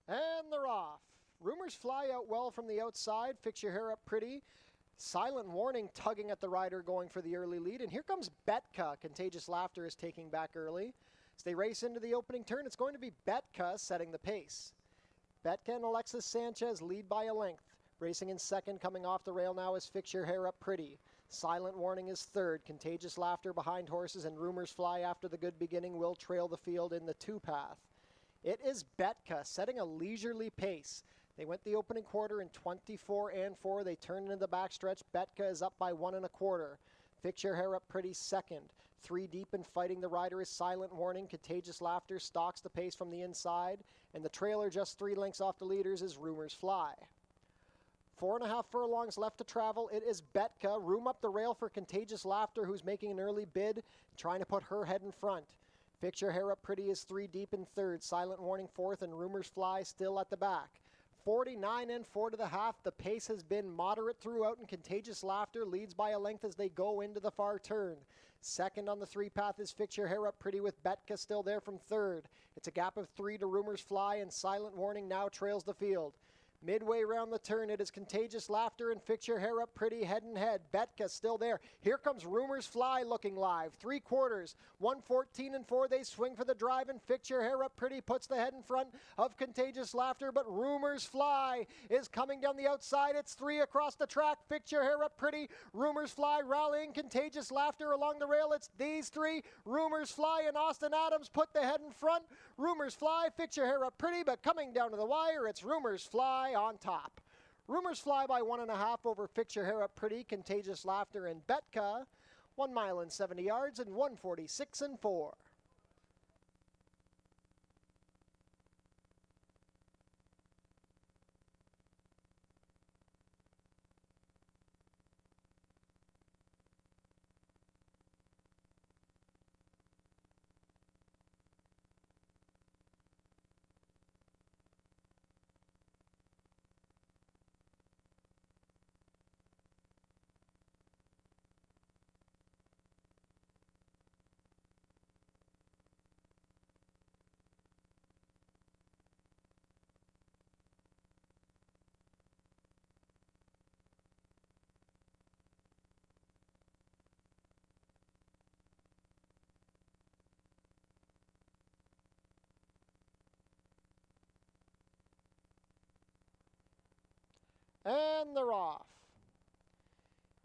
And they're off. Rumors fly out well from the outside. Fix your hair up pretty. Silent Warning tugging at the rider going for the early lead. And here comes Betka. Contagious Laughter is taking back early. As they race into the opening turn, it's going to be Betka setting the pace. Betka and Alexis Sanchez lead by a length. Racing in second, coming off the rail now is Fix Your Hair Up Pretty. Silent Warning is third. Contagious Laughter behind horses, and Rumors Fly after the good beginning will trail the field in the two-path. It is Betka setting a leisurely pace. They went the opening quarter in 24 and 4. They turned into the backstretch. Betka is up by 1 1/4. Fix Your Hair Up Pretty second. 3 deep and fighting the rider is Silent Warning. Contagious Laughter stalks the pace from the inside. And the trailer just 3 lengths off the leaders is Rumors Fly. 4.5 furlongs left to travel. It is Betka. Room up the rail for Contagious Laughter, who's making an early bid, trying to put her head in front. Fix Your Hair Up Pretty is 3 deep in third. Silent Warning fourth, and Rumors Fly still at the back. 49 and 4 to the half. The pace has been moderate throughout, and Contagious Laughter leads by a length as they go into the far turn. Second on the 3-path is Fix Your Hair Up Pretty, with Betka still there from third. It's a gap of 3 to Rumors Fly, and Silent Warning now trails the field. Midway around the turn, it is Contagious Laughter and Fix Your Hair Up Pretty head and head. Betka still there. Here comes Rumors Fly looking live. 3/4, 1:14 and 4. They swing for the drive, and Fix Your Hair Up Pretty puts the head in front of Contagious Laughter, but Rumors Fly is coming down the outside. It's 3 across the track. Fix Your Hair Up Pretty, Rumors Fly rallying Contagious Laughter along the rail. It's these 3. Rumors Fly and Austin Adams put the head in front. Rumors Fly, Fix Your Hair Up Pretty, but coming down to the wire, it's Rumors Fly on top. Rumors Fly by 1.5 over Fix Your Hair Up Pretty, Contagious Laughter, and Betka. 1 mile and 70 yards and 1:46 and 4. And they're off.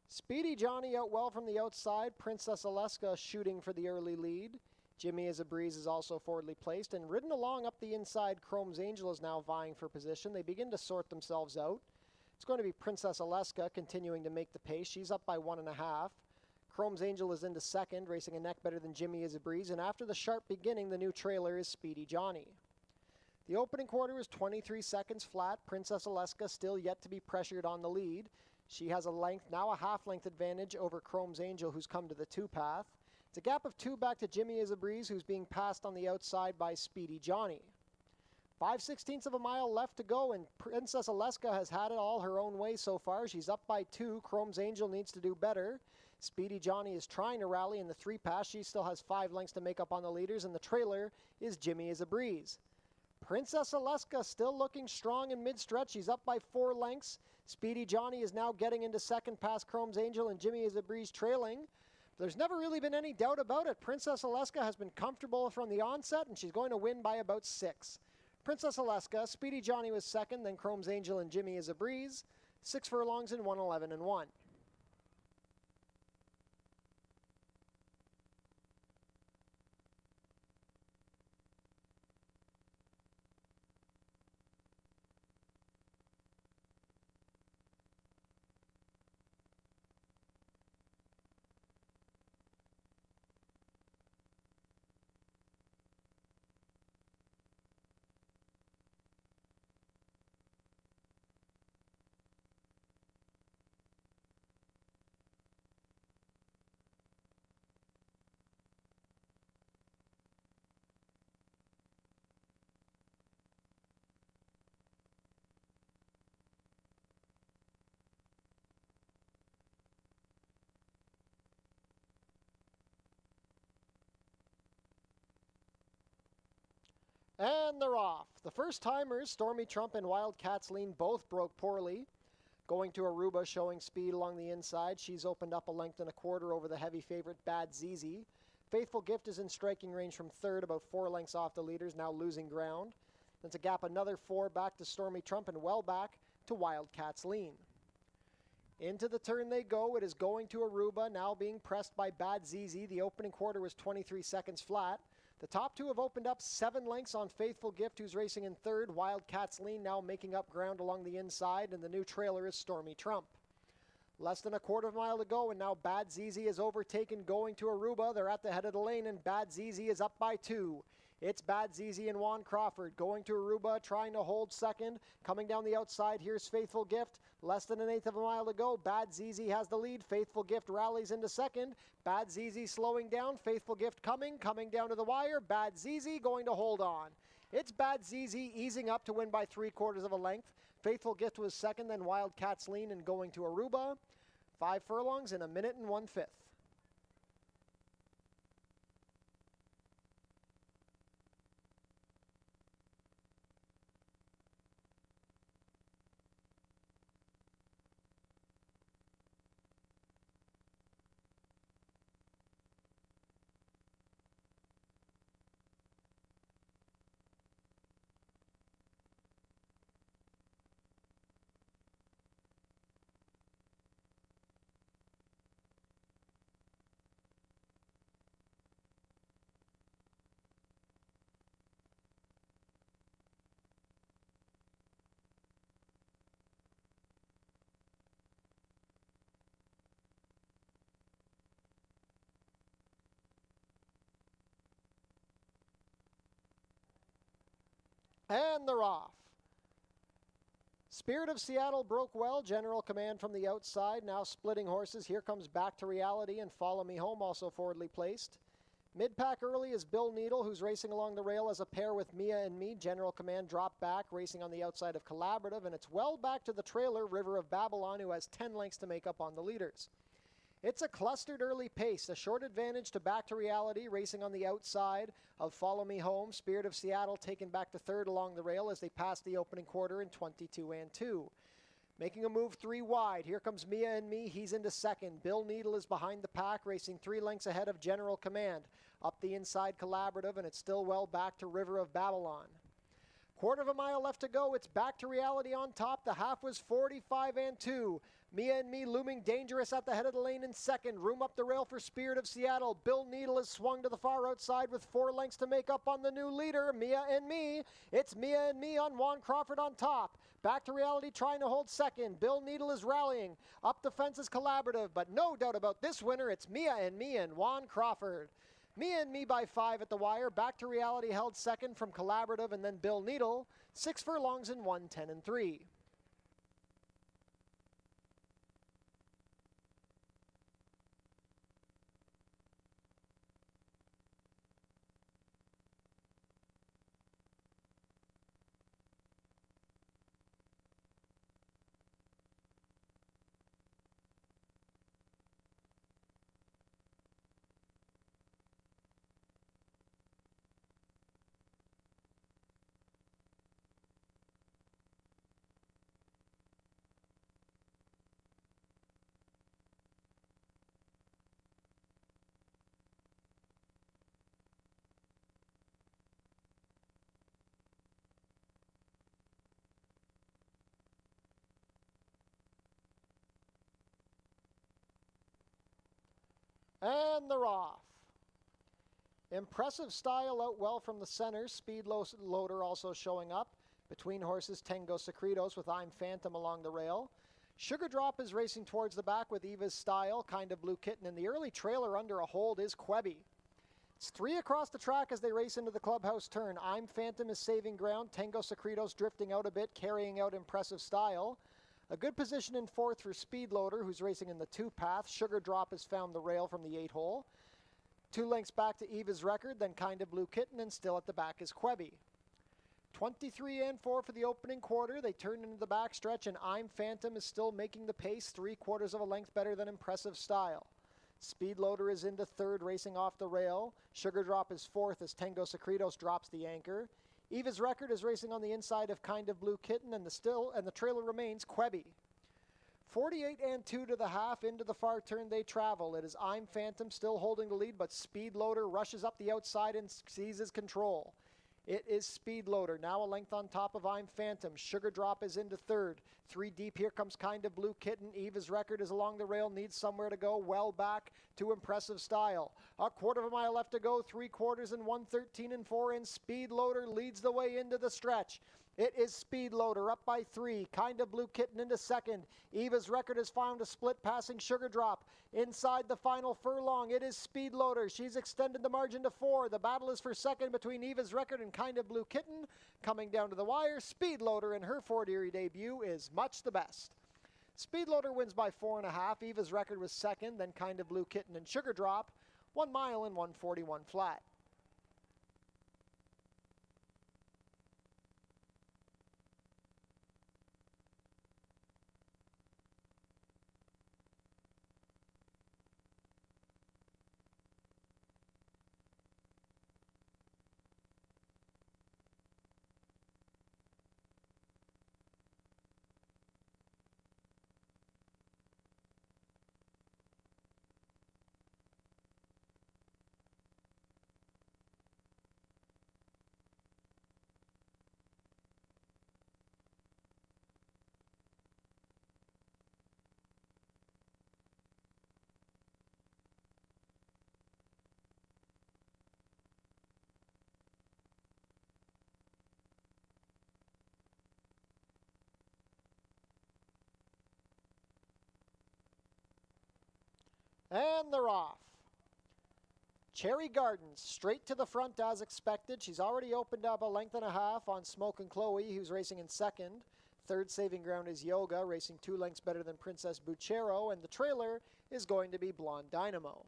Speedy Johnny out well from the outside. Princess Alaska shooting for the early lead. Jimmy as a Breeze is also forwardly placed, and ridden along up the inside, Chrome's Angel is now vying for position. They begin to sort themselves out. It's going to be Princess Alaska continuing to make the pace. She's up by 1.5. Chrome's Angel is into second, racing a neck better than Jimmy is a Breeze, and after the sharp beginning, the new trailer is Speedy Johnny. The opening quarter is 23 seconds flat. Princess Alaska still yet to be pressured on the lead. She has a length, now a half-length advantage over Chrome's Angel, who's come to the 2-path. It's a gap of 2 back to Jimmy is a Breeze, who's being passed on the outside by Speedy Johnny. 5/16 of a mile left to go, and Princess Alaska has had it all her own way so far. She's up by 2. Chrome's Angel needs to do better. Speedy Johnny is trying to rally in the 3-path. She still has 5 lengths to make up on the leaders, and the trailer is Jimmy is a Breeze. Princess Alaska still looking strong in mid-stretch. She's up by 4 lengths. Speedy Johnny is now getting into second past Chrome's Angel, and Jimmy is a Breeze trailing. There's never really been any doubt about it. Princess Alaska has been comfortable from the onset, and she's going to win by about 6. Princess Alaska, Speedy Johnny was second, then Chrome's Angel and Jimmy is a Breeze. 6 furlongs in 1:11 and 1. And they're off. The first timers, Stormy Trump and Wildcats Lean, both broke poorly. Going to Aruba, showing speed along the inside. She's opened up a length and a quarter over the heavy favorite Bad Zizi. Faithful Gift is in striking range from third, about 4 lengths off the leaders, now losing ground. That's a gap another 4 back to Stormy Trump and well back to Wildcats Lean. Into the turn they go. It is going to Aruba, now being pressed by Bad Zizi. The opening quarter was 23 seconds flat. The top two have opened up 7 lengths on Faithful Gift, who's racing in third. Wildcats Lean now making up ground along the inside, and the new trailer is Stormy Trump. Less than a quarter of a mile to go, and now Bad Zizi is overtaken going to Aruba. They're at the head of the lane, and Bad Zizi is up by 2. It's Bad Zizi and Juan Crawford going to Aruba, trying to hold second. Coming down the outside, here's Faithful Gift. Less than an eighth of a mile to go. Bad Zizi has the lead. Faithful Gift rallies into second. Bad Zizi slowing down. Faithful Gift coming down to the wire. Bad Zizi going to hold on. It's Bad Zizi easing up to win by 3/4 of a length. Faithful Gift was second, then Wildcats Lean and going to Aruba. 5 furlongs in a minute and 1/5. And they're off. Spirit of Seattle broke well. General Command from the outside. Now splitting horses. Here comes Back to Reality and Follow Me Home, also forwardly placed. Mid-pack early is Bill Needle, who's racing along the rail as a pair with Mia and Me. General Command dropped back, racing on the outside of Collaborative, and it's well back to the trailer, River of Babylon, who has 10 lengths to make up on the leaders. It's a clustered early pace, a short advantage to Back to Reality, racing on the outside of Follow Me Home. Spirit of Seattle taken back to third along the rail as they pass the opening quarter in 22 and 2. Making a move 3 wide. Here comes Mia and Me. He's into second. Bill Needle is behind the pack, racing 3 lengths ahead of General Command. Up the inside Collaborative, and it's still well back to River of Babylon. 1/4 mile left to go. It's Back to Reality on top. The half was 45 and 2. Mia and Me looming dangerous at the head of the lane in second. Room up the rail for Spirit of Seattle. Bill Needle is swung to the far outside with 4 lengths to make up on the new leader, Mia and Me. It's Mia and Me on Juan Crawford on top. Back to Reality trying to hold second. Bill Needle is rallying. Up the fence is Collaborative, but no doubt about this winner. It's Mia and Me and Juan Crawford. Mia and Me by 5 at the wire. Back to Reality held second from Collaborative and then Bill Needle. 6 furlongs in 1, 10 and 3. And they're off. Impressive Style out well from the center. Speed Loader also showing up. Between horses, Tango Secretos with I'm Phantom along the rail. Sugar Drop is racing towards the back with Eva's Style, Kind of Blue Kitten, and the early trailer under a hold is Quebby. It's 3 across the track as they race into the clubhouse turn. I'm Phantom is saving ground. Tango Secretos drifting out a bit, carrying out Impressive Style. A good position in fourth for Speed Loader, who's racing in the 2 path. Sugar Drop has found the rail from the 8 hole. 2 lengths back to Eva's Record, then Kind of Blue Kitten, and still at the back is Quebby. 23 and 4 for the opening quarter. They turn into the backstretch, and I'm Phantom is still making the pace, 3/4 of a length better than Impressive Style. Speed Loader is into third, racing off the rail. Sugar Drop is fourth as Tango Secretos drops the anchor. Eva's Record is racing on the inside of Kind of Blue Kitten, and the trailer remains Quebby. 48 and 2 to the half. Into the far turn they travel. It is I'm Phantom still holding the lead, but Speedloader rushes up the outside and seizes control. It is Speedloader, now a length on top of I'm Phantom. Sugar Drop is into third. 3 deep, here comes Kind of Blue Kitten. Eva's Record is along the rail, needs somewhere to go. Well back to Impressive Style. A quarter of a mile left to go, 3/4 and 1:13 and 4, and Speedloader leads the way into the stretch. It is Speedloader up by 3. Kind of Blue Kitten into second. Eva's Record has found a split passing Sugar Drop. Inside the final furlong, it is Speedloader. She's extended the margin to 4. The battle is for second between Eva's Record and Kind of Blue Kitten. Coming down to the wire, Speedloader in her Fort Erie debut is much the best. Speedloader wins by 4.5. Eva's Record was second, then Kind of Blue Kitten and Sugar Drop. 1 mile and 1:41 flat. And they're off. Cherry Gardens straight to the front as expected. She's already opened up a length and a half on Smoke and Chloe, who's racing in second. Third saving ground is Yoga, racing 2 lengths better than Princess Buchero, and the trailer is going to be Blonde Dynamo.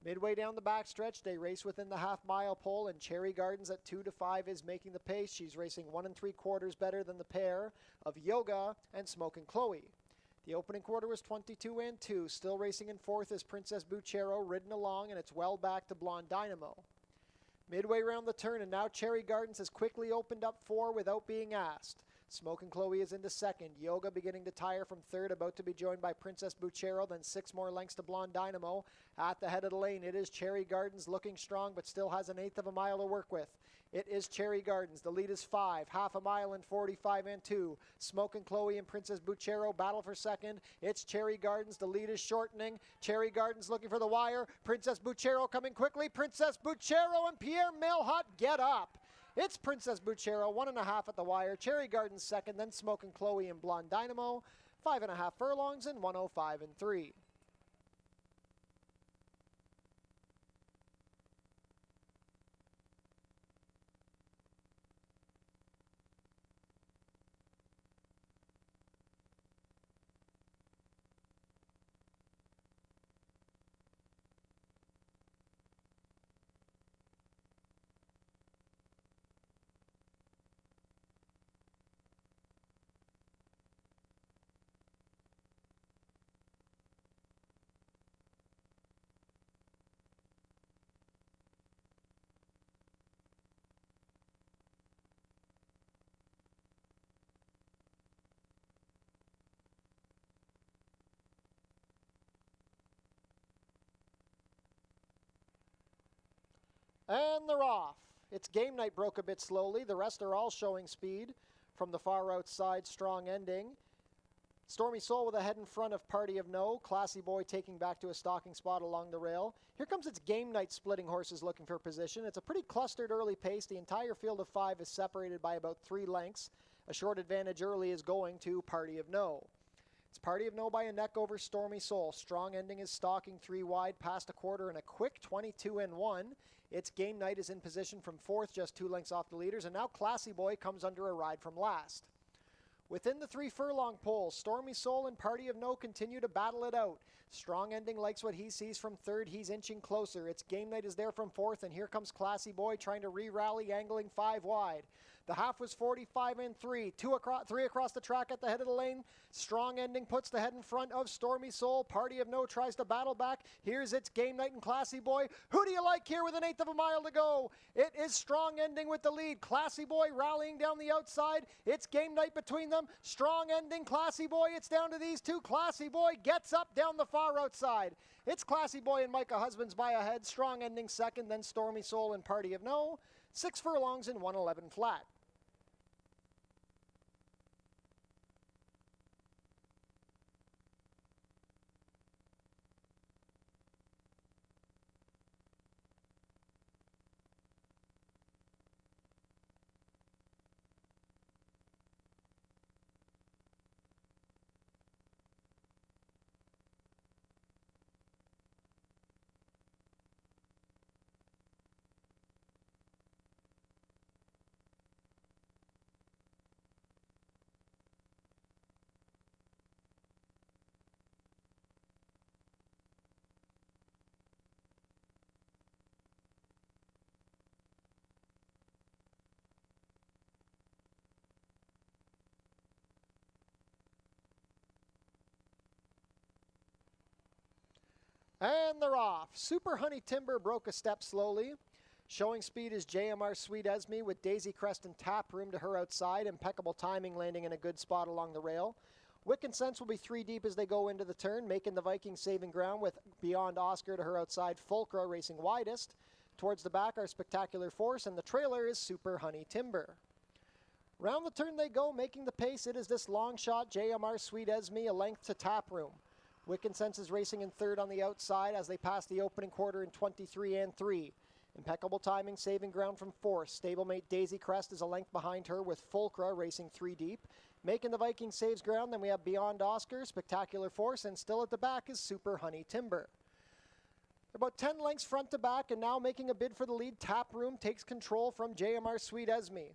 Midway down the backstretch, they race within the half-mile pole, and Cherry Gardens at 2 to 5 is making the pace. She's racing 1 3/4 better than the pair of Yoga and Smoke and Chloe. The opening quarter was 22 and 2. Still racing in fourth is Princess Buchero, ridden along, and it's well back to Blonde Dynamo. Midway around the turn, and now Cherry Gardens has quickly opened up 4 without being asked. Smoke and Chloe is into second. Yoga beginning to tire from third, about to be joined by Princess Buchero, then 6 more lengths to Blonde Dynamo. At the head of the lane, it is Cherry Gardens, looking strong, but still has 1/8 of a mile to work with. It is Cherry Gardens. The lead is 5, half a mile and 45 and 2. Smoke and Chloe and Princess Buchero battle for second. It's Cherry Gardens. The lead is shortening. Cherry Gardens looking for the wire. Princess Buchero coming quickly. Princess Buchero and Pierre Melhut get up. It's Princess Buchero, 1.5 at the wire. Cherry Gardens second, then Smoke and Chloe and Blonde Dynamo. 5.5 furlongs and 1:05 and 3. And they're off. It's Game Night broke a bit slowly. The rest are all showing speed. From the far outside, Strong Ending. Stormy Soul with a head in front of Party of No. Classy Boy taking back to a stalking spot along the rail. Here comes its Game Night splitting horses looking for position. It's a pretty clustered early pace. The entire field of 5 is separated by about 3 lengths. A short advantage early is going to Party of No. It's Party of No by a neck over Stormy Soul. Strong Ending is stalking 3 wide, past a quarter, and a quick 22 and 1. Its Game Night is in position from 4th, just 2 lengths off the leaders, and now Classy Boy comes under a ride from last. Within the 3 furlong pole, Stormy Soul and Party of No continue to battle it out. Strong Ending likes what he sees from 3rd. He's inching closer. Its Game Night is there from 4th, and here comes Classy Boy trying to re-rally, angling 5 wide. The half was 45 and 3. 3 across the track at the head of the lane. Strong Ending puts the head in front of Stormy Soul. Party of No tries to battle back. Here's its Game Night and Classy Boy. Who do you like here with an eighth of a mile to go? It is Strong Ending with the lead. Classy Boy rallying down the outside. It's Game Night between them. Strong Ending, Classy Boy. It's down to these two. Classy Boy gets up down the far outside. It's Classy Boy and Micah Husbands by a head. Strong Ending second, then Stormy Soul and Party of No. 6 furlongs and 111 flat. And they're off. Super Honey Timber broke a step slowly. Showing speed is JMR Sweet Esme with Daisy Crest and Tap Room to her outside. Impeccable timing, landing in a good spot along the rail. Wick and Sense will be 3 deep as they go into the turn, making the Vikings saving ground with Beyond Oscar to her outside. Fulcra racing widest. Towards the back are Spectacular Force, and the trailer is Super Honey Timber. Round the turn they go, making the pace. It is this long shot, JMR Sweet Esme, a length to Tap Room. Wick and Sense is racing in third on the outside as they pass the opening quarter in 23 and 3. Impeccable timing, saving ground from fourth. Stablemate Daisy Crest is a length behind her with Fulcra racing 3 deep. Making the Vikings saves ground, then we have Beyond Oscar, Spectacular Force, and still at the back is Super Honey Timber. About 10 lengths front to back, and now making a bid for the lead, Tap Room takes control from JMR Sweet Esme.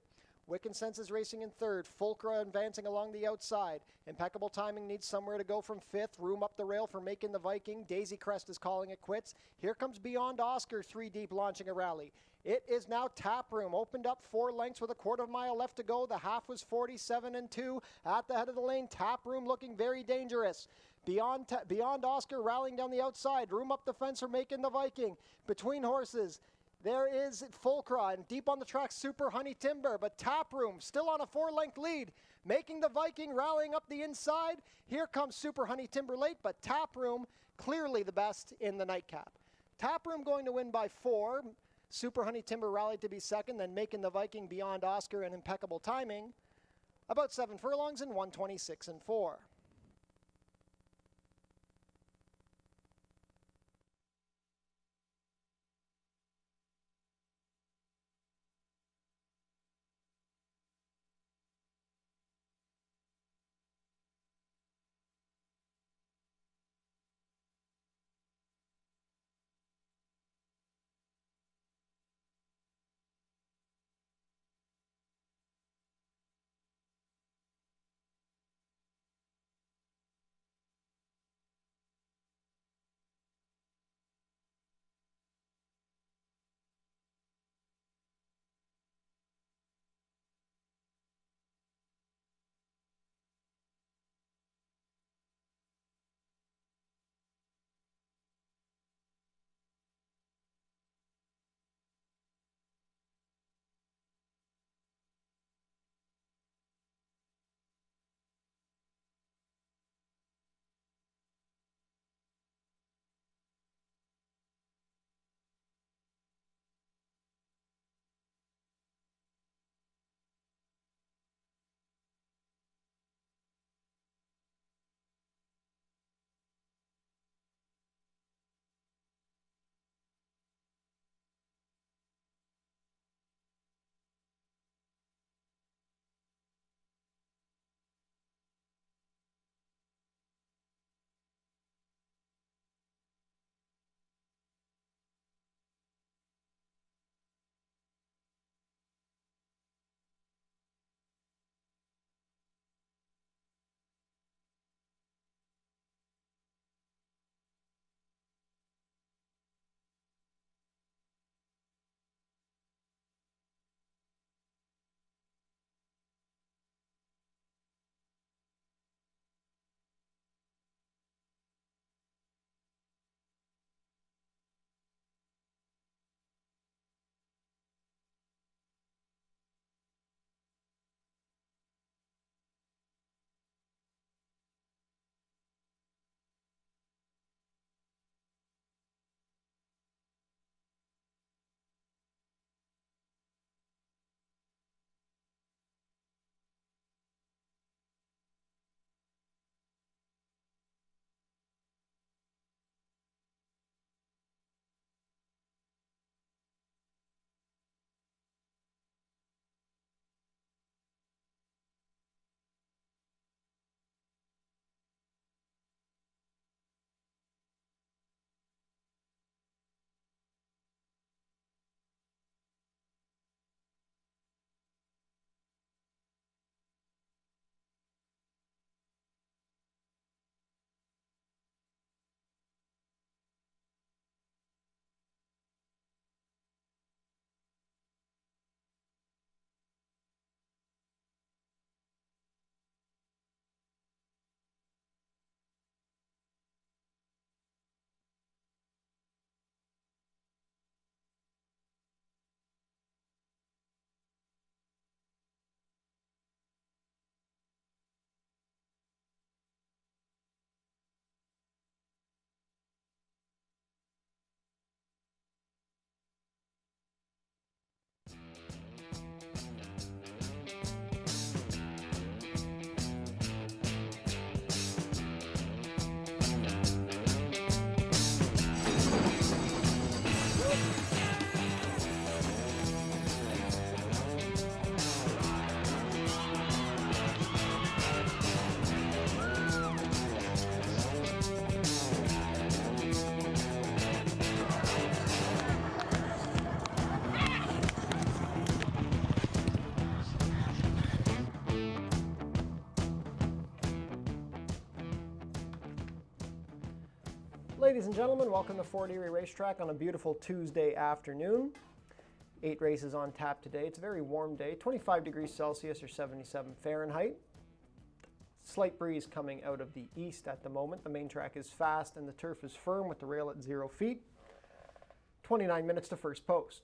Wick and Sense is racing in third. Fulcra advancing along the outside. Impeccable timing needs somewhere to go from fifth. Room up the rail for Making the Viking. Daisy Crest is calling it quits. Here comes Beyond Oscar, 3 deep, launching a rally. It is now Tap Room. Opened up 4 lengths with a quarter of a mile left to go. The half was 47 and 2. At the head of the lane, Tap Room looking very dangerous. Beyond Oscar rallying down the outside. Room up the fence for Making the Viking. Between horses, there is Fulcra, and deep on the track, Super Honey Timber, but Tap Room still on a 4-length lead. Making the Viking rallying up the inside. Here comes Super Honey Timber late, but Tap Room clearly the best in the nightcap. Tap Room going to win by 4. Super Honey Timber rallied to be second, then Making the Viking, Beyond Oscar, and Impeccable Timing. About 7 furlongs and 126 and 4. Ladies and gentlemen, welcome to Fort Erie Racetrack on a beautiful Tuesday afternoon. 8 races on tap today. It's a very warm day, 25 degrees Celsius or 77 Fahrenheit. Slight breeze coming out of the east at the moment. The main track is fast and the turf is firm with the rail at 0 feet. 29 minutes to first post.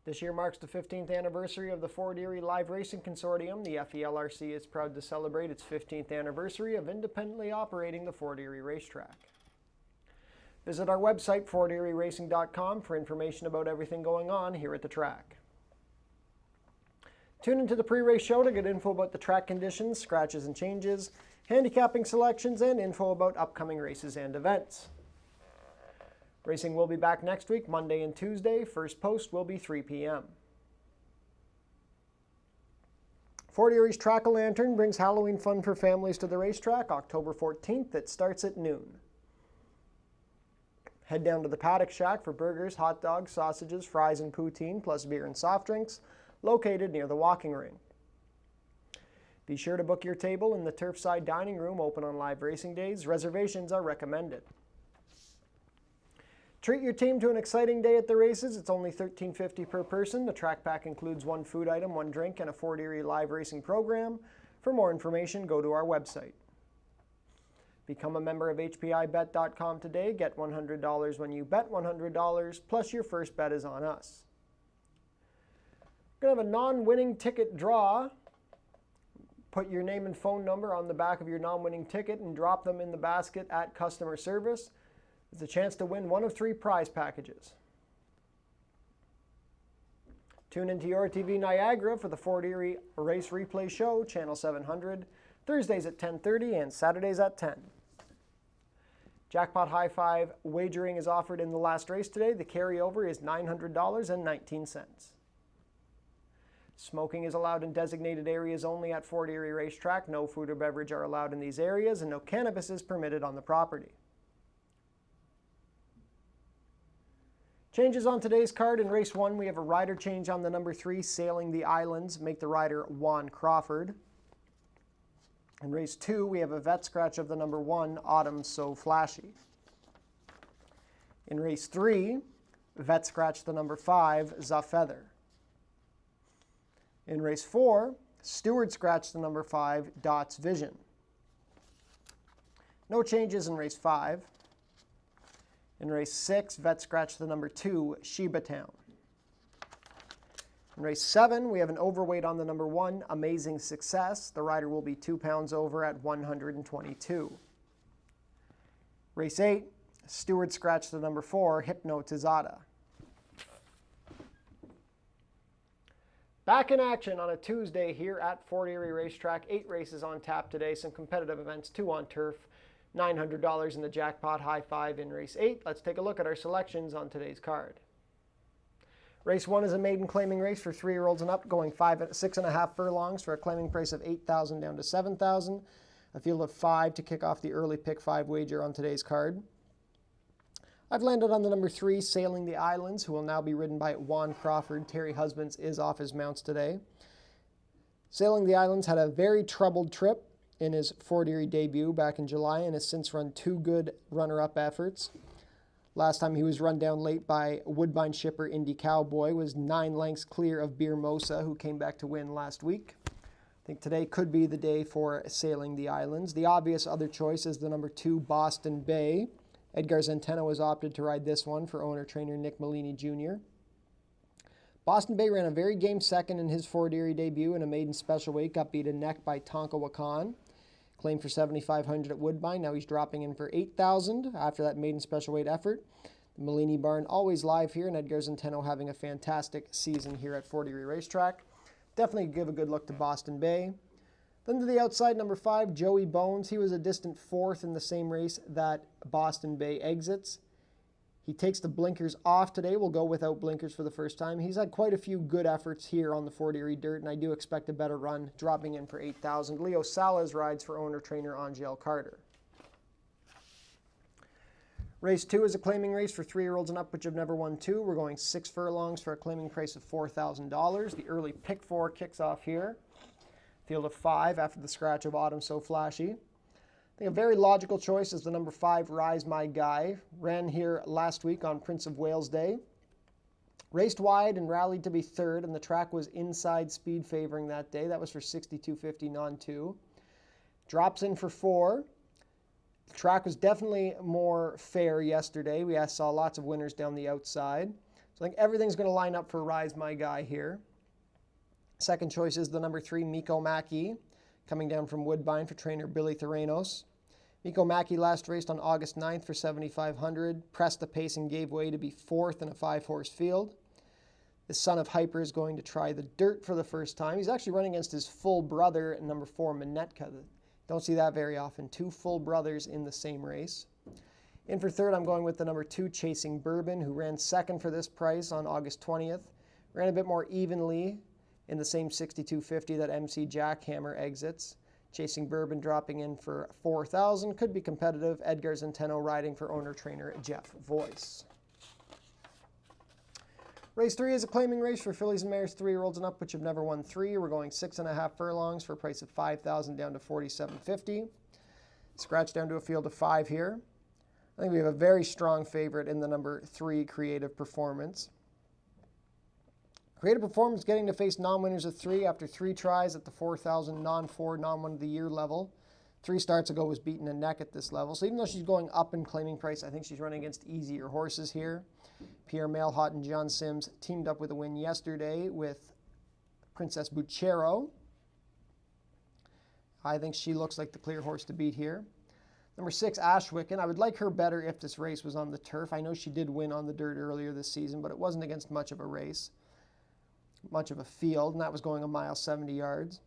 This year marks the 15th anniversary of the Fort Erie Live Racing Consortium. The FELRC is proud to celebrate its 15th anniversary of independently operating the Fort Erie Racetrack. Visit our website, forterieracing.com, for information about everything going on here at the track. Tune into the pre-race show to get info about the track conditions, scratches and changes, handicapping selections, and info about upcoming races and events. Racing will be back next week, Monday and Tuesday. First post will be 3 p.m. Fort Erie's Track-A-Lantern brings Halloween fun for families to the racetrack October 14th. It starts at noon. Head down to the Paddock Shack for burgers, hot dogs, sausages, fries, and poutine, plus beer and soft drinks, located near the walking ring. Be sure to book your table in the Turfside Dining Room, open on live racing days. Reservations are recommended. Treat your team to an exciting day at the races. It's only $13.50 per person. The track pack includes 1 food item, 1 drink, and a Fort Erie live racing program. For more information, go to our website. Become a member of HPIBet.com today. Get $100 when you bet $100, plus your first bet is on us. We're going to have a non-winning ticket draw. Put your name and phone number on the back of your non-winning ticket and drop them in the basket at customer service. It's a chance to win one of 3 prize packages. Tune into Your TV Niagara for the Fort Erie Race Replay Show, Channel 700, Thursdays at 10:30 and Saturdays at 10. Jackpot High Five wagering is offered in the last race today. The carryover is $900.19. Smoking is allowed in designated areas only at Fort Erie Racetrack. No food or beverage are allowed in these areas, and no cannabis is permitted on the property. Changes on today's card. In race 1, we have a rider change on the number 3, Sailing the Islands. Make the rider Juan Crawford. In race 2, we have a vet scratch of the number 1, Autumn So Flashy. In race 3, vet scratch the number 5, Zafeather. In race 4, steward scratch the number 5, Dot's Vision. No changes in race 5. In race 6, vet scratch the number 2, Sheba Town. In race 7, we have an overweight on the number 1, Amazing Success. The rider will be 2 pounds over at 122. Race 8, steward scratch the number 4, Hypnotizada. Back in action on a Tuesday here at Fort Erie Racetrack. 8 races on tap today, some competitive events, 2 on turf. $900 in the jackpot high 5 in race 8. Let's take a look at our selections on today's card. Race 1 is a maiden claiming race for 3-year-olds and up, going 6.5 furlongs for a claiming price of $8,000 down to $7,000. A field of 5 to kick off the early pick 5 wager on today's card. I've landed on the number 3, Sailing the Islands, who will now be ridden by Juan Crawford. Terry Husbands is off his mounts today. Sailing the Islands had a very troubled trip in his Fort Erie debut back in July and has since run 2 good runner-up efforts. Last time he was run down late by Woodbine shipper Indy Cowboy, was 9 lengths clear of Beer Mosa, who came back to win last week. I think today could be the day for Sailing the Islands. The obvious other choice is the number 2, Boston Bay. Edgar Zenteno has opted to ride this one for owner-trainer Nick Malini Jr. Boston Bay ran a very game second in his Fort Erie debut in a maiden special weight, got beaten neck by Tonka Wakan. Claimed for $7,500 at Woodbine. Now he's dropping in for $8,000 after that maiden special weight effort. The Malini barn always live here, and Edgar Zenteno having a fantastic season here at Fort Erie Racetrack. Definitely give a good look to Boston Bay. Then to the outside, number 5, Joey Bones. He was a distant 4th in the same race that Boston Bay exits. He takes the blinkers off today. We'll go without blinkers for the first time. He's had quite a few good efforts here on the Fort Erie dirt, and I do expect a better run, dropping in for $8,000. Leo Salas rides for owner-trainer Angel Carter. Race 2 is a claiming race for 3-year-olds and up, which have never won 2. We're going 6 furlongs for a claiming price of $4,000. The early pick 4 kicks off here. Field of 5 after the scratch of Autumn So Flashy. I think a very logical choice is the number 5, Rise My Guy. Ran here last week on Prince of Wales Day. Raced wide and rallied to be third, and the track was inside speed favoring that day. That was for 62.50 non-2. Drops in for 4. The track was definitely more fair yesterday. We saw lots of winners down the outside. So I think everything's going to line up for Rise My Guy here. Second choice is the number 3, Miko Mackey, coming down from Woodbine for trainer Billy Theranos. Miko Mackey last raced on August 9th for 7,500, pressed the pace and gave way to be 4th in a 5-horse field. The son of Hyper is going to try the dirt for the first time. He's actually running against his full brother, number 4, Minetka. Don't see that very often. 2 full brothers in the same race. In for third, I'm going with the number 2, Chasing Bourbon, who ran second for this price on August 20th. Ran a bit more evenly in the same 62.50 that MC Jackhammer exits. Chasing Bourbon dropping in for 4,000. Could be competitive. Edgar Zenteno riding for owner-trainer Jeff Voice. Race 3 is a claiming race for fillies and mares 3-year-olds and up, which have never won 3. We're going 6.5 furlongs for a price of 5,000 down to 47.50. Scratch down to a field of 5 here. I think we have a very strong favorite in the number 3, Creative Performance. Creative Performance getting to face non-winners of 3 after 3 tries at the 4,000 non-4, non-one of the year level. 3 starts ago was beaten a neck at this level. So even though she's going up in claiming price, I think she's running against easier horses here. Pierre Mailhot and John Sims teamed up with a win yesterday with Princess Buchero. I think she looks like the clear horse to beat here. Number 6, Ashwicken. I would like her better if this race was on the turf. I know she did win on the dirt earlier this season, but it wasn't against much of a race, much of a field, and that was going a mile 70 yards.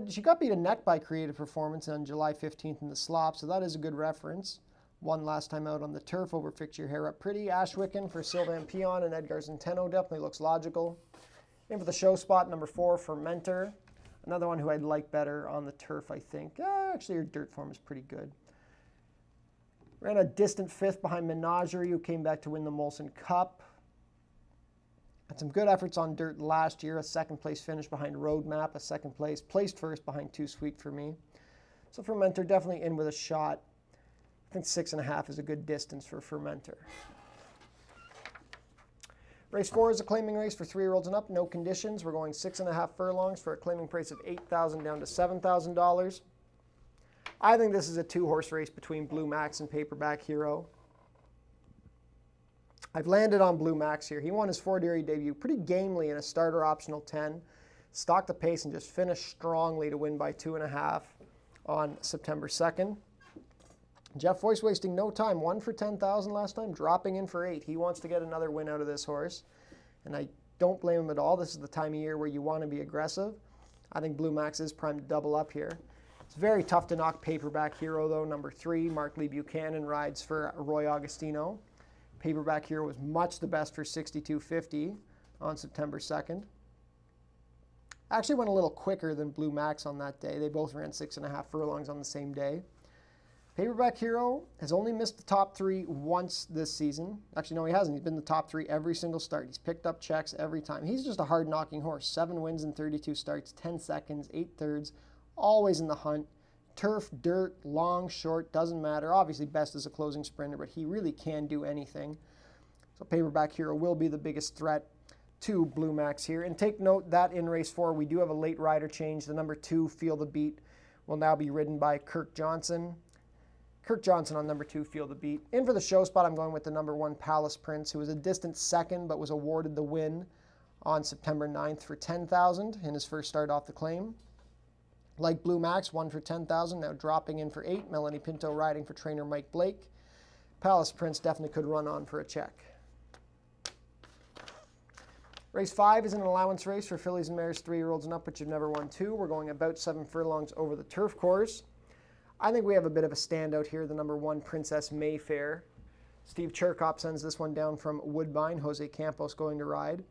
She got beat a neck by Creative Performance on July 15th in the slop, so that is a good reference. Won last time out on the turf over Fix Your Hair Up Pretty. Ashwicken for Sylvain Pion and Edgar Zenteno definitely looks logical. In for the show spot, number 4, Fermenter. Another one who I'd like better on the turf, I think. Actually, her dirt form is pretty good. Ran a distant 5th behind Menagerie, who came back to win the Molson Cup. Had some good efforts on dirt last year. A 2nd place finish behind Roadmap. A 2nd place. Placed first behind Too Sweet for Me. So Fermenter definitely in with a shot. I think 6.5 is a good distance for Fermenter. Race 4 is a claiming race for 3-year-olds and up. No conditions. We're going 6.5 furlongs for a claiming price of $8,000 down to $7,000. I think this is a 2-horse race between Blue Max and Paperback Hero. I've landed on Blue Max here. He won his Ford Erie debut pretty gamely in a starter optional 10. Stalked the pace and just finished strongly to win by 2.5 on September 2nd. Jeff Voice wasting no time. 1 for 10,000 last time, dropping in for 8. He wants to get another win out of this horse, and I don't blame him at all. This is the time of year where you want to be aggressive. I think Blue Max is primed to double up here. It's very tough to knock Paperback Hero, though. Number 3, Mark Lee Buchanan rides for Roy Augustino. Paperback Hero was much the best for 62.50 on September 2nd. Actually went a little quicker than Blue Max on that day. They both ran 6.5 furlongs on the same day. Paperback Hero has only missed the top 3 once this season. Actually, no, he hasn't. He's been the top 3 every single start. He's picked up checks every time. He's just a hard-knocking horse. 7 wins in 32 starts, 10 seconds, 8 thirds, always in the hunt. Turf, dirt, long, short, doesn't matter. Obviously best as a closing sprinter, but he really can do anything. So Paperback Hero will be the biggest threat to Blue Max here. And take note that in race 4, we do have a late rider change. The number 2, Feel the Beat, will now be ridden by Kirk Johnson. Kirk Johnson on number 2, Feel the Beat. In for the show spot, I'm going with the number 1, Palace Prince, who was a distant 2nd, but was awarded the win on September 9th for $10,000 in his first start off the claim. Like Blue Max, 1 for $10,000, now dropping in for 8. Melanie Pinto riding for trainer Mike Blake. Palace Prince definitely could run on for a check. Race 5 is an allowance race for fillies and mares 3-year-olds and up, which have never won 2. We're going about 7 furlongs over the turf course. I think we have a bit of a standout here, the number 1, Princess Mayfair. Steve Cherkop sends this one down from Woodbine. Jose Campos going to ride.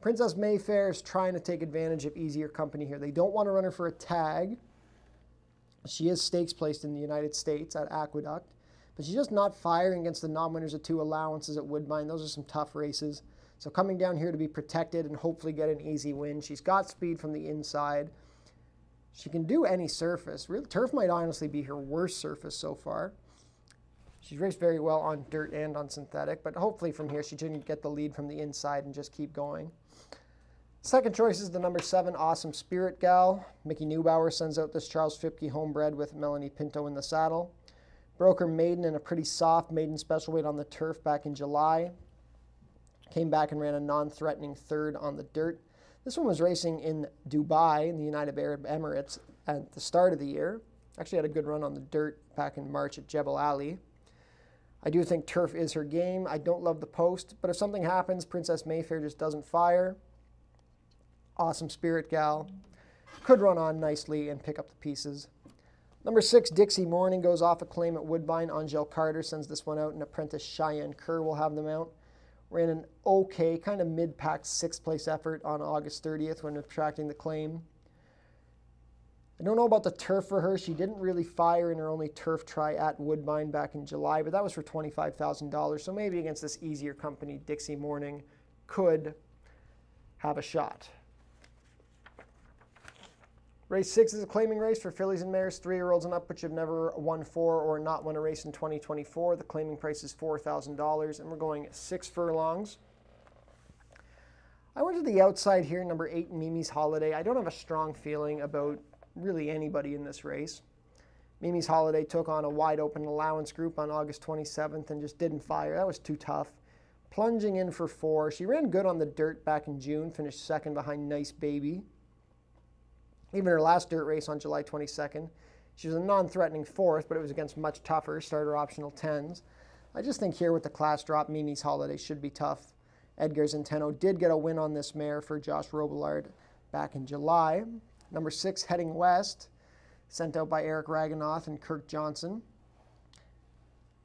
Princess Mayfair is trying to take advantage of easier company here. They don't want to run her for a tag. She is stakes placed in the United States at Aqueduct, but she's just not firing against the non-winners of 2 allowances at Woodbine. Those are some tough races. So coming down here to be protected and hopefully get an easy win. She's got speed from the inside. She can do any surface. Really, turf might honestly be her worst surface so far. She's raced very well on dirt and on synthetic, but hopefully from here she can get the lead from the inside and just keep going. Second choice is the number 7, Awesome Spirit Gal. Mickey Neubauer sends out this Charles Fipke homebred with Melanie Pinto in the saddle. Broke her maiden in a pretty soft maiden special weight on the turf back in July. Came back and ran a non-threatening third on the dirt. This one was racing in Dubai in the United Arab Emirates at the start of the year. Actually had a good run on the dirt back in March at Jebel Ali. I do think turf is her game. I don't love the post, but if something happens, Princess Mayfair just doesn't fire. Awesome Spirit Gal could run on nicely and pick up the pieces. Number 6, Dixie Morning goes off a claim at Woodbine. Angel Carter sends this one out, and apprentice Cheyenne Kerr will have them out. Ran an okay, kind of mid-pack 6th place effort on August 30th when attracting the claim. I don't know about the turf for her. She didn't really fire in her only turf try at Woodbine back in July, but that was for $25,000. So maybe against this easier company, Dixie Morning could have a shot. Race 6 is a claiming race for fillies and mares, 3-year-olds and up, which have never won 4 or not won a race in 2024. The claiming price is $4,000, and we're going 6 furlongs. I went to the outside here, number 8, Mimi's Holiday. I don't have a strong feeling about really anybody in this race. Mimi's Holiday took on a wide open allowance group on August 27th and just didn't fire. That was too tough. Plunging in for 4. She ran good on the dirt back in June, finished 2nd behind Nice Baby. Even her last dirt race on July 22nd, she was a non-threatening 4th, but it was against much tougher starter optional 10s. I just think here with the class drop, Mimi's Holiday should be tough. Edgar Zenteno did get a win on this mare for Josh Robillard back in July. Number 6, Heading West, sent out by Eric Raganoff and Kirk Johnson.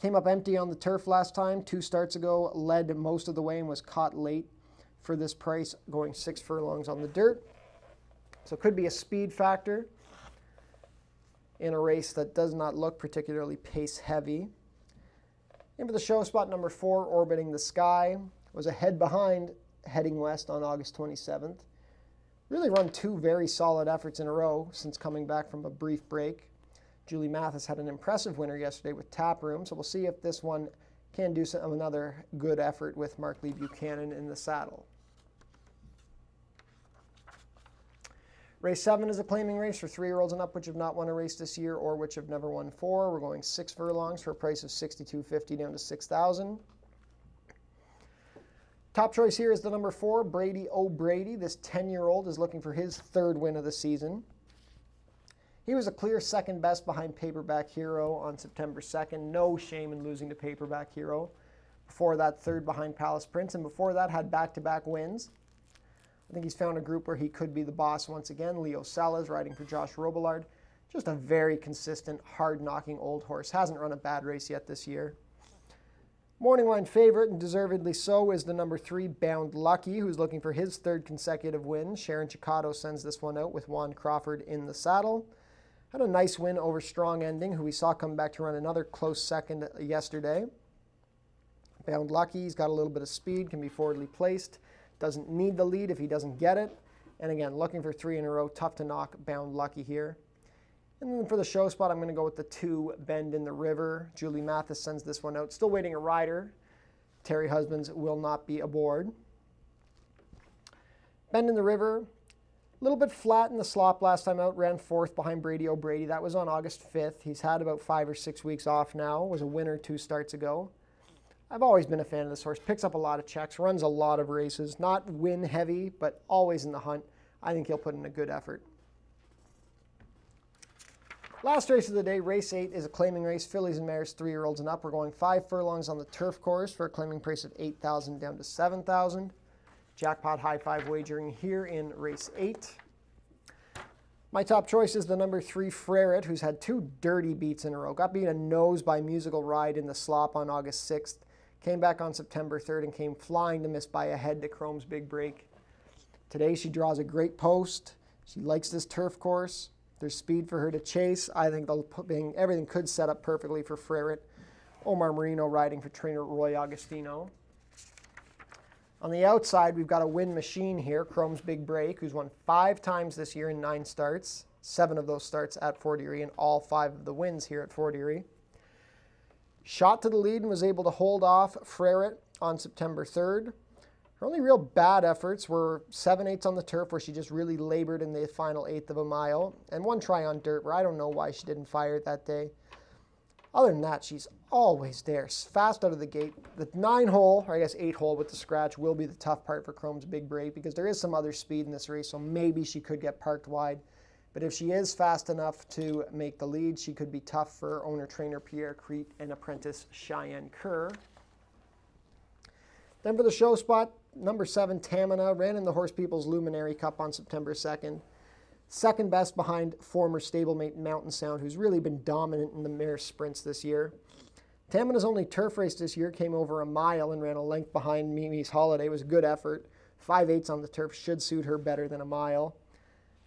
Came up empty on the turf last time, 2 starts ago, led most of the way and was caught late for this price, going 6 furlongs on the dirt. So it could be a speed factor in a race that does not look particularly pace heavy. In for the show spot, number 4, Orbiting the Sky, was a head behind Heading West on August 27th. Really run 2 very solid efforts in a row since coming back from a brief break. Julie Mathis had an impressive winner yesterday with Taproom, so we'll see if this one can do another good effort with Mark Lee Buchanan in the saddle. Race 7 is a claiming race for 3-year-olds and up, which have not won a race this year or which have never won 4. We're going 6 furlongs for a price of $6,250 down to $6,000. Top choice here is the number 4, Brady O'Brady. This 10-year-old is looking for his 3rd win of the season. He was a clear 2nd best behind Paperback Hero on September 2nd. No shame in losing to Paperback Hero. Before that, 3rd behind Palace Prince, and before that had back-to-back wins. I think he's found a group where he could be the boss once again. Leo Salas riding for Josh Robillard. Just a very consistent, hard-knocking old horse. Hasn't run a bad race yet this year. Morning line favorite, and deservedly so, is the number 3, Bound Lucky, who's looking for his 3rd consecutive win. Sharon Chicado sends this one out with Juan Crawford in the saddle. Had a nice win over Strong Ending, who we saw come back to run another close 2nd yesterday. Bound Lucky, he's got a little bit of speed, can be forwardly placed. Doesn't need the lead if he doesn't get it. And again, looking for 3 in a row. Tough to knock Bound Lucky here. And then for the show spot, I'm going to go with the 2, Bend in the River. Julie Mathis sends this one out. Still waiting a rider. Terry Husbands will not be aboard. Bend in the River, a little bit flat in the slop last time out. Ran 4th behind Brady O'Brady. That was on August 5th. He's had about 5 or 6 weeks off now. Was a winner 2 starts ago. I've always been a fan of this horse. Picks up a lot of checks, runs a lot of races. Not win heavy, but always in the hunt. I think he'll put in a good effort. Last race of the day, race 8, is a claiming race. Fillies and mares, 3-year-olds and up. We're going 5 furlongs on the turf course for a claiming price of $8,000 down to $7,000. Jackpot high 5 wagering here in race 8. My top choice is the number 3, Freret, who's had 2 dirty beats in a row. Got beat a nose by Musical Ride in the slop on August 6th. Came back on September 3rd and came flying to miss by a head to Chrome's big break. Today she draws a great post. She likes this turf course. There's speed for her to chase. I think everything could set up perfectly for Freret. Omar Marino riding for trainer Roy Agostino. On the outside, we've got a win machine here, Chrome's Big Break, who's won 5 times this year in 9 starts. 7 of those starts at Fort Erie and all 5 of the wins here at Fort Erie. Shot to the lead and was able to hold off Freret on September 3rd. Her only real bad efforts were 7/8 on the turf, where she just really labored in the final eighth of a mile, and 1 try on dirt, where I don't know why she didn't fire it that day. Other than that, she's always there, fast out of the gate. The 9-hole, or I guess 8-hole with the scratch, will be the tough part for Chrome's big break, because there is some other speed in this race, so maybe she could get parked wide. But if she is fast enough to make the lead, she could be tough for owner-trainer Pierre Crete and apprentice Cheyenne Kerr. Then for the show spot, number 7, Tamina, ran in the Horse People's Luminary Cup on September 2nd. Second best behind former stablemate Mountain Sound, who's really been dominant in the mare sprints this year. Tamina's only turf race this year came over a mile and ran a length behind Mimi's Holiday. It was a good effort. 5/8 on the turf should suit her better than a mile.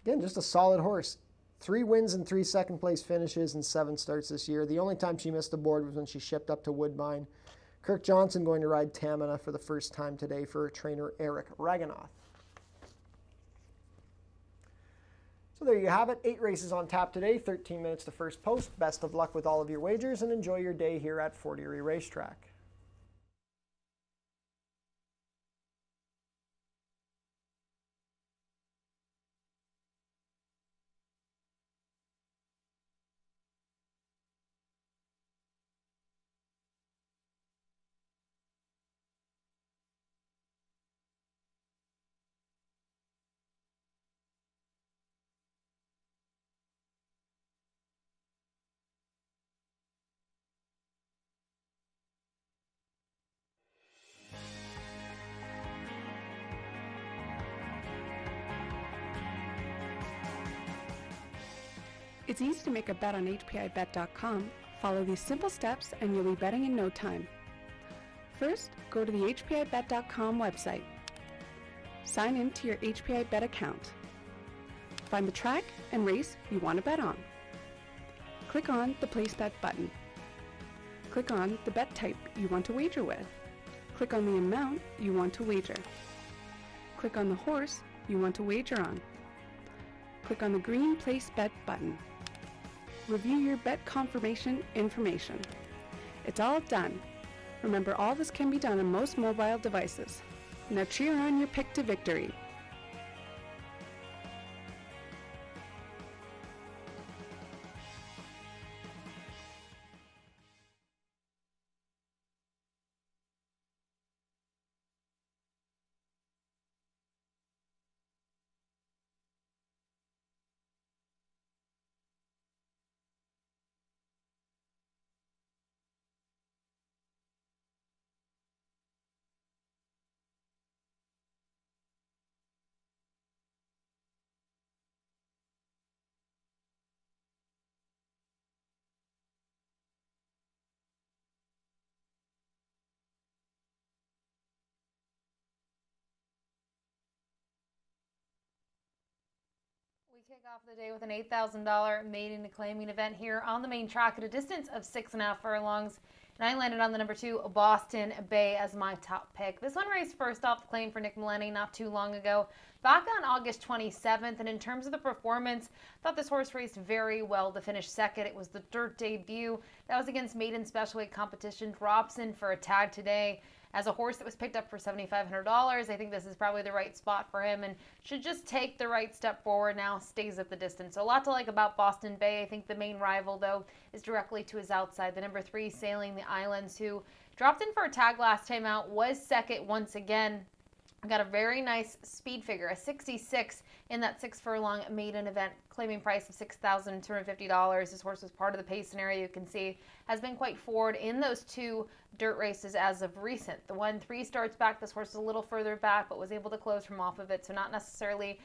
Again, just a solid horse. 3 wins and 3 second-place finishes in 7 starts this year. The only time she missed the board was when she shipped up to Woodbine. Kirk Johnson going to ride Tamina for the first time today for trainer Eric Raganoff. So there you have it. 8 races on tap today, 13 minutes to first post. Best of luck with all of your wagers and enjoy your day here at Fort Erie Racetrack. It's easy to make a bet on HPIBet.com. Follow these simple steps and you'll be betting in no time. First, go to the HPIBet.com website. Sign in to your HPIBet account. Find the track and race you want to bet on. Click on the Place Bet button. Click on the bet type you want to wager with. Click on the amount you want to wager. Click on the horse you want to wager on. Click on the green Place Bet button. Review your bet confirmation information. It's all done. Remember, all this can be done on most mobile devices. Now cheer on your pick to victory. We kick off the day with an $8,000 maiden claiming event here on the main track at a distance of 6.5 furlongs. And I landed on the number 2, Boston Bay, as my top pick. This one raced first off the claim for Nick Millenny not too long ago, back on August 27th. And in terms of the performance, I thought this horse raced very well to finish second. It was the dirt debut. That was against maiden special weight competition. Drops in for a tag today. As a horse that was picked up for $7,500, I think this is probably the right spot for him and should just take the right step forward now, stays at the distance. So a lot to like about Boston Bay. I think the main rival, though, is directly to his outside. The number 3, Sailing the Islands, who dropped in for a tag last time out, was second once again. Got a very nice speed figure, a 66 in that 6 furlong maiden event, claiming price of $6,250. This horse was part of the pace scenario. You can see has been quite forward in those 2 dirt races as of recent. The one 3 starts back, this horse is a little further back, but was able to close from off of it. So not necessarily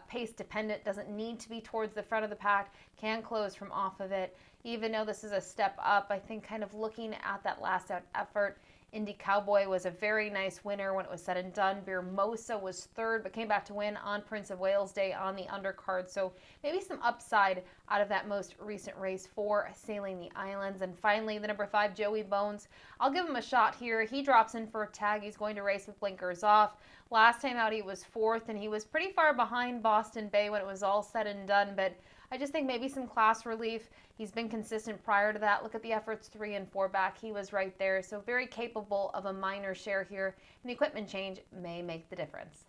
pace dependent, doesn't need to be towards the front of the pack, can close from off of it. Even though this is a step up, I think kind of looking at that last out effort, Indy Cowboy was a very nice winner when it was said and done. Birmosa was third, but came back to win on Prince of Wales Day on the undercard. So maybe some upside out of that most recent race for Sailing the Islands. And finally, the number 5, Joey Bones. I'll give him a shot here. He drops in for a tag. He's going to race with blinkers off. Last time out, he was 4th, and he was pretty far behind Boston Bay when it was all said and done. But I just think maybe some class relief. He's been consistent prior to that. Look at the efforts 3 and 4 back. He was right there. So very capable of a minor share here. And the equipment change may make the difference.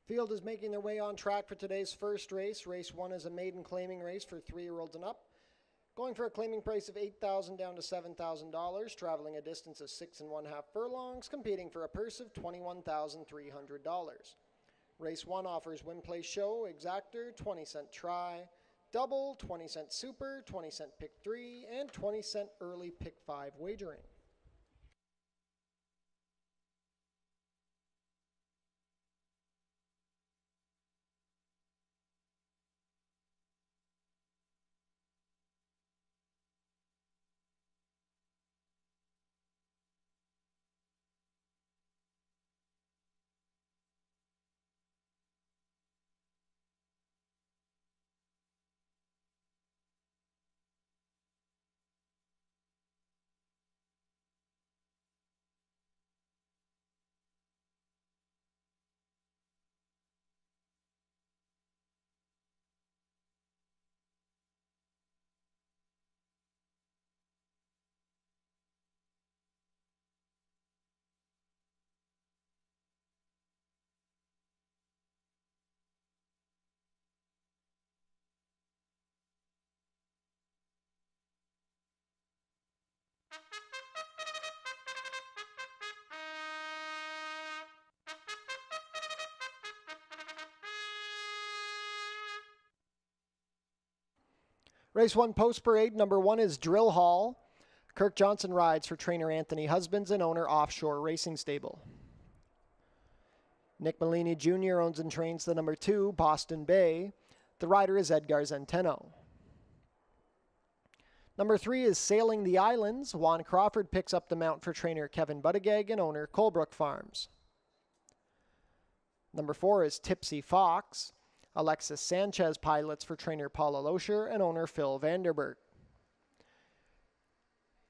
Field is making their way on track for today's first race. Race 1 is a maiden claiming race for 3-year-olds and up. Going for a claiming price of $8,000 down to $7,000, traveling a distance of 6 1/2 furlongs, competing for a purse of $21,300. Race 1 offers win, play, show, exactor, 20-cent try, double, 20-cent super, 20-cent pick 3, and 20-cent early pick 5 wagering. Race 1 post parade, number 1 is Drill Hall. Kirk Johnson rides for trainer Anthony Husbands and owner Offshore Racing Stable. Nick Malini Jr. owns and trains the number 2, Boston Bay. The rider is Edgar Zenteno. Number 3 is Sailing the Islands. Juan Crawford picks up the mount for trainer Kevin Buttigieg and owner Colebrook Farms. Number 4 is Tipsy Fox. Alexis Sanchez pilots for trainer Paula Loescher and owner Phil Vanderberg.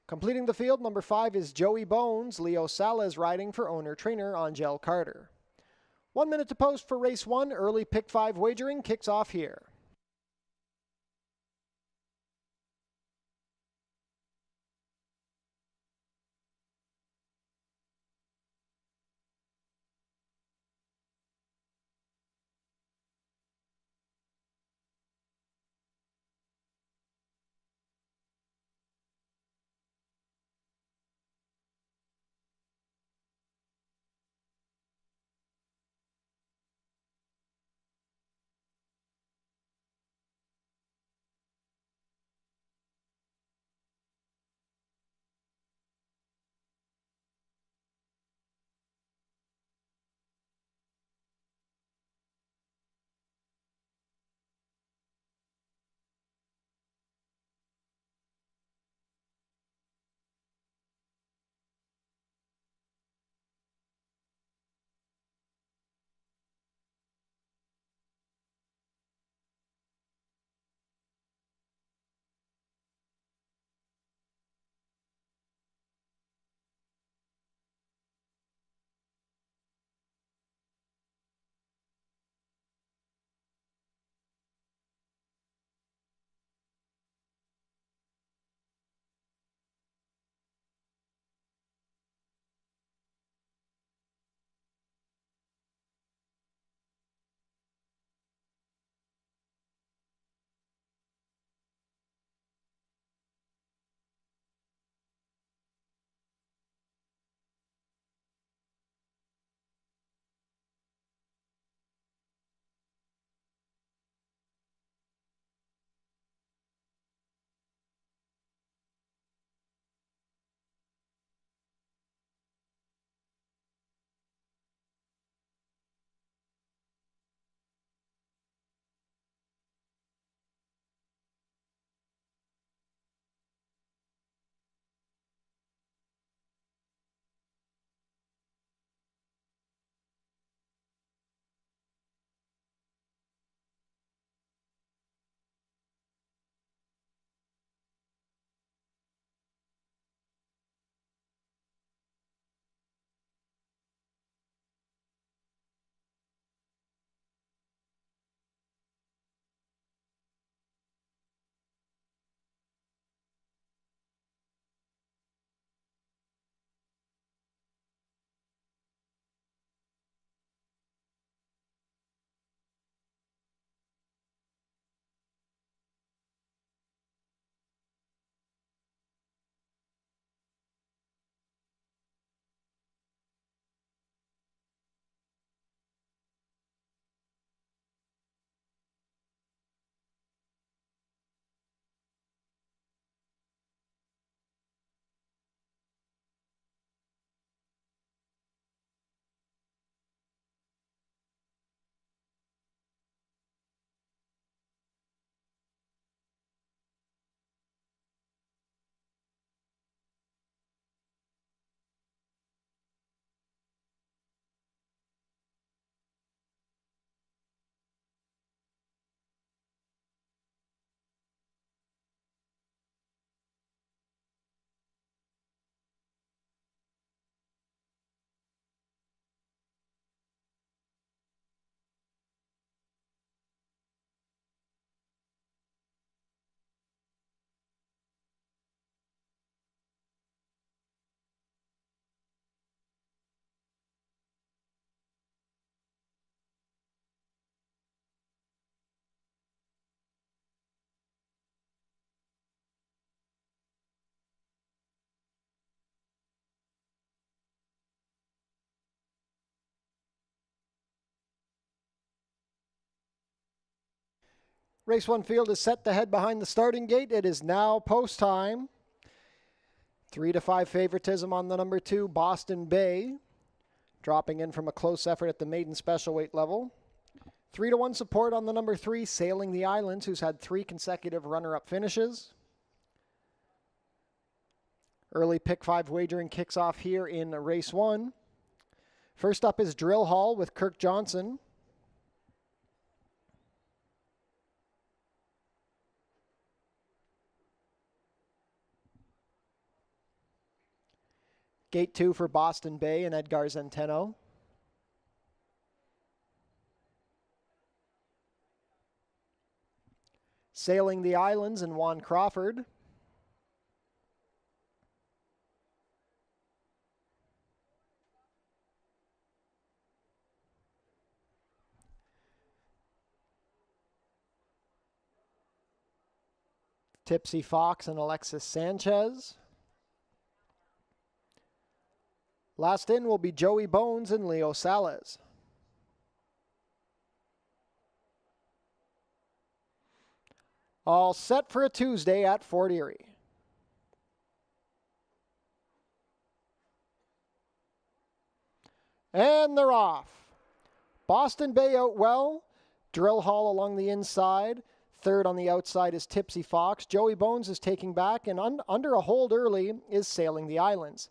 Completing the field, number 5 is Joey Bones. Leo Salas riding for owner-trainer Angel Carter. 1 minute to post for race 1. Early pick 5 wagering kicks off here. Race 1 field is set to head behind the starting gate. It is now post time. 3-5 favoritism on the number 2, Boston Bay, dropping in from a close effort at the maiden special weight level. 3-1 support on the number 3, Sailing the Islands, who's had 3 consecutive runner-up finishes. Early pick 5 wagering kicks off here in race 1. First up is Drill Hall with Kirk Johnson. Gate 2 for Boston Bay and Edgar Zenteno. Sailing the Islands and Juan Crawford. Tipsy Fox and Alexis Sanchez. Last in will be Joey Bones and Leo Salas. All set for a Tuesday at Fort Erie. And they're off. Boston Bay out well. Drill Hall along the inside. Third on the outside is Tipsy Fox. Joey Bones is taking back, and under a hold early is Sailing the Islands.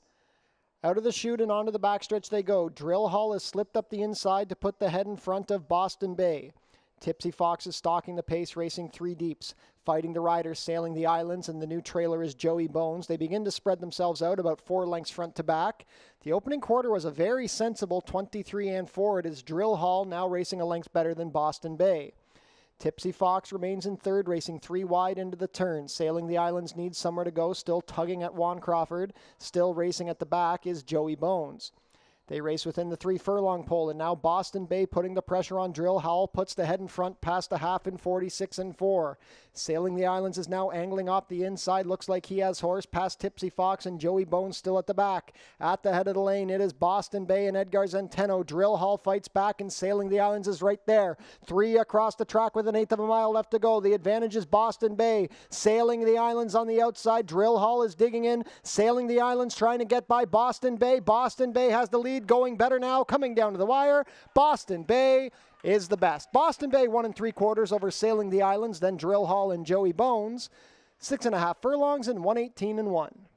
Out of the chute and onto the backstretch they go. Drill Hall has slipped up the inside to put the head in front of Boston Bay. Tipsy Fox is stalking the pace, racing 3 deeps. Fighting the riders, Sailing the Islands, and the new trailer is Joey Bones. They begin to spread themselves out about 4 lengths front to back. The opening quarter was a very sensible 23 and 4. It is Drill Hall now racing a length better than Boston Bay. Tipsy Fox remains in third, racing 3 wide into the turn. Sailing the Islands needs somewhere to go, still tugging at Juan Crawford. Still racing at the back is Joey Bones. They race within the 3 furlong pole, and now Boston Bay putting the pressure on Drill Hall, puts the head in front past a half in 46 and 4. Sailing the Islands is now angling off the inside, looks like he has horse past Tipsy Fox, and Joey Bones still at the back. At the head of the lane, it is Boston Bay and Edgar Zenteno. Drill Hall fights back, and Sailing the Islands is right there. 3 across the track with 1/8 of a mile left to go. The advantage is Boston Bay. Sailing the Islands on the outside. Drill Hall is digging in. Sailing the Islands trying to get by Boston Bay. Boston Bay has the lead, going better now, coming down to the wire. Boston Bay is the best. Boston Bay 1 3/4 over Sailing the Islands, then Drill Hall and Joey Bones. 6.5 furlongs and 118 and 1.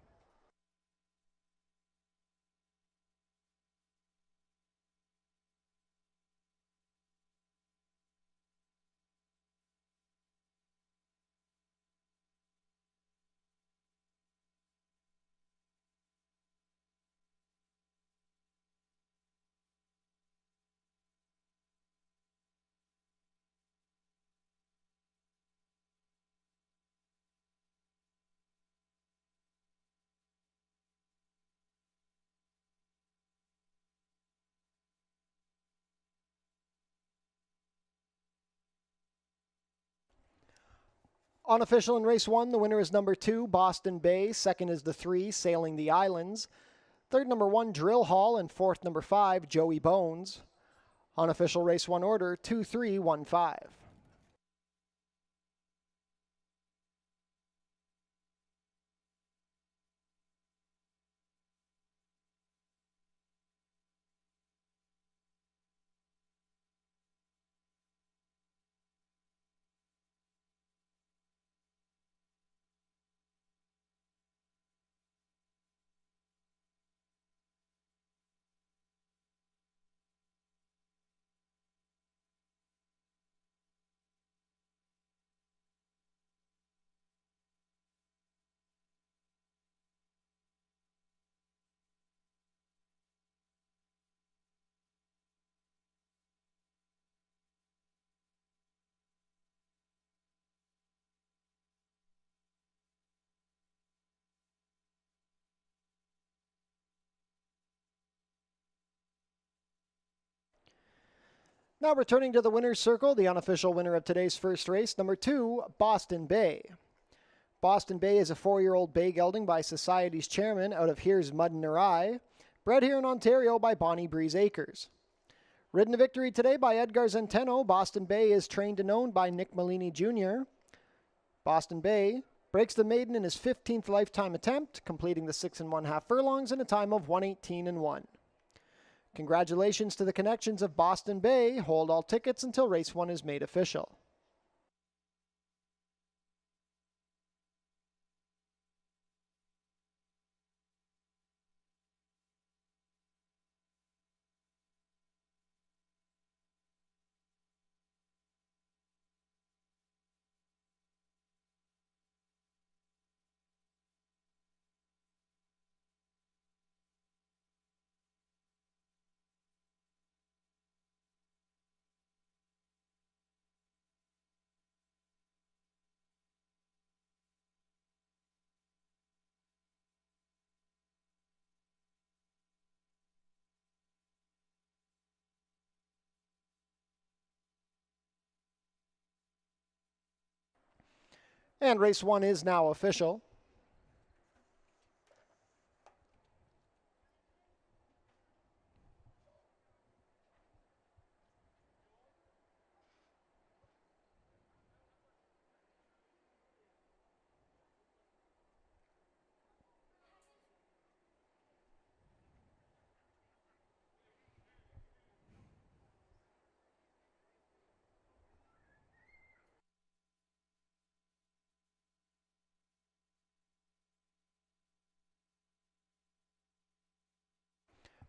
Unofficial in race 1, the winner is number 2, Boston Bay. Second is the 3, Sailing the Islands. Third, number 1, Drill Hall. And fourth, number 5, Joey Bones. Unofficial race 1 order, 2, 3, 1, 5. Now returning to the winner's circle, the unofficial winner of today's first race, number 2, Boston Bay. Boston Bay is a 4-year-old bay gelding by Society's chairman out of Here's Mud in Her Eye, bred here in Ontario by Bonnie Breeze Acres. Ridden to victory today by Edgar Zenteno. Boston Bay is trained and owned by Nick Malini Jr. Boston Bay breaks the maiden in his 15th lifetime attempt, completing the 6 1/2 furlongs in a time of 1:18.1. Congratulations to the connections of Boston Bay. Hold all tickets until race 1 is made official. And race 1 is now official.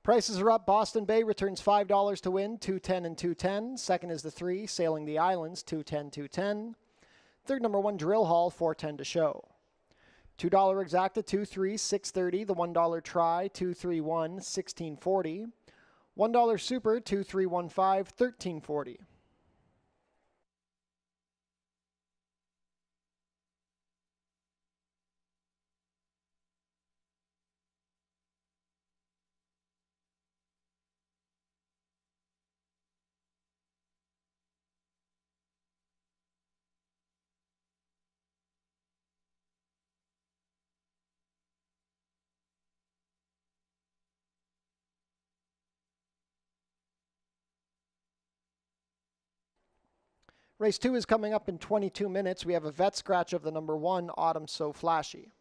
Prices are up. Boston Bay returns $5 to win, 210 and 210. Second is the 3, Sailing the Islands, 210, 210. Third, number 1, Drill Hall, 410 to show. $2 exacta, 2-3, 630. The $1 try, 231, 1640. $1 super, 2315, 1340. Race 2 is coming up in 22 minutes. We have a vet scratch of the number 1, Autumn So Flashy.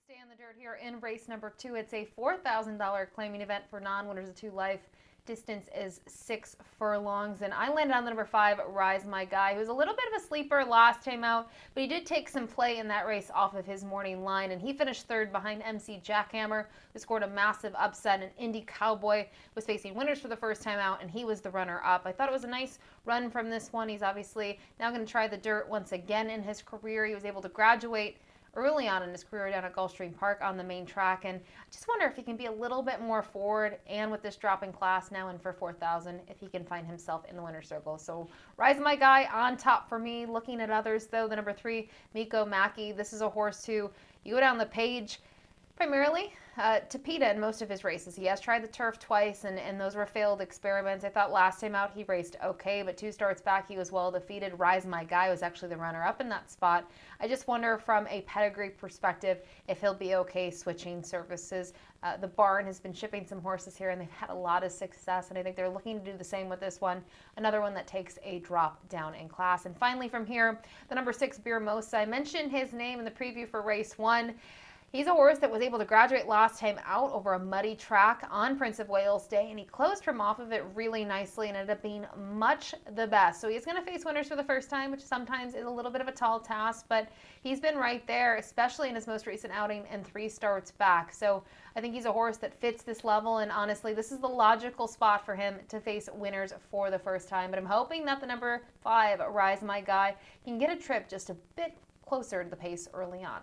Stay in the dirt here in race number 2. It's a $4,000 claiming event for non-winners of 2 life. Distance is 6 furlongs, and I landed on the number 5, Rise My Guy, who was a little bit of a sleeper last time out, but he did take some play in that race off of his morning line, and he finished 3rd behind MC Jackhammer, who scored a massive upset, and Indy Cowboy was facing winners for the first time out, and he was the runner-up. I thought it was a nice run from this one. He's obviously now going to try the dirt once again in his career. He was able to graduate early on in his career down at Gulfstream Park on the main track, and I just wonder if he can be a little bit more forward, and with this drop in class now in for 4,000, if he can find himself in the winner's circle. So Rise My Guy on top for me. Looking at others though, the number 3, Miko Maki. This is a horse who, you go down the page, primarily to PETA in most of his races. He has tried the turf twice, and those were failed experiments. I thought last time out he raced okay, but 2 starts back he was well defeated. Rise My Guy was actually the runner-up in that spot. I just wonder from a pedigree perspective if he'll be okay switching surfaces. The barn has been shipping some horses here, and they've had a lot of success, and I think they're looking to do the same with this one. Another one that takes a drop down in class. And finally from here, the number 6, Beer Mosa. I mentioned his name in the preview for race 1. He's a horse that was able to graduate last time out over a muddy track on Prince of Wales Day, and he closed from off of it really nicely and ended up being much the best. So he's going to face winners for the first time, which sometimes is a little bit of a tall task, but he's been right there, especially in his most recent outing and 3 starts back. So I think he's a horse that fits this level, and honestly, this is the logical spot for him to face winners for the first time. But I'm hoping that the number 5, Rise My Guy, can get a trip just a bit closer to the pace early on.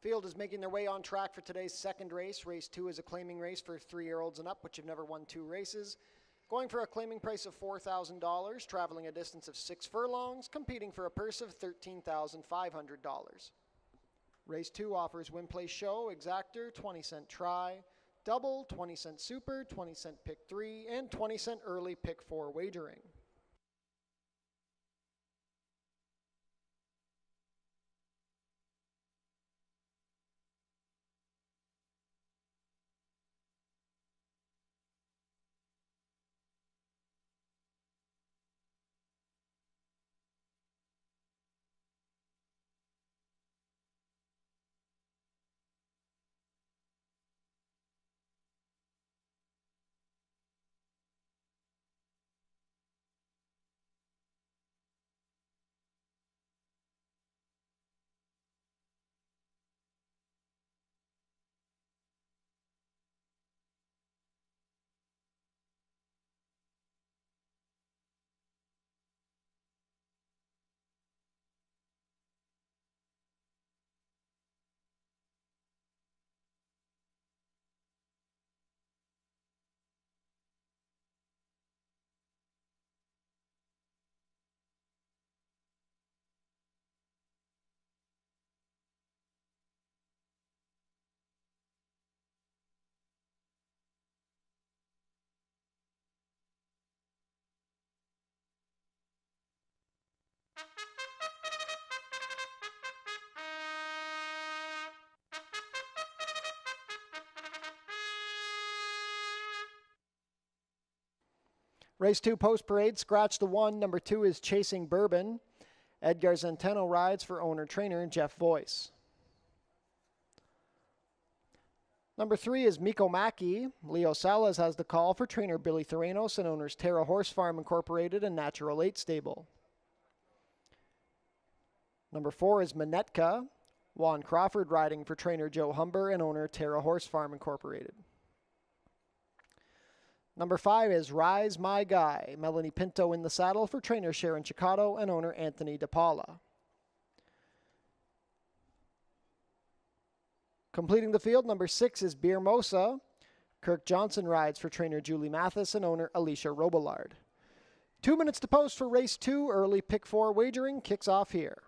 Field is making their way on track for today's second race. Race 2 is a claiming race for 3-year-olds and up, which have never won 2 races. Going for a claiming price of $4,000, traveling a distance of 6 furlongs, competing for a purse of $13,500. Race 2 offers win, place, show, exactor, 20-cent try, double, 20-cent super, 20-cent pick 3, and 20-cent early pick 4 wagering. Race 2 post parade, scratch the 1. Number 2 is Chasing Bourbon. Edgar Zenteno rides for owner-trainer Jeff Voice. Number 3 is Miko Maki. Leo Salas has the call for trainer Billy Theranos and owners Terra Horse Farm Incorporated and Natural 8 Stable. Number 4 is Manetka. Juan Crawford riding for trainer Joe Humber and owner Terra Horse Farm Incorporated. Number 5 is Rise My Guy. Melanie Pinto in the saddle for trainer Sharon Chicato and owner Anthony DePaula. Completing the field, number 6 is Beer Mosa. Kirk Johnson rides for trainer Julie Mathis and owner Alicia Robillard. 2 minutes to post for race 2. Early pick 4 wagering kicks off here.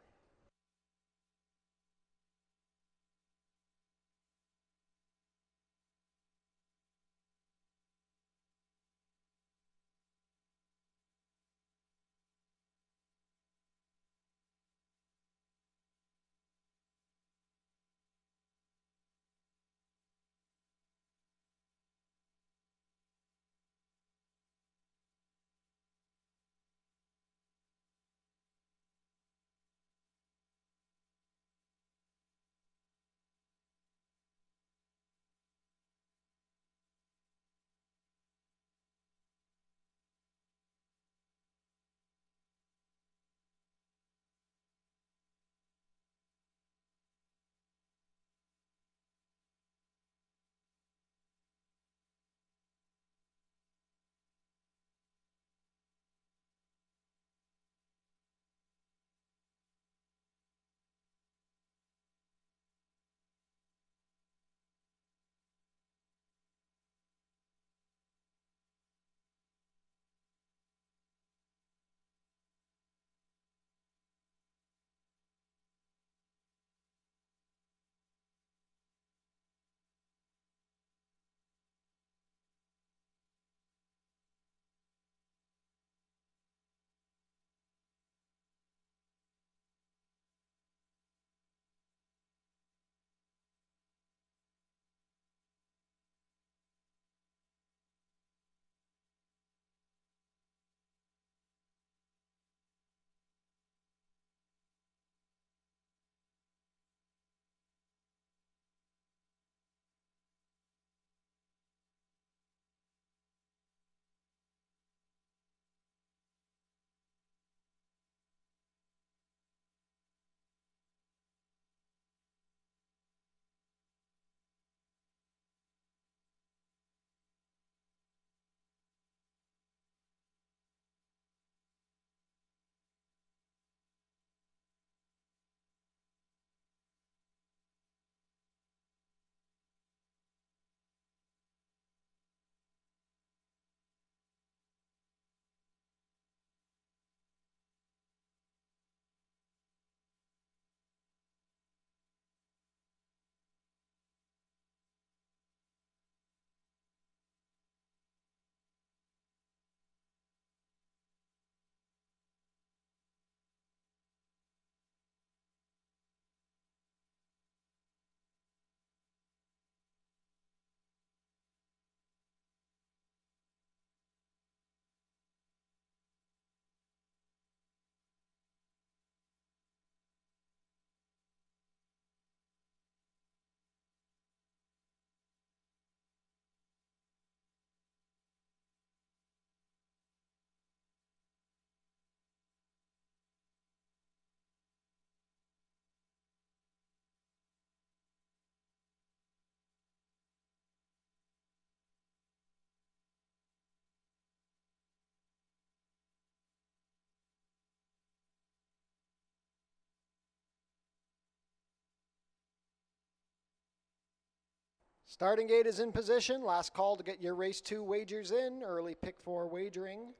Starting gate is in position. Last call to get your race 2 wagers in. Early pick 4 wagering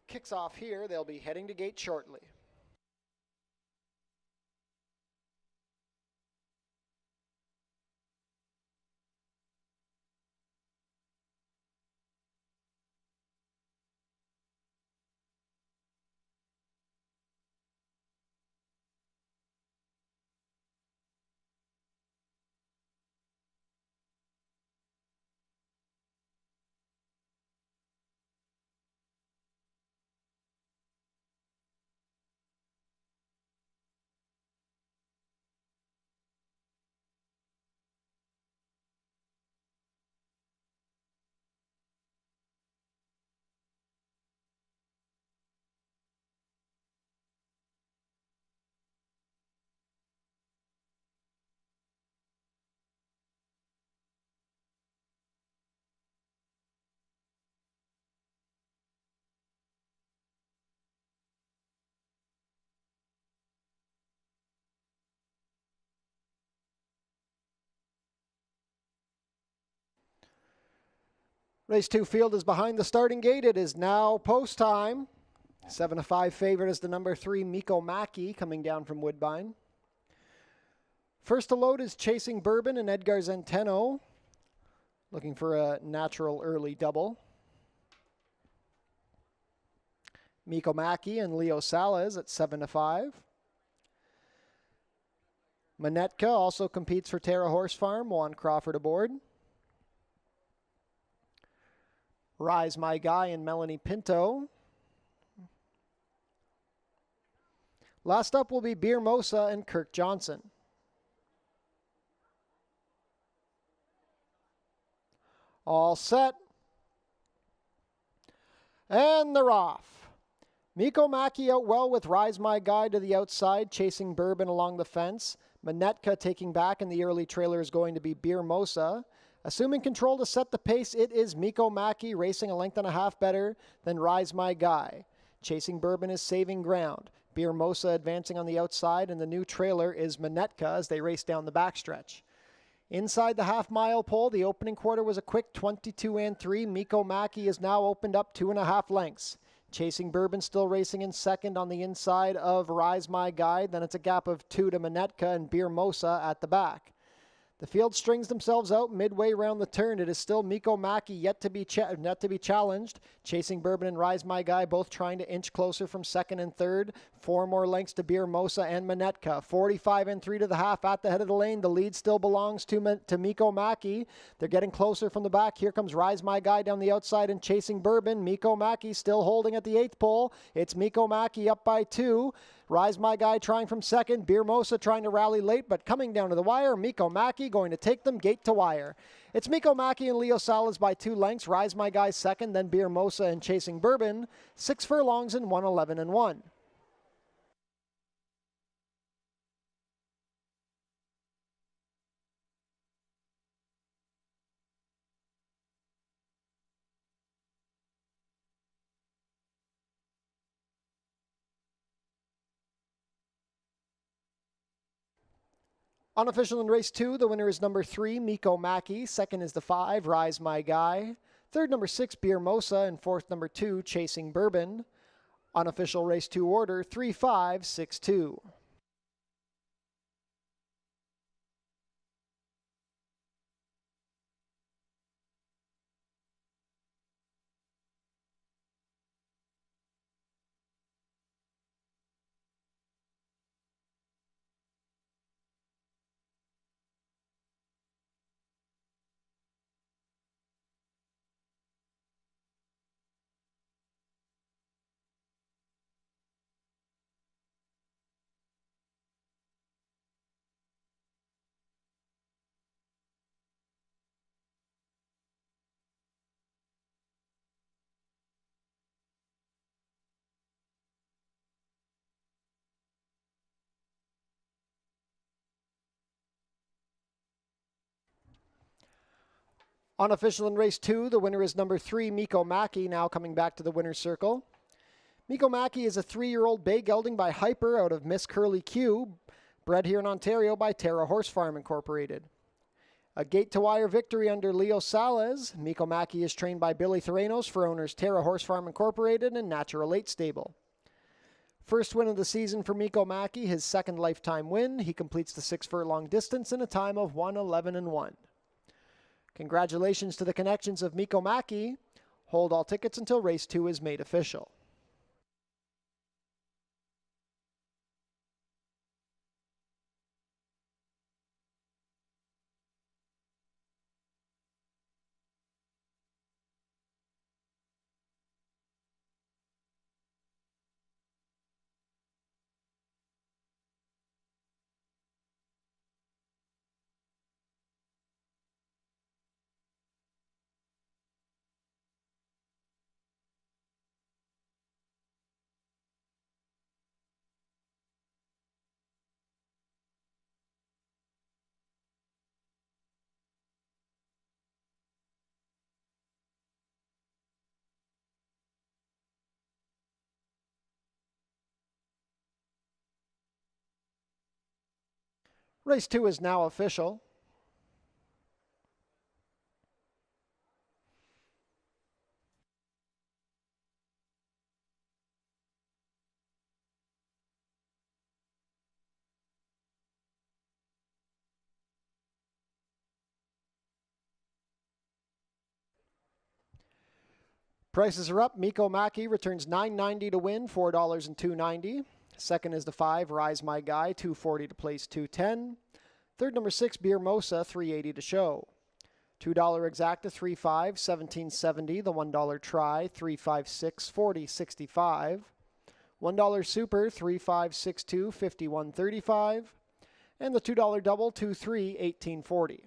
kicks off here. They'll be heading to gate shortly. Race 2 field is behind the starting gate. It is now post time. 7-5 favorite is the number 3 Miko Mackey coming down from Woodbine. First to load is Chasing Bourbon and Edgar Zenteno, looking for a natural early double. Miko Mackey and Leo Salas at 7-5. Manetka also competes for Terra Horse Farm. Juan Crawford aboard. Rise My Guy and Melanie Pinto. Last up will be Beer Mosa and Kirk Johnson. All set. And they're off. Miko Mackey out well with Rise My Guy to the outside, Chasing Bourbon along the fence. Manetka taking back, and the early trailer is going to be Beer Mosa. Assuming control to set the pace, it is Miko Mackey racing a length and a half better than Rise My Guy. Chasing Bourbon is saving ground. Beer Mosa advancing on the outside, and the new trailer is Manetka as they race down the backstretch. Inside the half-mile pole, the opening quarter was a quick 22-3. Miko Mackey is now opened up 2.5 lengths. Chasing Bourbon still racing in second on the inside of Rise My Guy. Then it's a gap of 2 to Manetka and Beer Mosa at the back. The field strings themselves out midway around the turn. It is still Miko Mackey yet to be challenged. Chasing Bourbon and Rise My Guy both trying to inch closer from second and third. 4 more lengths to Beer Mosa and Manetka. 45-3 to the half at the head of the lane. The lead still belongs to Miko Mackey. They're getting closer from the back. Here comes Rise My Guy down the outside and Chasing Bourbon. Miko Mackey still holding at the 8th pole. It's Miko Mackey up by 2. Rise My Guy trying from second. Beer Mosa trying to rally late, but coming down to the wire. Miko Mackey going to take them gate to wire. It's Miko Mackey and Leo Salas by 2 lengths. Rise My Guy second, then Beer Mosa and Chasing Bourbon. 6 furlongs and 1:11-1. Unofficial in race 2, the winner is number 3, Miko Mackey. Second is the 5, Rise My Guy. Third, number 6, Beer Mosa. And fourth, number 2, Chasing Bourbon. Unofficial race 2 order, 3-5-6-2. Unofficial in race 2, the winner is number 3, Miko Mackey, now coming back to the winner's circle. Miko Mackey is a 3-year-old bay gelding by Hyper out of Miss Curly Q, bred here in Ontario by Terra Horse Farm Incorporated. A gate-to-wire victory under Leo Salas. Miko Maki is trained by Billy Theranos for owners Terra Horse Farm Incorporated and Natural 8 Stable. First win of the season for Miko Maki, his second lifetime win. He completes the 6 furlong distance in a time of 1:11:1. Congratulations to the connections of Miko Maki. Hold all tickets until race 2 is made official. Race 2 is now official. Prices are up. Miko Maki returns $9.90 to win, $4 and $2.90. Second is the 5, Rise My Guy, $2.40 to place, $2.10. Third, number 6, Beer Mosa, $3.80 to show. $2 Exacta, $3.5, $17.70. The $1 Try, $3.56, $40, $65. $1 Super, $3.562, $51.35. And the $2 Double, $2.3, $18.40.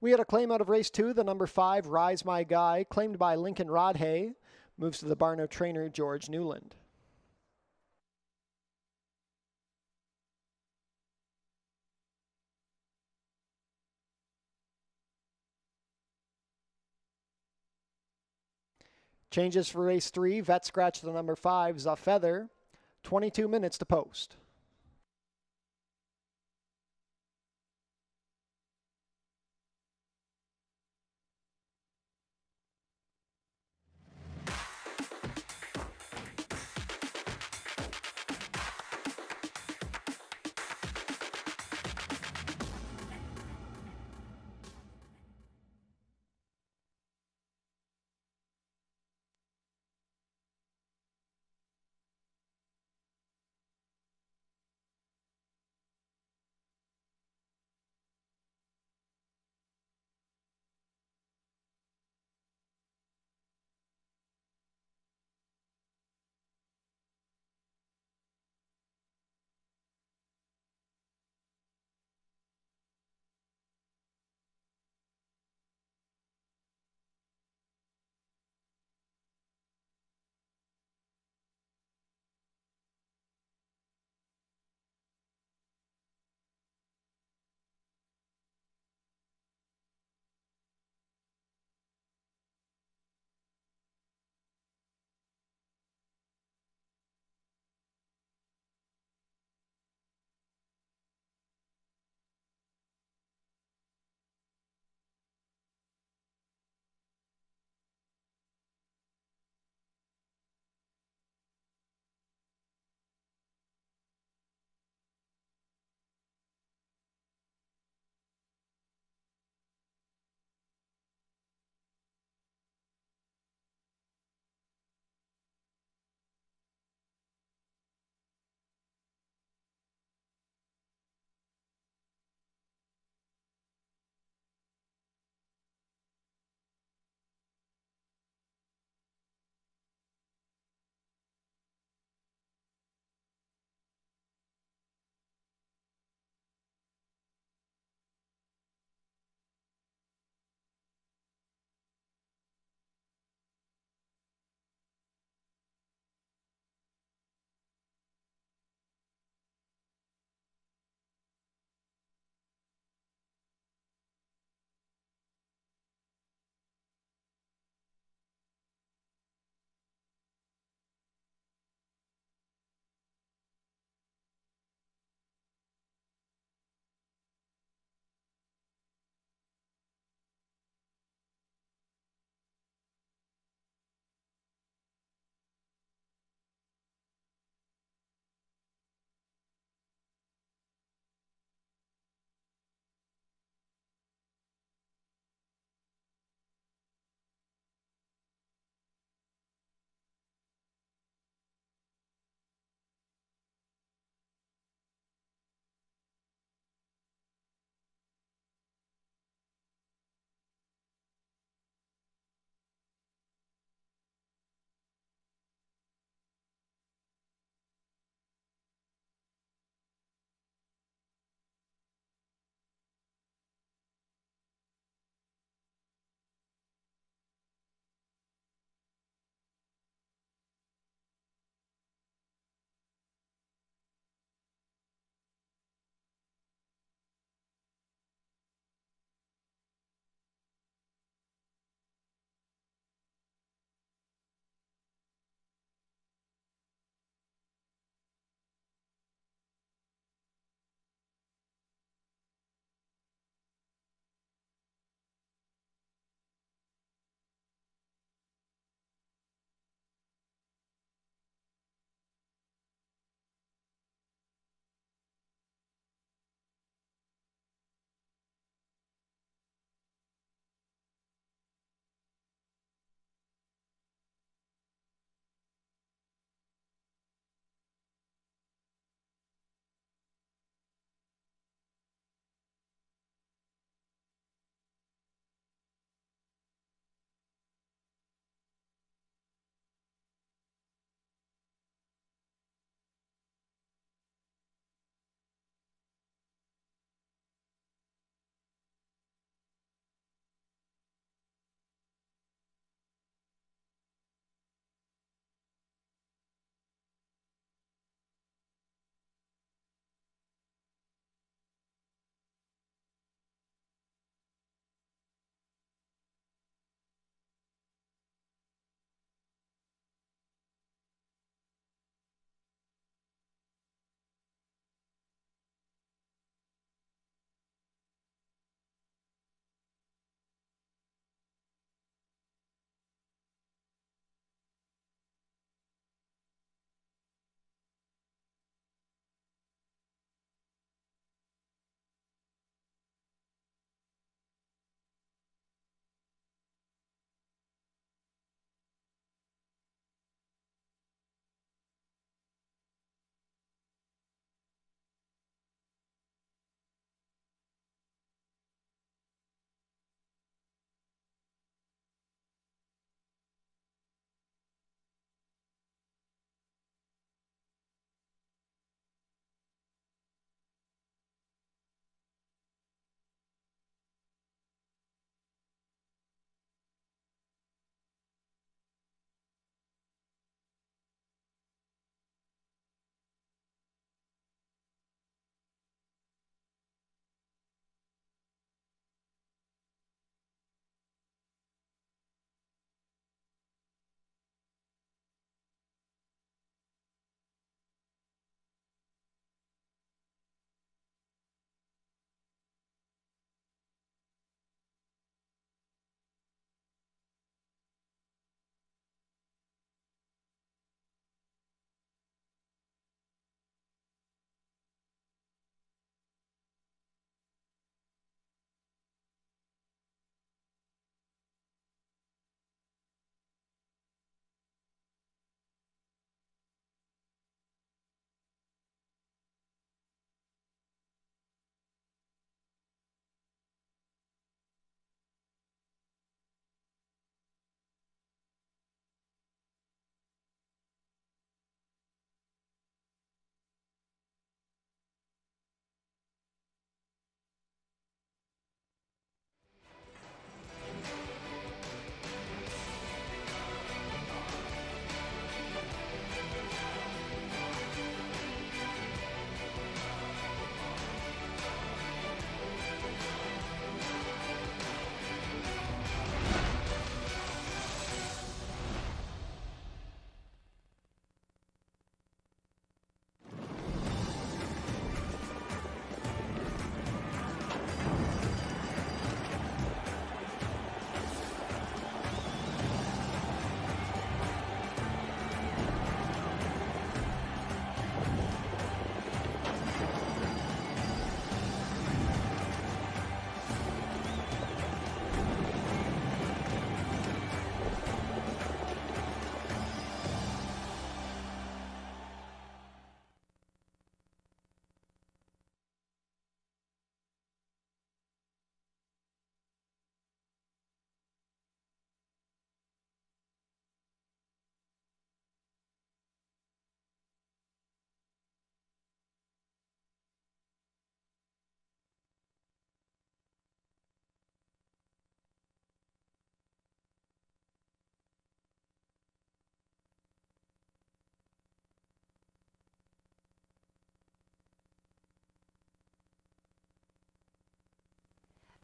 We had a claim out of race 2, the number 5, Rise My Guy, claimed by Lincoln Rodhay, moves to the barn of trainer George Newland. Changes for race 3, Vet Scratch the number 5, Zafeather, 22 minutes to post.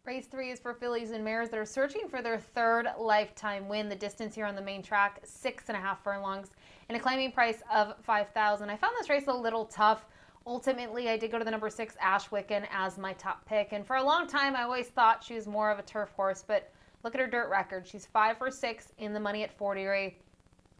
Race 3 is for fillies and mares that are searching for their third lifetime win. The distance here on the main track, 6.5 furlongs, and a claiming price of $5,000. I found this race a little tough. Ultimately, I did go to the number 6, Ashwicken, as my top pick. And for a long time, I always thought she was more of a turf horse, but look at her dirt record. She's 5 for 6 in the money at 40 Erie.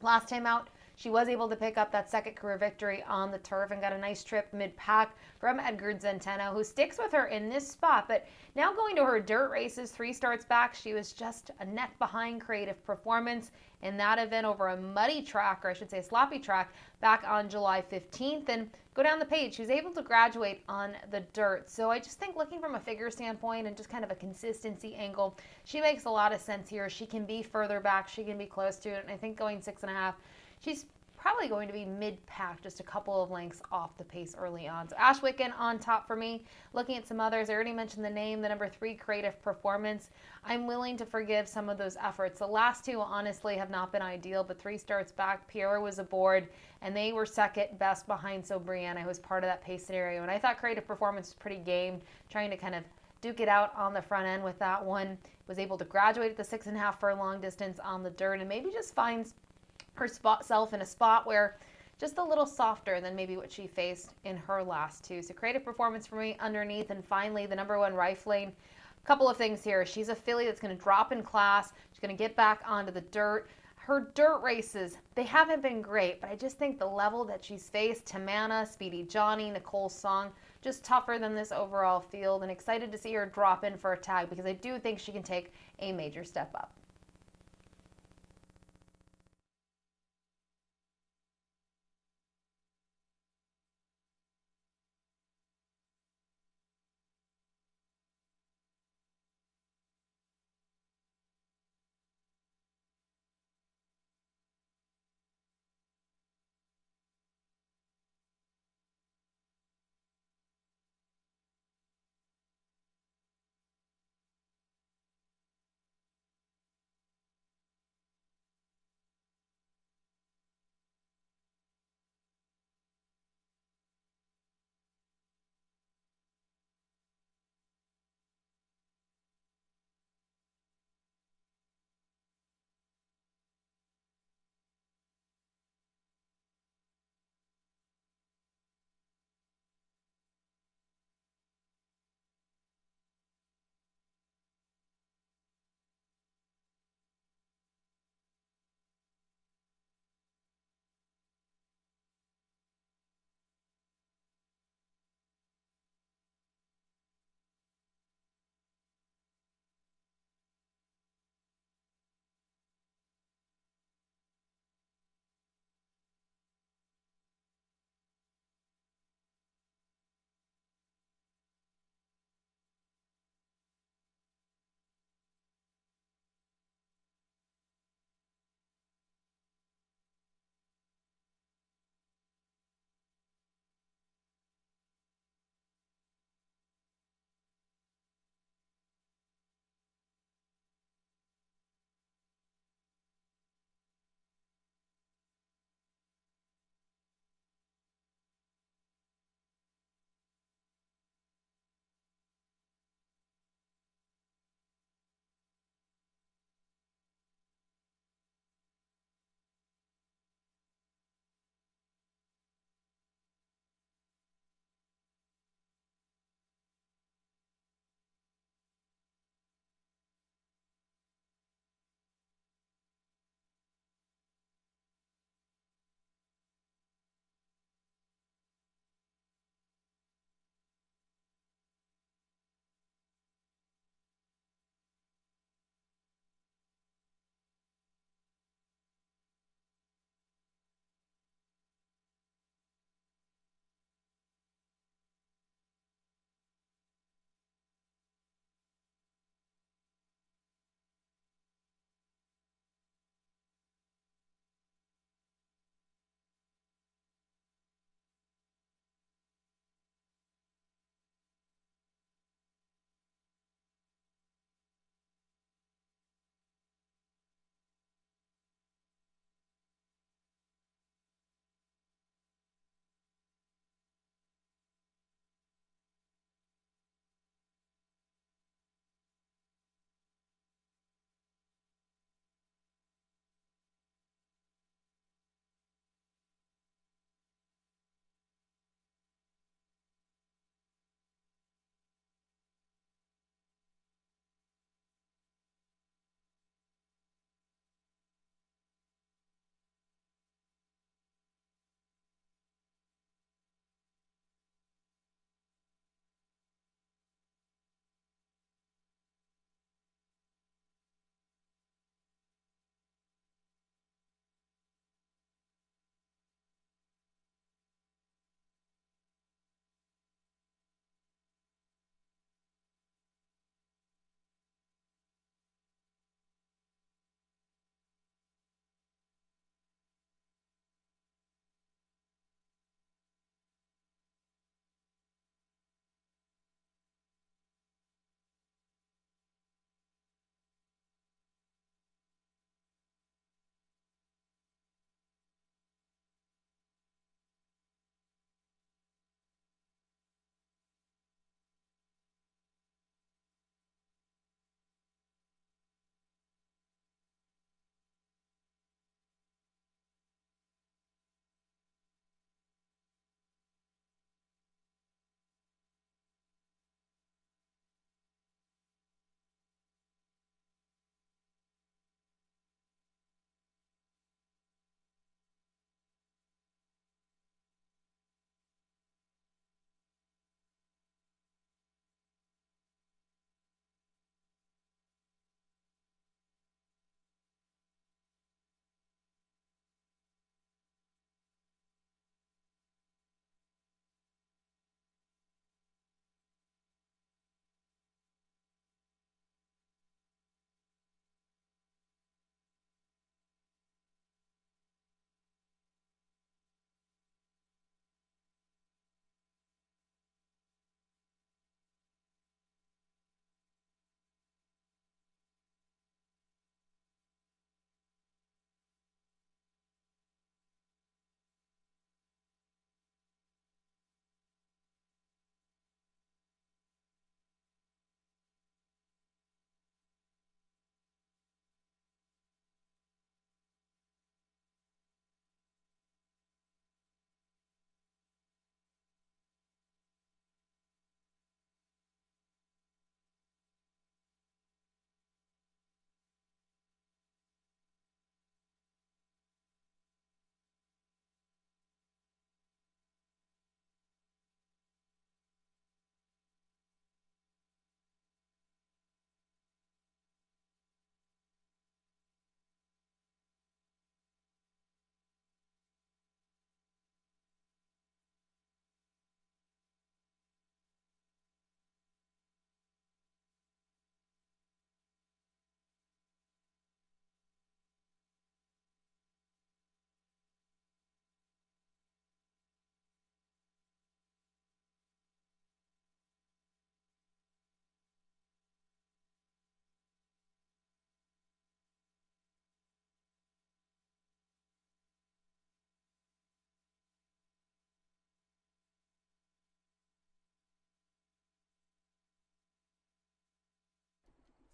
Last time out, she was able to pick up that second career victory on the turf and got a nice trip mid-pack from Edgar Zenteno, who sticks with her in this spot. But now going to her dirt races, 3 starts back, she was just a neck behind Creative Performance in that event over a muddy track, or I should say a sloppy track, back on July 15th. And go down the page, she was able to graduate on the dirt. So I just think, looking from a figure standpoint and just kind of a consistency angle, she makes a lot of sense here. She can be further back, she can be close to it, and I think going 6.5, she's probably going to be mid-pack, just a couple of lengths off the pace early on. So Ashwicken on top for me. Looking at some others, I already mentioned the name, the number 3, Creative Performance. I'm willing to forgive some of those efforts. The last 2 honestly have not been ideal, but 3 starts back, Pierre was aboard, and they were second best behind Sobriana, who was part of that pace scenario. And I thought Creative Performance was pretty game, trying to kind of duke it out on the front end with that one. Was able to graduate at the 6.5 furlong distance on the dirt, and maybe just finds herself in a spot where just a little softer than maybe what she faced in her last 2. So Creative Performance for me underneath. And finally, the number 1, Rifling. A couple of things here. She's a filly that's going to drop in class. She's going to get back onto the dirt. Her dirt races, they haven't been great, but I just think the level that she's faced, Tamana, Speedy Johnny, Nicole Song, just tougher than this overall field, and excited to see her drop in for a tag because I do think she can take a major step up.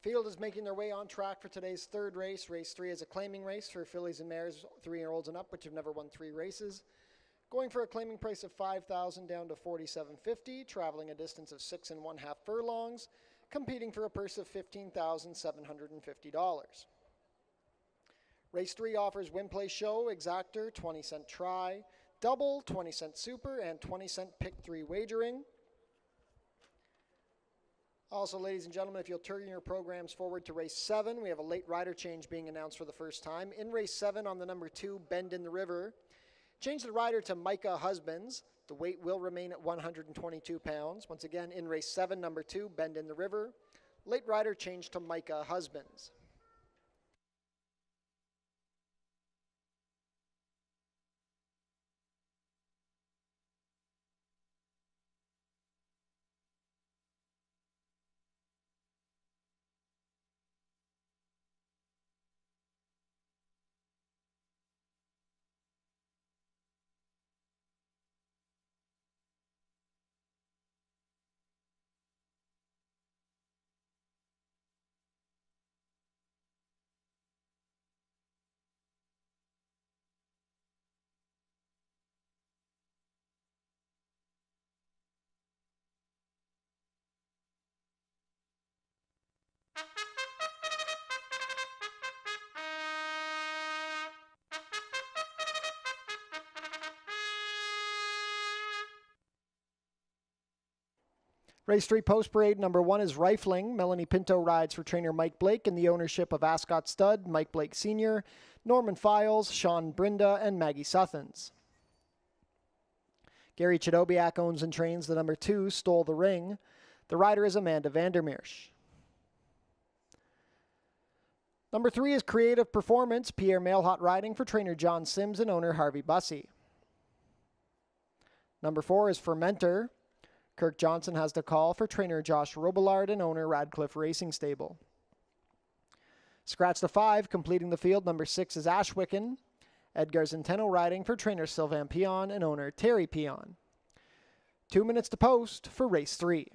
Field is making their way on track for today's third race. Race 3 is a claiming race for fillies and mares 3-year-olds and up, which have never won 3 races. Going for a claiming price of $5,000 down to $4,750, traveling a distance of 6 1/2 furlongs, competing for a purse of $15,750. Race 3 offers win, play, show, exactor, 20-cent try, double, 20-cent super, and 20-cent pick 3 wagering. Also, ladies and gentlemen, if you'll turn your programs forward to race 7, we have a late rider change being announced for the first time. In race 7 on the number 2, Bend in the River, change the rider to Micah Husbands. The weight will remain at 122 pounds. Once again, in race 7, number 2, Bend in the River, late rider change to Micah Husbands. Race 3 post parade number 1 is Rifling. Melanie Pinto rides for trainer Mike Blake in the ownership of Ascot Stud, Mike Blake Sr., Norman Files, Sean Brinda, and Maggie Suthens. Gary Chidobiak owns and trains the number 2, Stole the Ring. The rider is Amanda Vandermeersch. Number 3 is Creative Performance, Pierre Mailhot riding for trainer John Sims and owner Harvey Bussey. Number 4 is Fermenter. Kirk Johnson has the call for trainer Josh Robillard and owner Radcliffe Racing Stable. Scratch the 5, completing the field, number 6 is Ashwicken. Edgar Zenteno riding for trainer Sylvain Pion and owner Terry Pion. 2 minutes to post for race 3.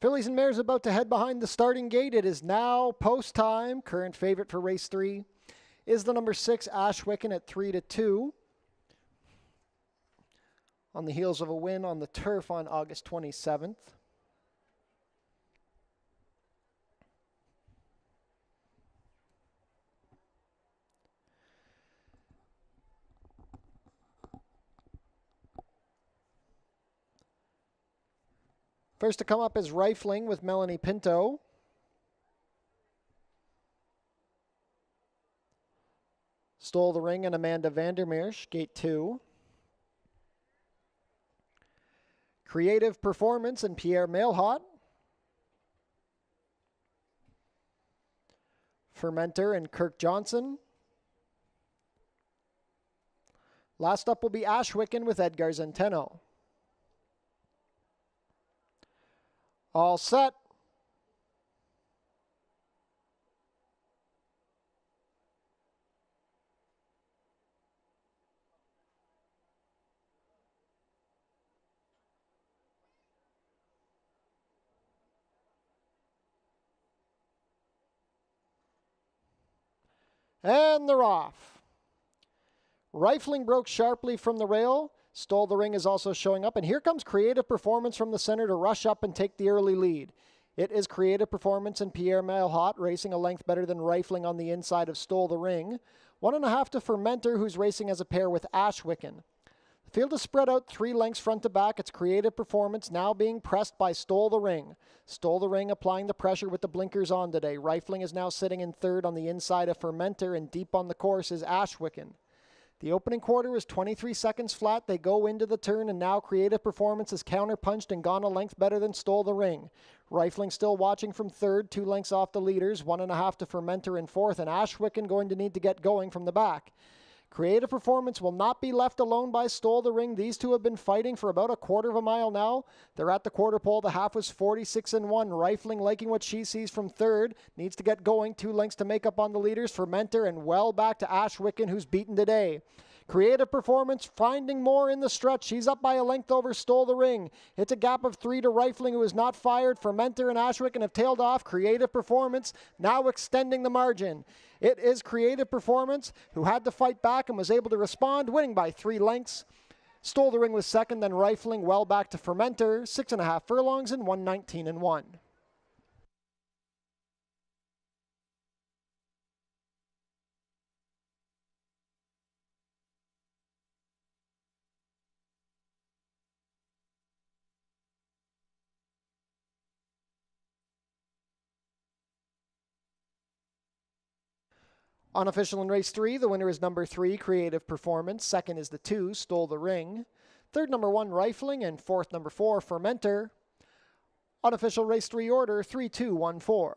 Fillies and Mares about to head behind the starting gate. It is now post time. Current favorite for race 3 is the number 6 Ashwicken at 3-2. On the heels of a win on the turf on August 27th. First to come up is Rifling with Melanie Pinto. Stole the Ring and Amanda Vandermeersch, gate 2. Creative Performance and Pierre Mailhot. Fermenter and Kirk Johnson. Last up will be Ashwicken with Edgar Zenteno. All set. And they're off. Rifling broke sharply from the rail. Stole the Ring is also showing up. And here comes Creative Performance from the center to rush up and take the early lead. It is Creative Performance and Pierre Mailhot racing a length better than Rifling on the inside of Stole the Ring. 1.5 to Fermenter, who's racing as a pair with Ashwicken. The field is spread out 3 lengths front to back. It's Creative Performance now being pressed by Stole the Ring. Stole the Ring applying the pressure with the blinkers on today. Rifling is now sitting in third on the inside of Fermenter, and deep on the course is Ashwicken. The opening quarter is 23 seconds flat. They go into the turn, and now Creative Performance has counterpunched and gone a length better than Stole the Ring. Rifling still watching from third, 2 lengths off the leaders, 1.5 to Fermenter in fourth, and Ashwicken going to need to get going from the back. Creative Performance will not be left alone by Stole the Ring. These two have been fighting for about a quarter of a mile now. They're at the quarter pole. The half was 46-1. Rifling liking what she sees from third. Needs to get going. 2 lengths to make up on the leaders. Fermenter and well back to Ashwicken, who's beaten today. Creative Performance finding more in the stretch. She's up by a length over Stole the Ring. It's a gap of 3 to Rifling, who is not fired. Fermenter and Ashwicken have tailed off. Creative Performance now extending the margin. It is Creative Performance who had to fight back and was able to respond, winning by 3 lengths. Stole the Ring was second, then Rifling well back to Fermenter, 6.5 furlongs and 119-1. Unofficial in race 3, the winner is number 3, Creative Performance. Second is the 2, Stole the Ring. Third, number 1, Rifling. And fourth, number 4, Fermenter. Unofficial race 3 order, 3-2-1-4.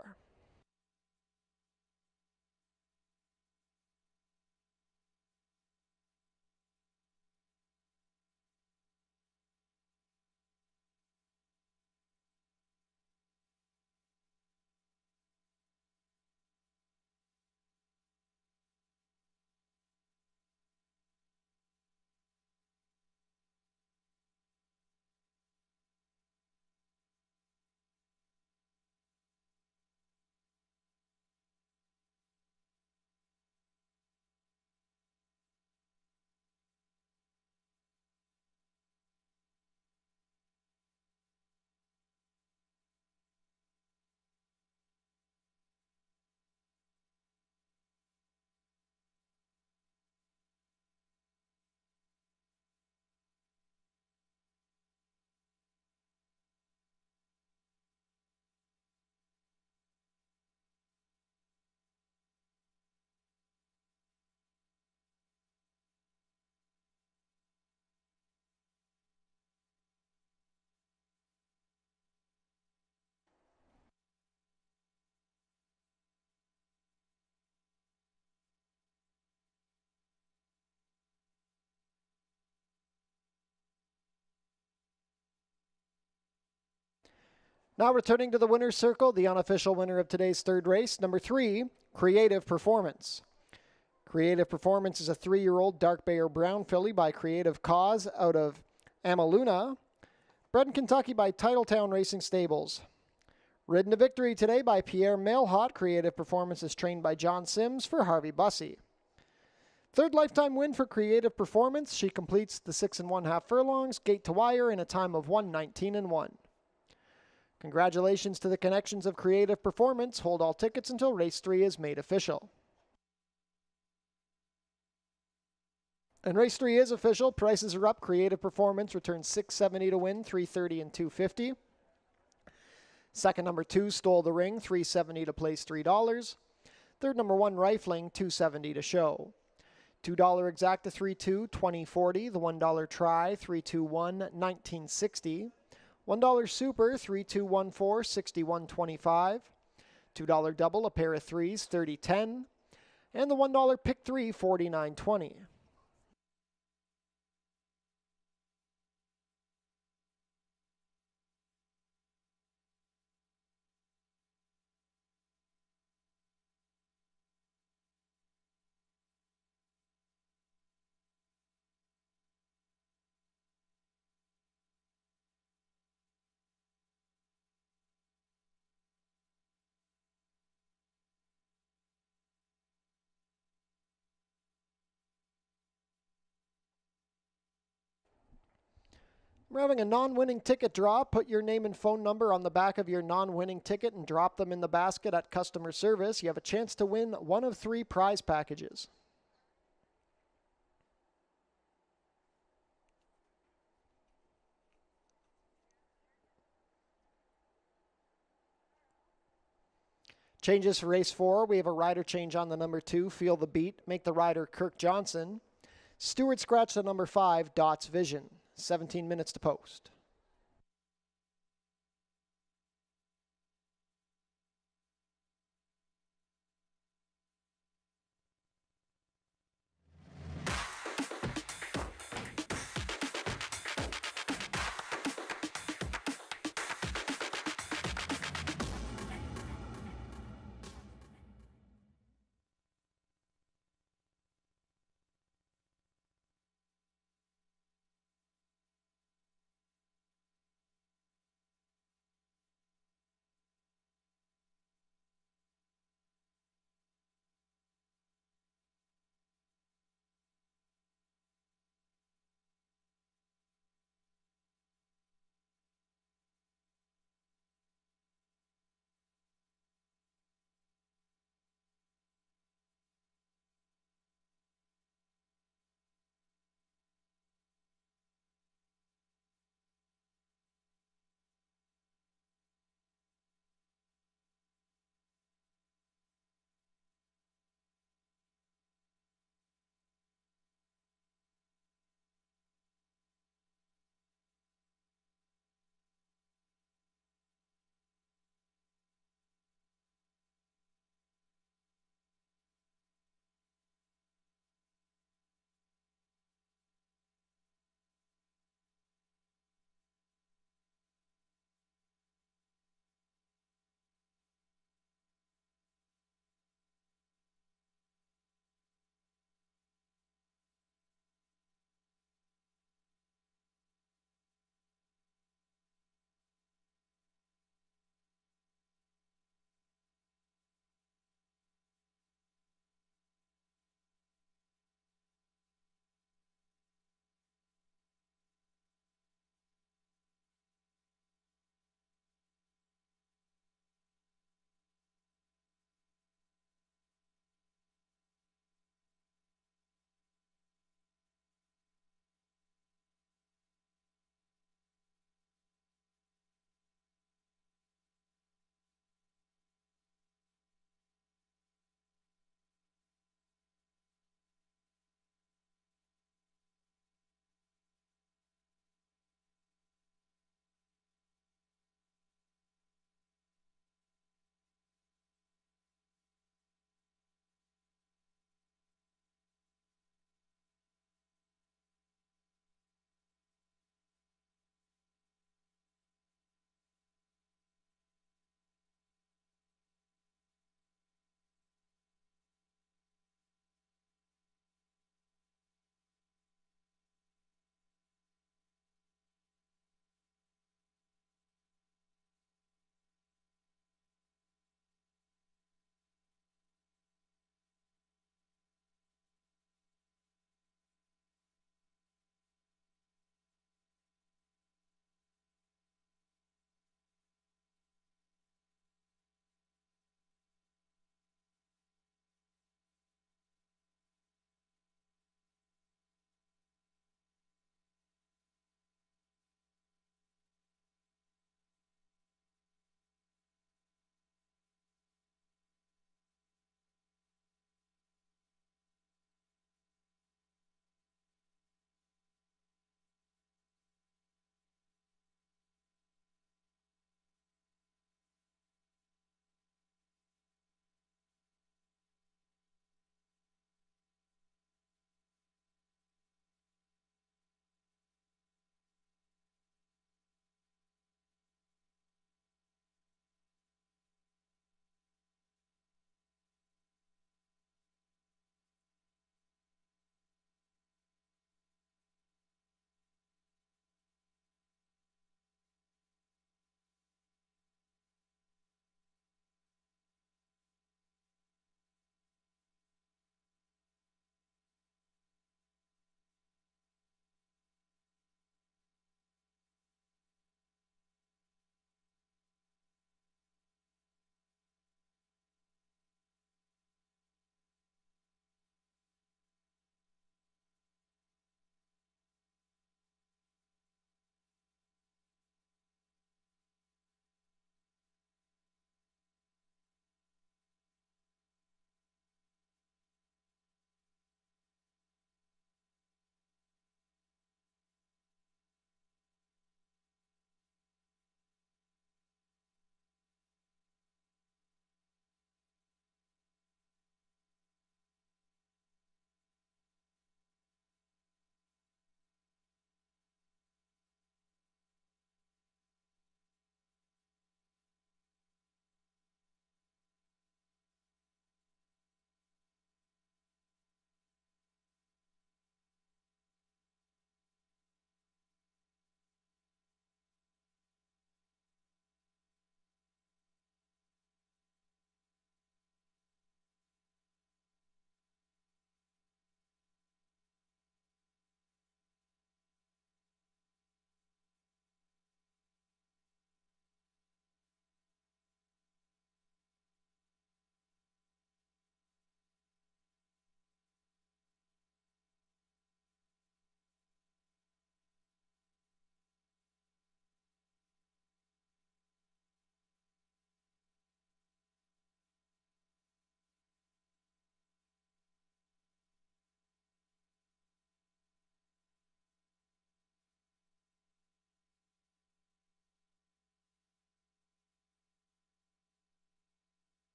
Now returning to the winner's circle, the unofficial winner of today's third race, number 3, Creative Performance. Creative Performance is a 3-year-old dark bay or brown filly by Creative Cause out of Amaluna, bred in Kentucky by Titletown Racing Stables. Ridden to victory today by Pierre Mailhot. Creative Performance is trained by John Sims for Harvey Bussey. Third lifetime win for Creative Performance. She completes the 6 1/2 furlongs, gate to wire, in a time of 1:19.1. Congratulations to the connections of Creative Performance. Hold all tickets until race 3 is made official. And race 3 is official. Prices are up. Creative Performance returns $6.70 to win, $3.30 and $2.50. Second, number 2, Stole the Ring, $3.70 to place $3. Third, number 1, Rifling, $2.70 to show. $2 exacta 3-2, 2040. The $1 try, 3-2-1, 1960. $1 super, 3-2-1-4, 61.25. $2 double, a pair of threes, 30.10. And the $1 pick 3, 49.20. We're having a non-winning ticket draw. Put your name and phone number on the back of your non-winning ticket and drop them in the basket at customer service. You have a chance to win one of 3 prize packages. Changes for race 4. We have a rider change on the number 2, Feel the Beat. Make the rider Kirk Johnson. Stewart scratch the number 5, Dots Vision. 17 minutes to post.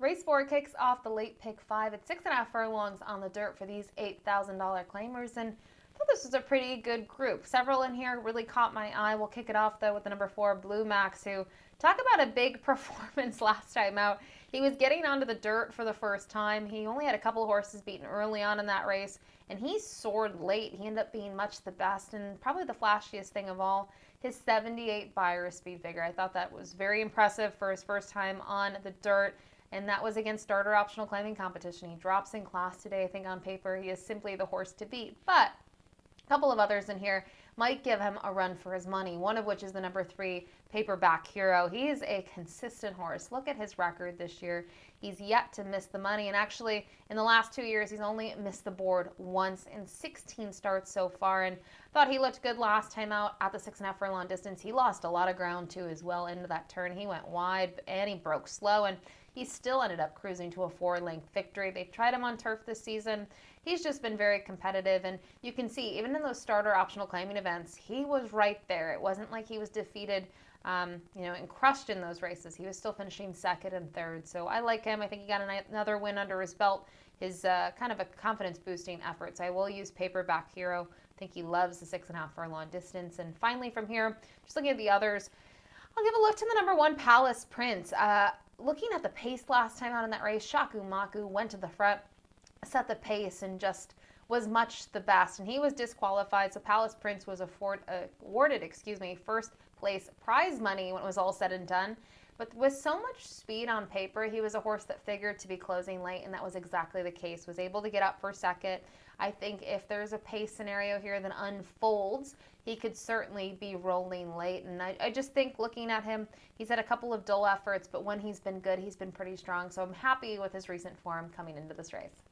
Race 4 kicks off the late pick 5 at 6.5 furlongs on the dirt for these $8,000 claimers, and I thought this was a pretty good group. Several in here really caught my eye. We'll kick it off though with the number 4 Blue Max, who talk about a big performance last time out. He was getting onto the dirt for the first time. He only had a couple of horses beaten early on in that race, and he soared late. He ended up being much the best, and probably the flashiest thing of all, his 78 Beyer speed figure. I thought that was very impressive for his first time on the dirt, and that was against starter optional claiming competition. He drops in class today. I think on paper he is simply the horse to beat, but a couple of others in here might give him a run for his money, one of which is the number 3 Paperback Hero. He is a consistent horse. Look at his record this year. He's yet to miss the money, and actually in the last 2 years he's only missed the board once in 16 starts so far, and thought he looked good last time out at the 6.5 furlong distance. He lost a lot of ground too as well into that turn. He went wide and he broke slow, and he still ended up cruising to a 4-length victory. They've tried him on turf this season. He's just been very competitive, and you can see even in those starter optional claiming events, he was right there. It wasn't like he was defeated, and crushed in those races. He was still finishing second and third. So I like him. I think he got another win under his belt. His kind of a confidence boosting efforts. I will use Paperback Hero. I think he loves the 6.5 furlong distance. And finally from here, just looking at the others, I'll give a look to the number 1 Palace Prince. Looking at the pace last time out in that race, Shaku Maku went to the front, set the pace, and just was much the best. And he was disqualified, so Palace Prince was awarded first place prize money when it was all said and done. But with so much speed on paper, he was a horse that figured to be closing late, and that was exactly the case. Was able to get up for second. I think if there's a pace scenario here that unfolds, he could certainly be rolling late. And I just think looking at him, he's had a couple of dull efforts, but when he's been good, he's been pretty strong. So I'm happy with his recent form coming into this race.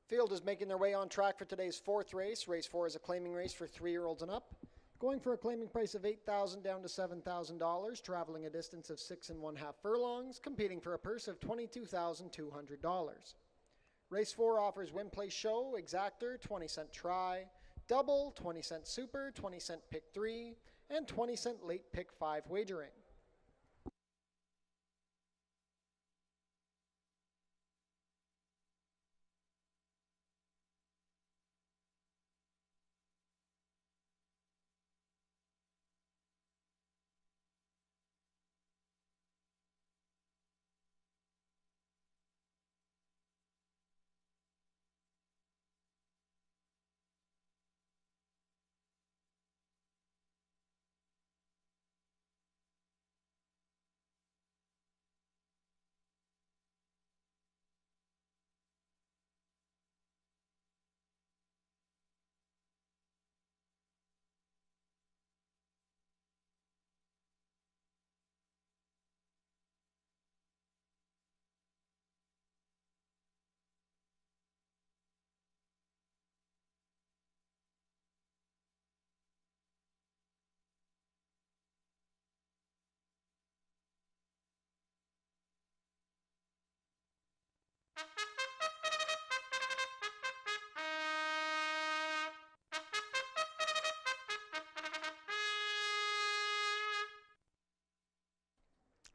Field is making their way on track for today's fourth race. Race 4 is a claiming race for 3-year-olds and up. Going for a claiming price of $8,000 down to $7,000, traveling a distance of 6½ furlongs, competing for a purse of $22,200. Race 4 offers win, place, show, exactor, 20-cent try, double, 20-cent super, 20-cent pick 3, and 20-cent late pick 5 wagering.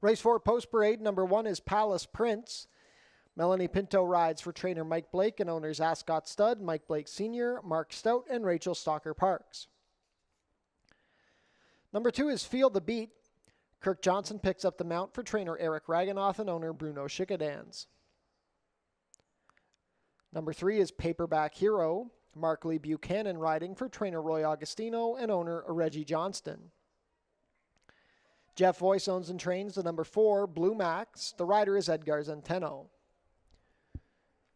Race 4 Post Parade, number 1 is Palace Prince. Melanie Pinto rides for trainer Mike Blake and owners Ascot Stud, Mike Blake Sr., Mark Stout, and Rachel Stalker Parks. Number 2 is Feel the Beat. Kirk Johnson picks up the mount for trainer Eric Raganoff and owner Bruno Schickadans. Number 3 is Paperback Hero. Mark Lee Buchanan riding for trainer Roy Augustino and owner Reggie Johnston. Jeff Voice owns and trains the number 4, Blue Max. The rider is Edgar Zenteno.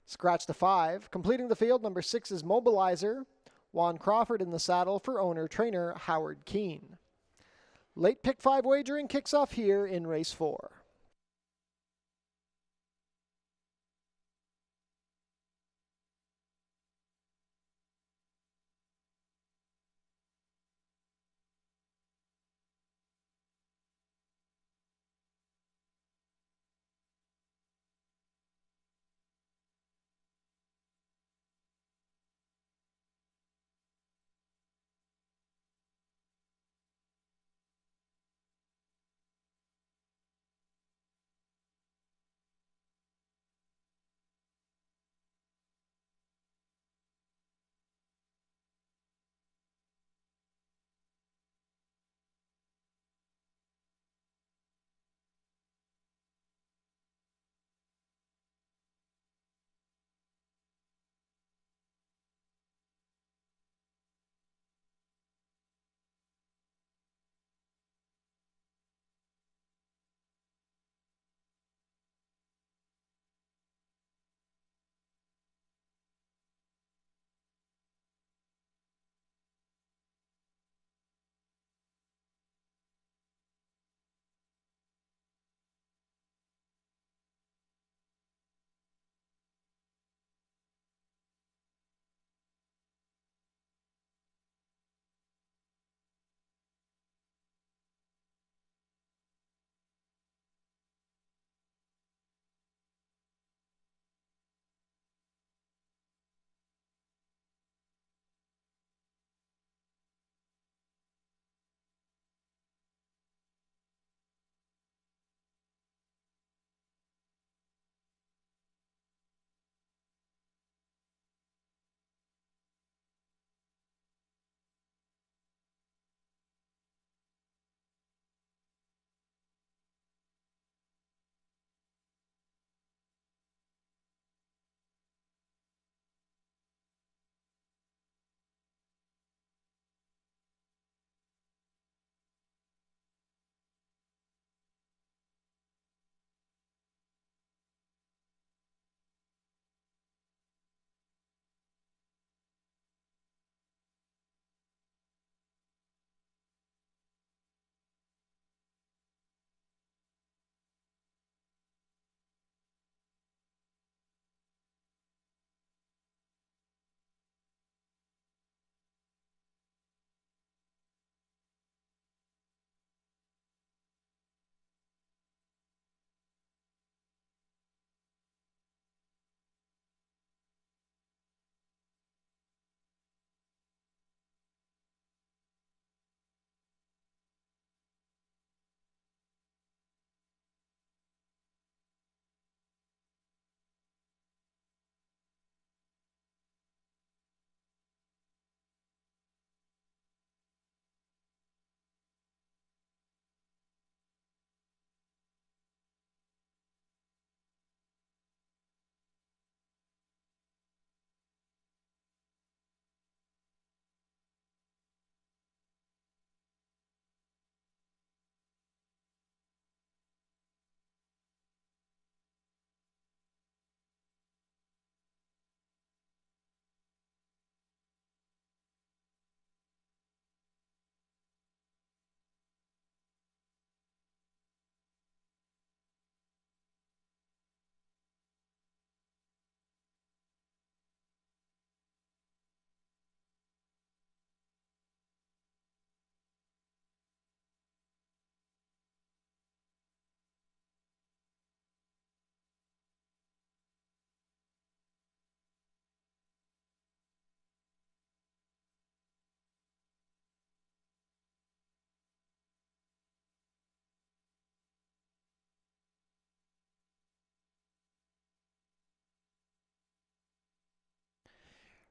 Scratch the 5. Completing the field, number 6 is Mobilizer. Juan Crawford in the saddle for owner-trainer Howard Keene. Late pick 5 wagering kicks off here in race 4.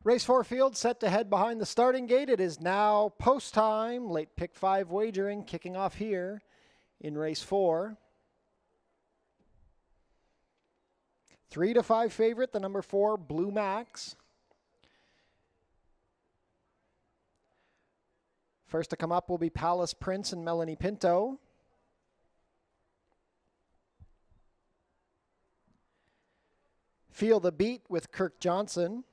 Race 4 field set to head behind the starting gate. It is now post time. Late pick 5 wagering kicking off here in race 4. 3-5 favorite, the number 4, Blue Max. First to come up will be Palace Prince and Melanie Pinto. Feel the Beat with Kirk Johnson.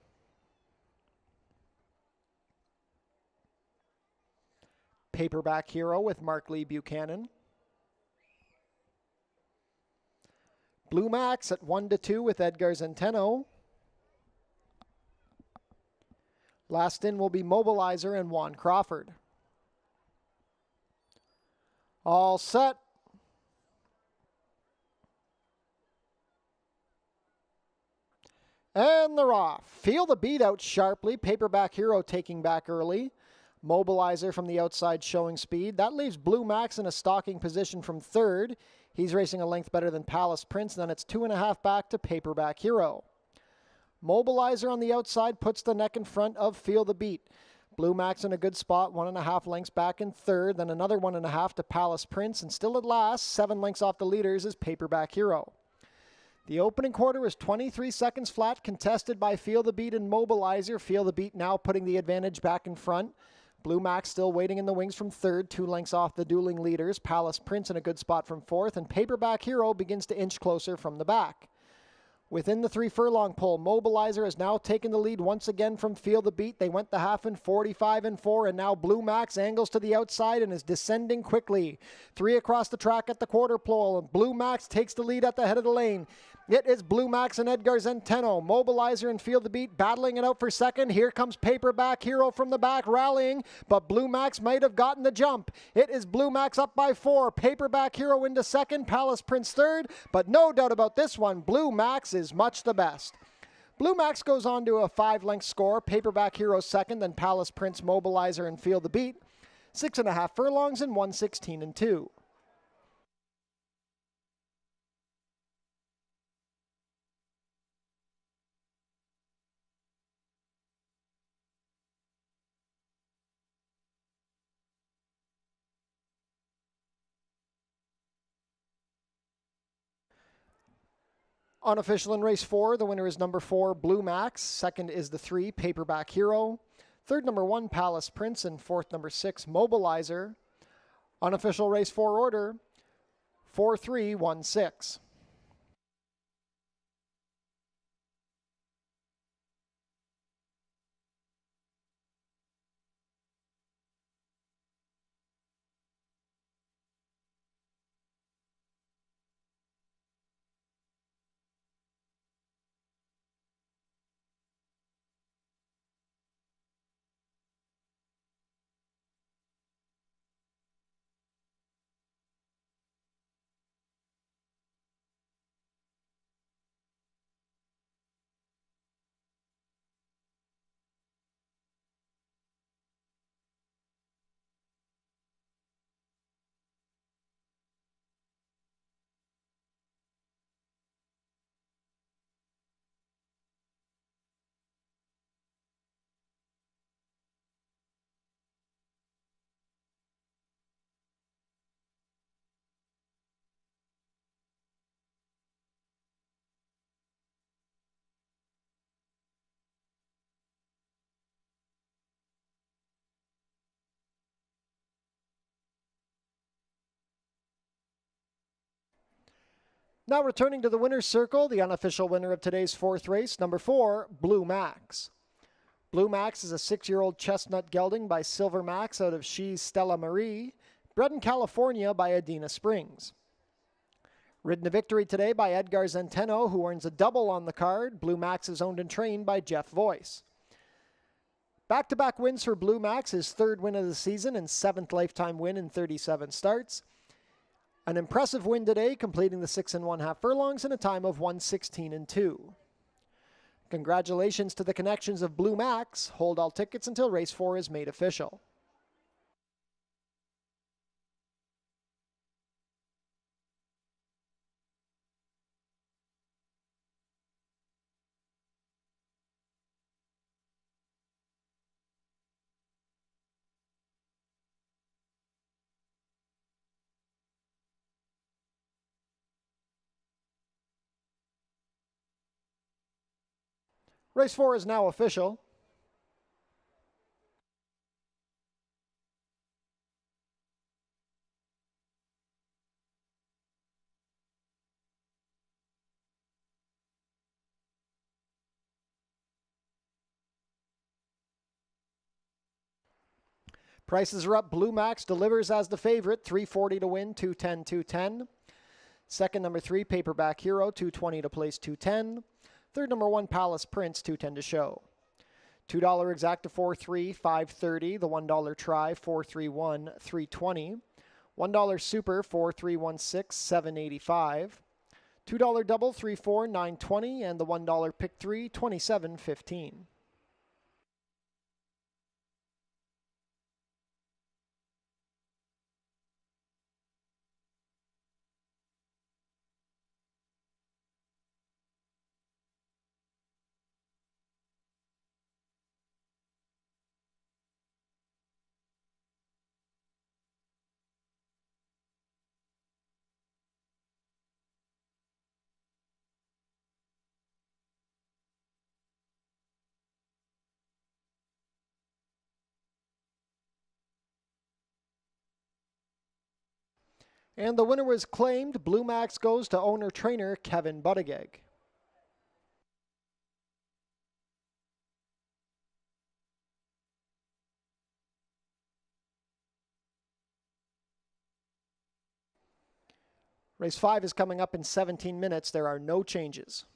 Paperback Hero with Mark Lee Buchanan. Blue Max at 1-2 with Edgar Zenteno. Last in will be Mobilizer and Juan Crawford. All set. And they're off. Feel the Beat out sharply. Paperback Hero taking back early. Mobilizer from the outside showing speed. That leaves Blue Max in a stalking position from third. He's racing a length better than Palace Prince. Then it's 2.5 back to Paperback Hero. Mobilizer on the outside puts the neck in front of Feel the Beat. Blue Max in a good spot, 1.5 lengths back in third. Then another 1.5 to Palace Prince. And still at last, 7 lengths off the leaders is Paperback Hero. The opening quarter is 23 seconds flat, contested by Feel the Beat and Mobilizer. Feel the Beat now putting the advantage back in front. Blue Max still waiting in the wings from third, 2 lengths off the dueling leaders. Palace Prince in a good spot from fourth, and Paperback Hero begins to inch closer from the back. Within the 3 furlong pole, Mobilizer has now taken the lead once again from Feel the Beat. They went the half in 45-4, and now Blue Max angles to the outside and is descending quickly. 3 across the track at the quarter pole, and Blue Max takes the lead at the head of the lane. It is Blue Max and Edgar Zenteno. Mobilizer and Feel the Beat battling it out for second. Here comes Paperback Hero from the back rallying, but Blue Max might have gotten the jump. It is Blue Max up by 4. Paperback Hero into second. Palace Prince third, but no doubt about this one, Blue Max is much the best. Blue Max goes on to a 5-length score. Paperback Hero second, then Palace Prince, Mobilizer, and Feel the Beat. 6.5 furlongs and 1:16-2. Unofficial in race 4, the winner is number 4, Blue Max. Second is the 3, Paperback Hero. Third, number 1, Palace Prince. And fourth, number 6, Mobilizer. Unofficial race 4 order, 4-3-1-6. Now returning to the winner's circle, the unofficial winner of today's 4th race, number 4, Blue Max. Blue Max is a 6-year-old chestnut gelding by Silver Max out of She's Stella Marie, bred in California by Adina Springs. Ridden to victory today by Edgar Zenteno, who earns a double on the card. Blue Max is owned and trained by Jeff Voice. Back-to-back wins for Blue Max, his 3rd win of the season and 7th lifetime win in 37 starts. An impressive win today, completing the 6 1/2 furlongs in a time of 1:16-2. Congratulations to the connections of Blue Max. Hold all tickets until race 4 is made official. Race 4 is now official. Prices are up. Blue Max delivers as the favorite, $340 to win, $210, $210. Second, number 3, Paperback Hero, $220 to place, $210. Third, number 1, Palace Prince, $210 to show. $2 Exacta 4-3, $530. The $1 Try, 431, $320. $1 Super, 4316, $785. $2 Double, 3-4, $920. And the $1 Pick 3, $27.15. And the winner was claimed. Blue Max goes to owner-trainer Kevin Buttigieg. Race 5 is coming up in 17 minutes. There are no changes.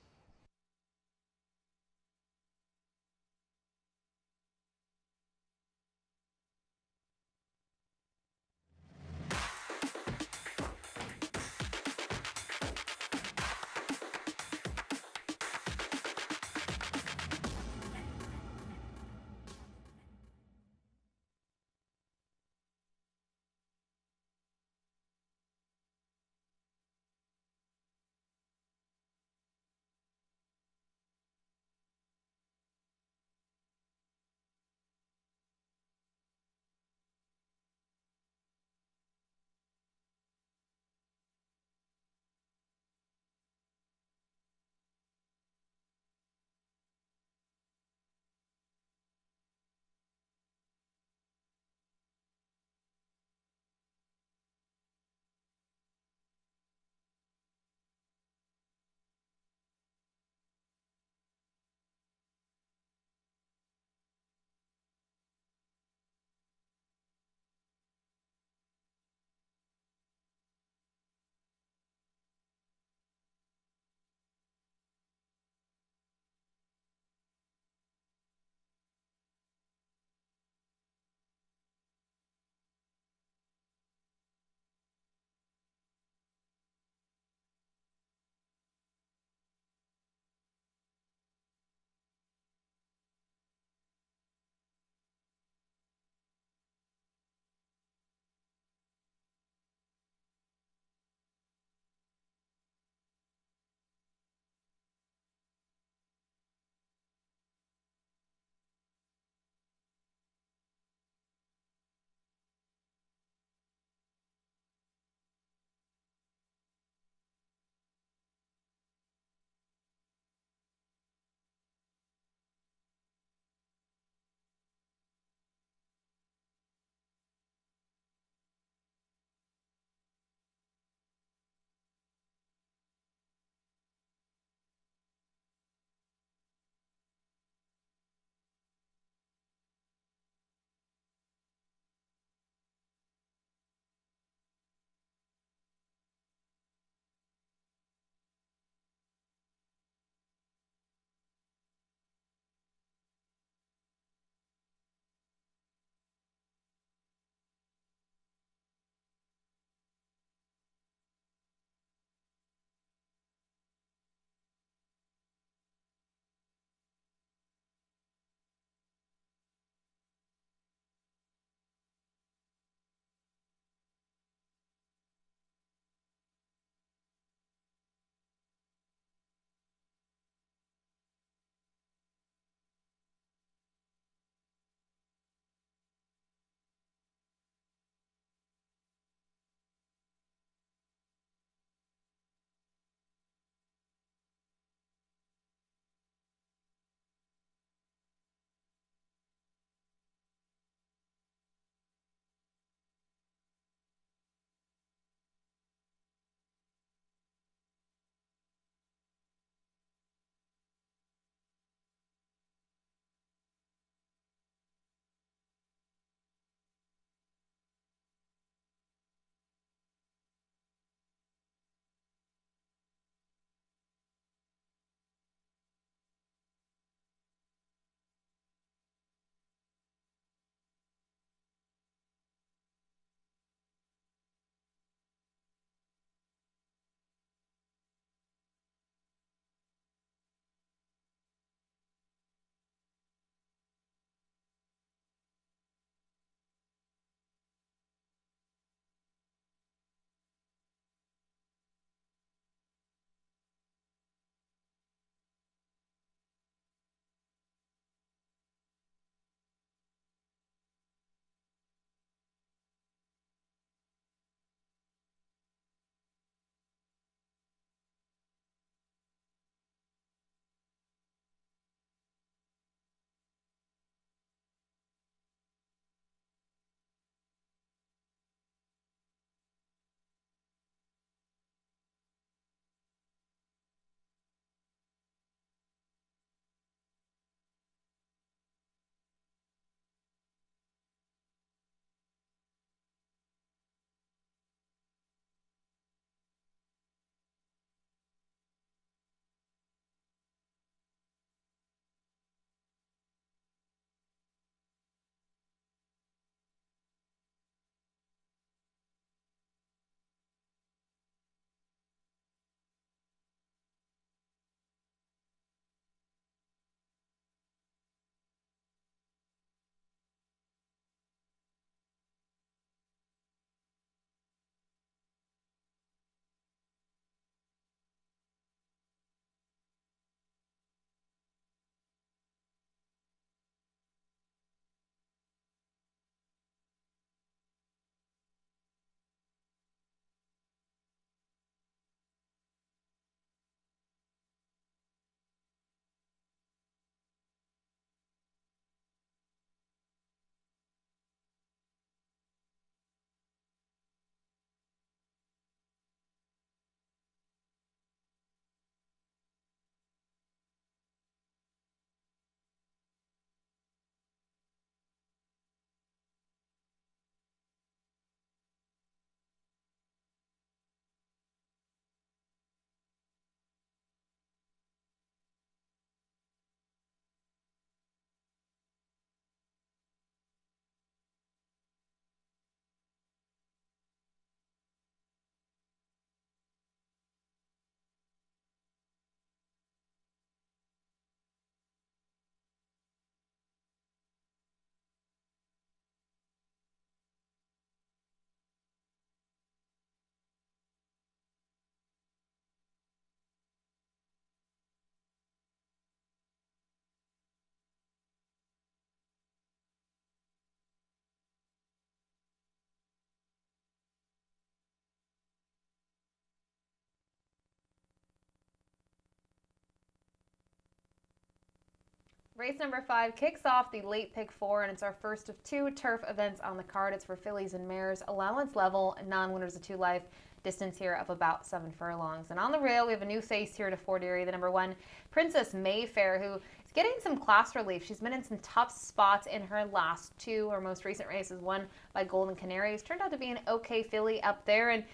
Race number 5 kicks off the late pick 4, and it's our first of 2 turf events on the card. It's for fillies and mares, allowance level, non-winners of 2 life, distance here of about 7 furlongs. And on the rail, we have a new face here to Fort Erie, the number 1, Princess Mayfair, who is getting some class relief. She's been in some tough spots in her last 2. Her most recent race is won by Golden Canary. It's turned out to be an okay filly up there, and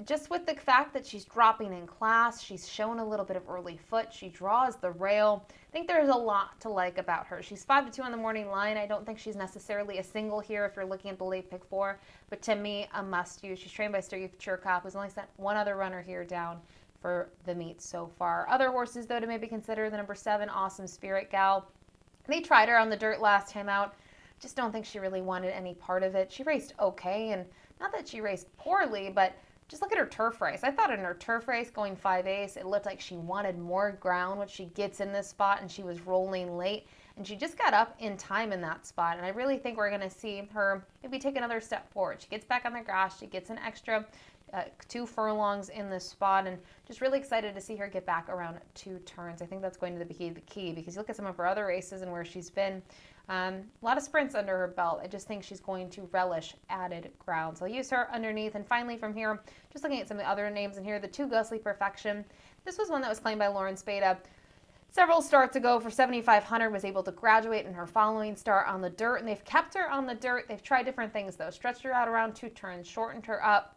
just with the fact that she's dropping in class, she's shown a little bit of early foot, she draws the rail. I think there's a lot to like about her. She's 5-2 on the morning line. I don't think she's necessarily a single here if you're looking at the late pick 4, but to me, a must-use. She's trained by Steve Churkop, who's only sent one other runner here down for the meet so far. Other horses, though, to maybe consider, the number 7, Awesome Spirit Gal. They tried her on the dirt last time out. Just don't think she really wanted any part of it. She raced okay, and not that she raced poorly, but just look at her turf race. I thought in her turf race going 5/8, it looked like she wanted more ground when she gets in this spot, and she was rolling late, and she just got up in time in that spot. And I really think we're going to see her maybe take another step forward. She gets back on the grass, she gets an extra 2 furlongs in this spot, and just really excited to see her get back around 2 turns. I think that's going to be the key, because you look at some of her other races and where she's been, a lot of sprints under her belt. I just think she's going to relish added ground. So I'll use her underneath. And finally from here, just looking at some of the other names in here, the 2 Ghostly Perfection. This was one that was claimed by Lauren Spada several starts ago for 7,500, was able to graduate in her following start on the dirt, and they've kept her on the dirt. They've tried different things though, stretched her out around 2 turns, shortened her up.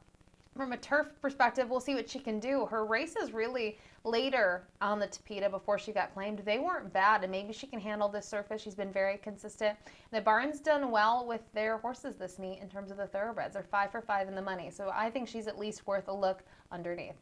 From a turf perspective, we'll see what she can do. Her races really later on the Tapeta before she got claimed, they weren't bad, and maybe she can handle this surface. She's been very consistent. The barn's done well with their horses this meet in terms of the thoroughbreds. They're 5 for 5 in the money, so I think she's at least worth a look underneath.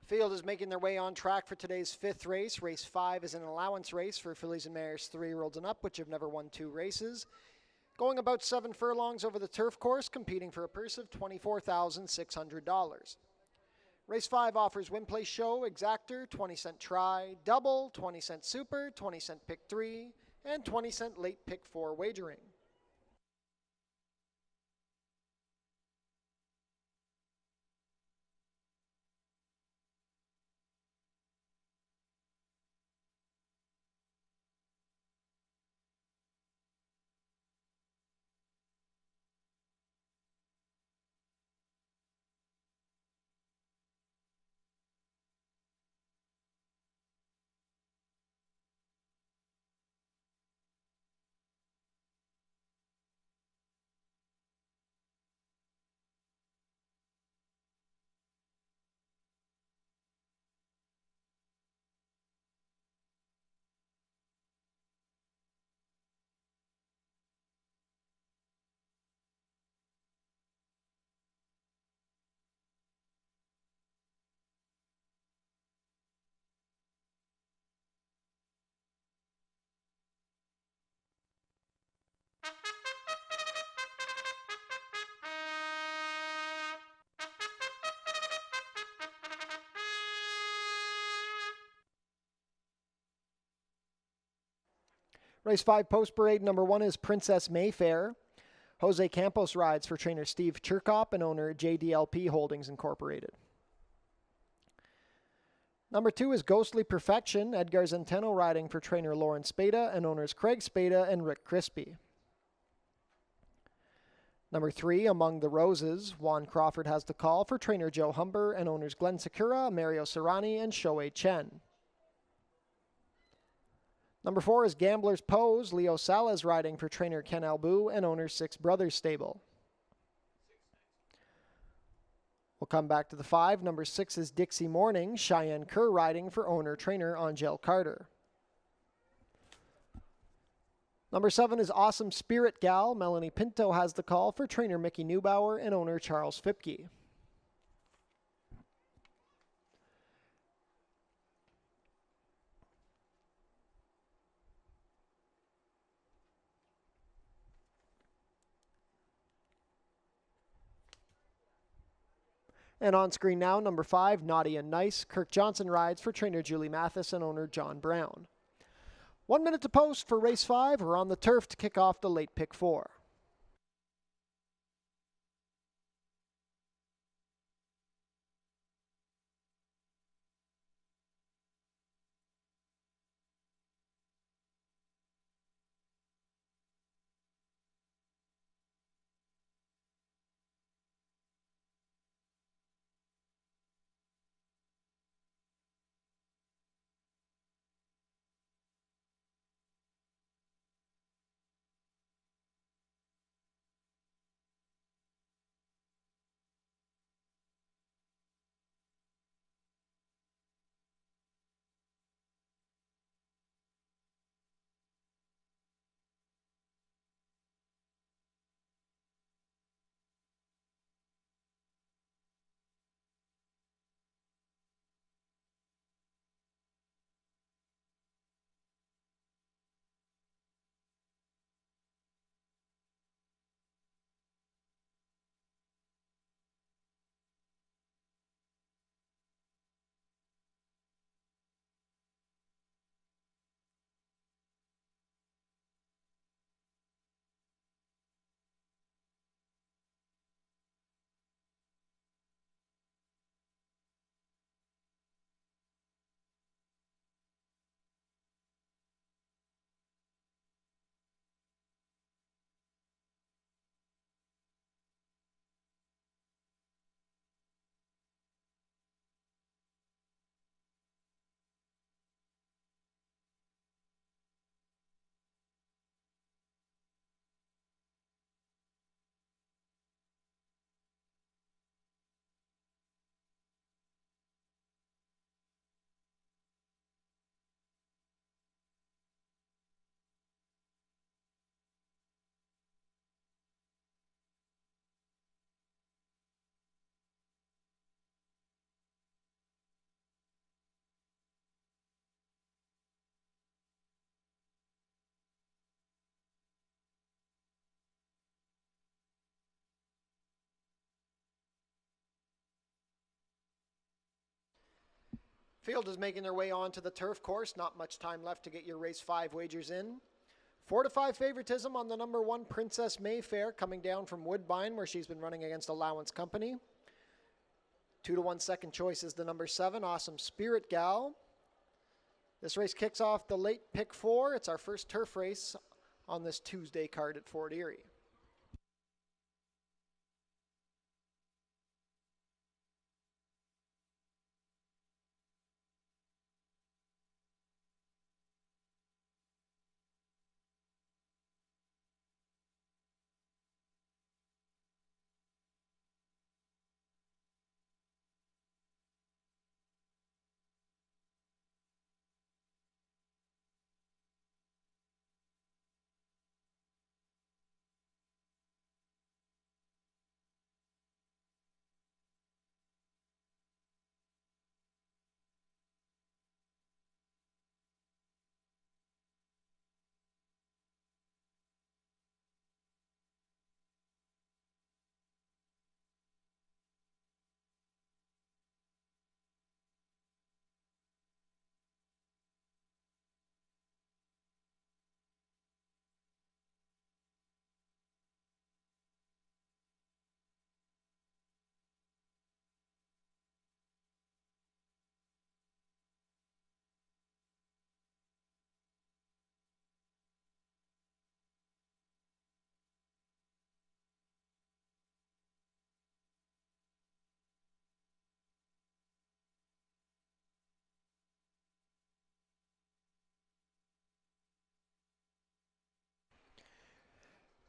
Field is making their way on track for today's fifth race. Race 5 is an allowance race for fillies and mares 3-year-olds and up, which have never won 2 races. Going about 7 furlongs over the turf course, competing for a purse of $24,600. Race 5 offers win place show, exactor, 20-cent try, double, 20-cent super, 20-cent pick 3, and 20-cent late pick 4 wagering. Race 5 post parade number 1 is Princess Mayfair. Jose Campos rides for trainer Steve Chirkop and owner JDLP Holdings Incorporated. Number 2 is Ghostly Perfection. Edgar Zenteno riding for trainer Lauren Spada and owners Craig Spada and Rick Crispy. Number 3, Among the Roses. Juan Crawford has the call for trainer Joe Humber and owners Glenn Sakura, Mario Serrani, and Shohei Chen. Number 4 is Gambler's Pose. Leo Salas riding for trainer Ken Albu and owner Six Brothers Stable. We'll come back to the 5. Number 6 is Dixie Morning. Cheyenne Kerr riding for owner trainer Angel Carter. Number 7 is Awesome Spirit Gal. Melanie Pinto has the call for trainer Mickey Neubauer and owner Charles Fipke. And on screen now, number 5, Naughty and Nice. Kirk Johnson rides for trainer Julie Mathis and owner John Brown. 1 minute to post for race 5. We're on the turf to kick off the late pick 4. Field is making their way onto the turf course. Not much time left to get your race 5 wagers in. 4 to 5 favoritism on the number 1 Princess Mayfair, coming down from Woodbine, where she's been running against Allowance Company. 2 to 1 second choice is the number 7 Awesome Spirit Gal. This race kicks off the late pick 4. It's our first turf race on this Tuesday card at Fort Erie.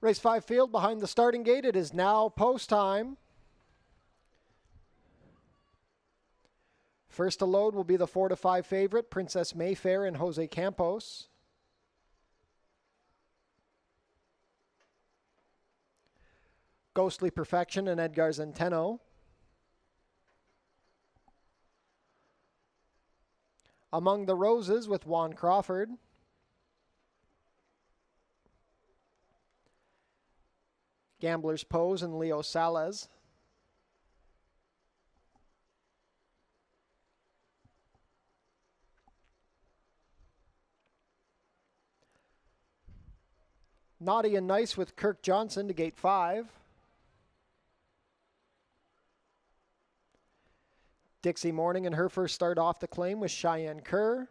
Race 5 field behind the starting gate. It is now post time. First to load will be the 4 to 5 favorite, Princess Mayfair and Jose Campos. Ghostly Perfection and Edgar Zenteno. Among the Roses with Juan Crawford. Gambler's Pose and Leo Salas. Naughty and Nice with Kirk Johnson to gate 5. Dixie Morning in her first start off the claim with Cheyenne Kerr.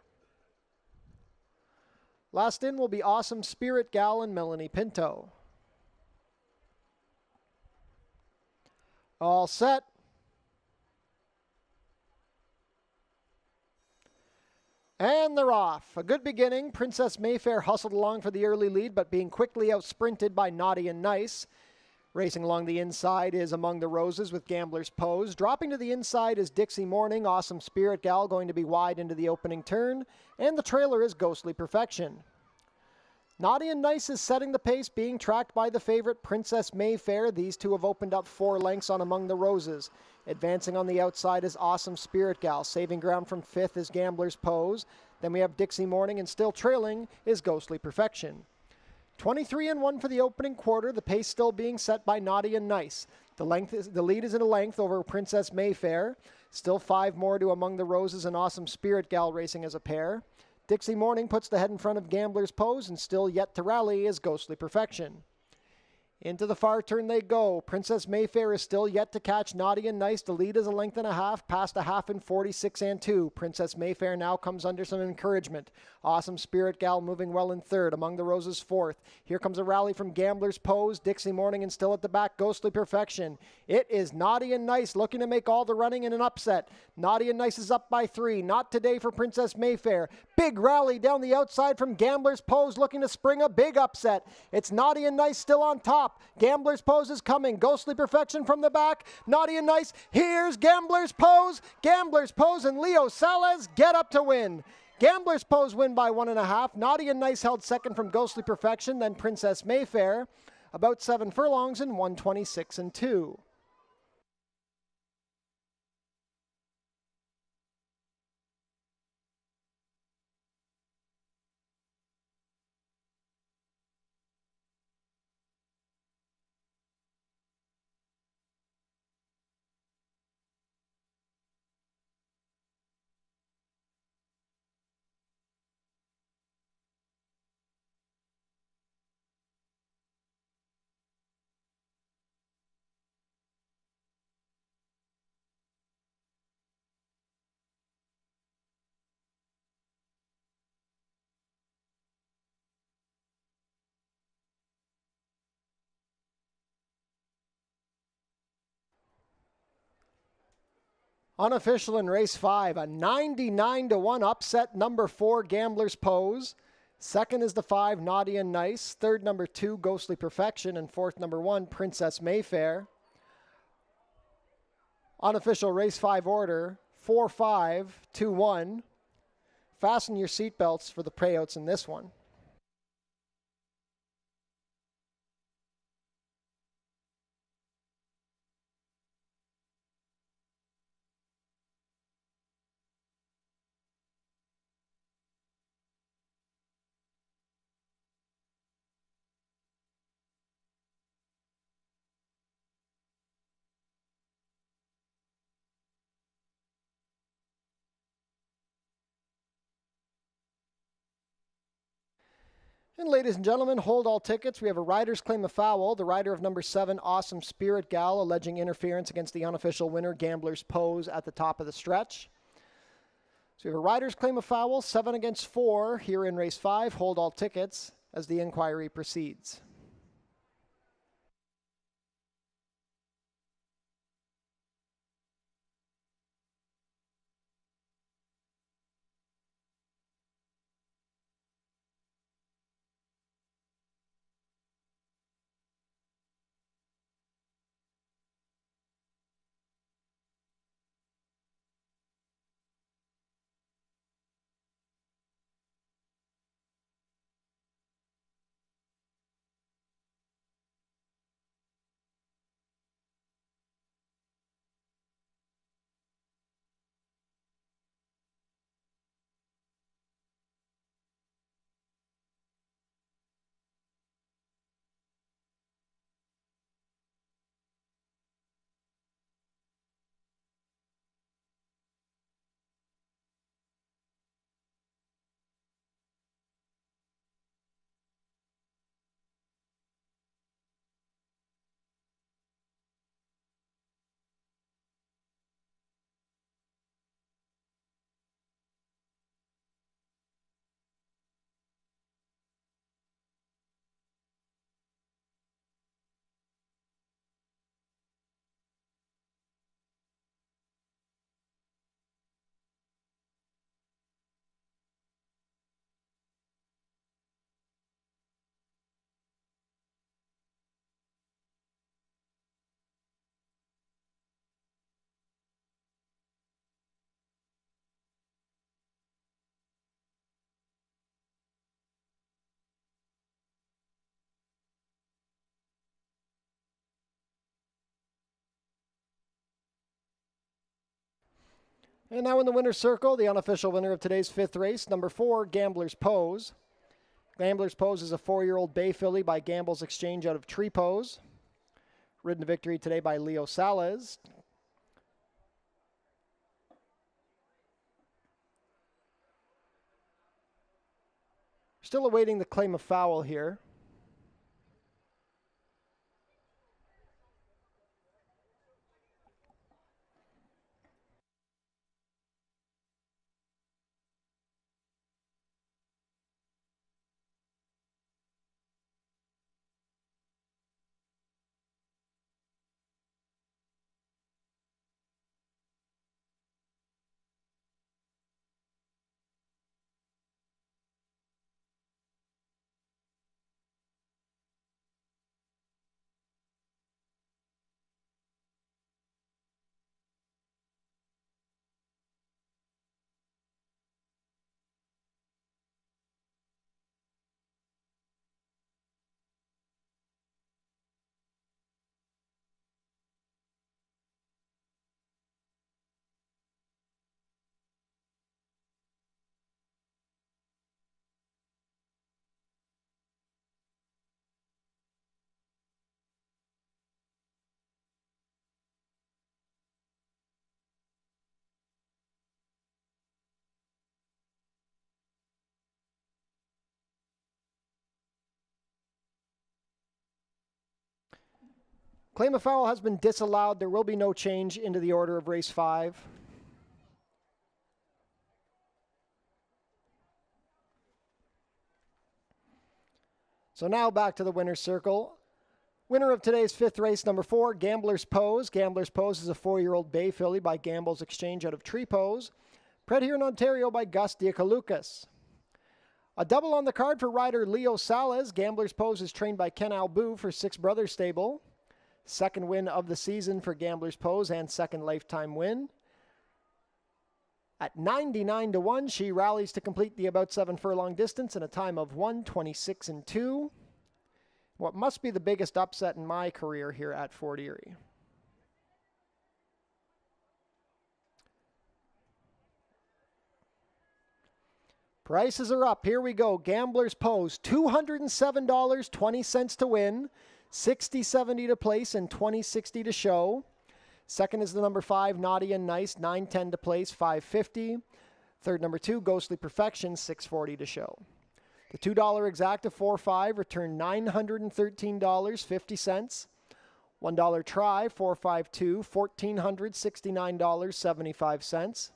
Last in will be Awesome Spirit Gal and Melanie Pinto. All set. And they're off. A good beginning. Princess Mayfair hustled along for the early lead, but being quickly outsprinted by Naughty and Nice. Racing along the inside is Among the Roses with Gambler's Pose. Dropping to the inside is Dixie Morning. Awesome Spirit Gal going to be wide into the opening turn. And the trailer is Ghostly Perfection. Naughty and Nice is setting the pace, being tracked by the favorite Princess Mayfair. These two have opened up 4 lengths on Among the Roses. Advancing on the outside is Awesome Spirit Gal. Saving ground from 5th is Gambler's Pose. Then we have Dixie Morning, and still trailing is Ghostly Perfection. 23-1 for the opening quarter. The pace still being set by Naughty and Nice. The lead is in a length over Princess Mayfair. Still 5 more to Among the Roses and Awesome Spirit Gal racing as a pair. Dixie Morning puts the head in front of Gambler's Pose, and still yet to rally is Ghostly Perfection. Into the far turn they go. Princess Mayfair is still yet to catch Naughty and Nice. The lead is a length and a half, past a half in 46-2. Princess Mayfair now comes under some encouragement. Awesome Spirit Gal moving well in 3rd. Among the Roses 4th. Here comes a rally from Gambler's Pose. Dixie Morning, and still at the back, Ghostly Perfection. It is Naughty and Nice looking to make all the running in an upset. Naughty and Nice is up by 3. Not today for Princess Mayfair. Big rally down the outside from Gambler's Pose, looking to spring a big upset. It's Naughty and Nice still on top. Gambler's Pose is coming. Ghostly Perfection from the back. Naughty and Nice. Here's Gambler's Pose. Gambler's Pose and Leo Salas get up to win. Gambler's Pose win by 1.5. Naughty and Nice held second from Ghostly Perfection, then Princess Mayfair. About 7 furlongs in 126-2. Unofficial in race 5, a 99-1 upset, number 4, Gambler's Pose. Second is the 5, Naughty and Nice. Third, number 2, Ghostly Perfection. And fourth, number 1, Princess Mayfair. Unofficial race 5 order, 4-5-2-1. Fasten your seatbelts for the payouts in this one. And ladies and gentlemen, hold all tickets. We have a rider's claim of foul. The rider of number 7, Awesome Spirit Gal, alleging interference against the unofficial winner, Gambler's Pose, at the top of the stretch. So we have a rider's claim of foul, 7 against 4 here in race 5. Hold all tickets as the inquiry proceeds. And now in the winner's circle, the unofficial winner of today's 5th race, number 4, Gambler's Pose. Gambler's Pose is a 4-year-old bay filly by Gamble's Exchange out of Tree Pose. Ridden to victory today by Leo Salas. Still awaiting the claim of foul here. Claim of foul has been disallowed. There will be no change into the order of race 5. So now back to the winner's circle. Winner of today's fifth race, number 4, Gambler's Pose. Gambler's Pose is a 4-year-old bay filly by Gamble's Exchange out of Trepose, bred here in Ontario by Gus Diakalukas. A double on the card for rider Leo Salas. Gambler's Pose is trained by Ken Albu for Six Brothers Stable. Second win of the season for Gambler's Pose and second lifetime win. At 99-1, she rallies to complete the about 7 furlong distance in a time of 1:26.2. What must be the biggest upset in my career here at Fort Erie. Prices are up. Here we go. Gambler's Pose, $207.20 to win, $60.70 to place, and $20.60 to show. Second is the number 5, Naughty and Nice, $9.10 to place, $5.50. Third, number 2, Ghostly Perfection, $6.40 to show. The $2 exacta 4-5 returned $913.50. $1 try 452, $1,469.75.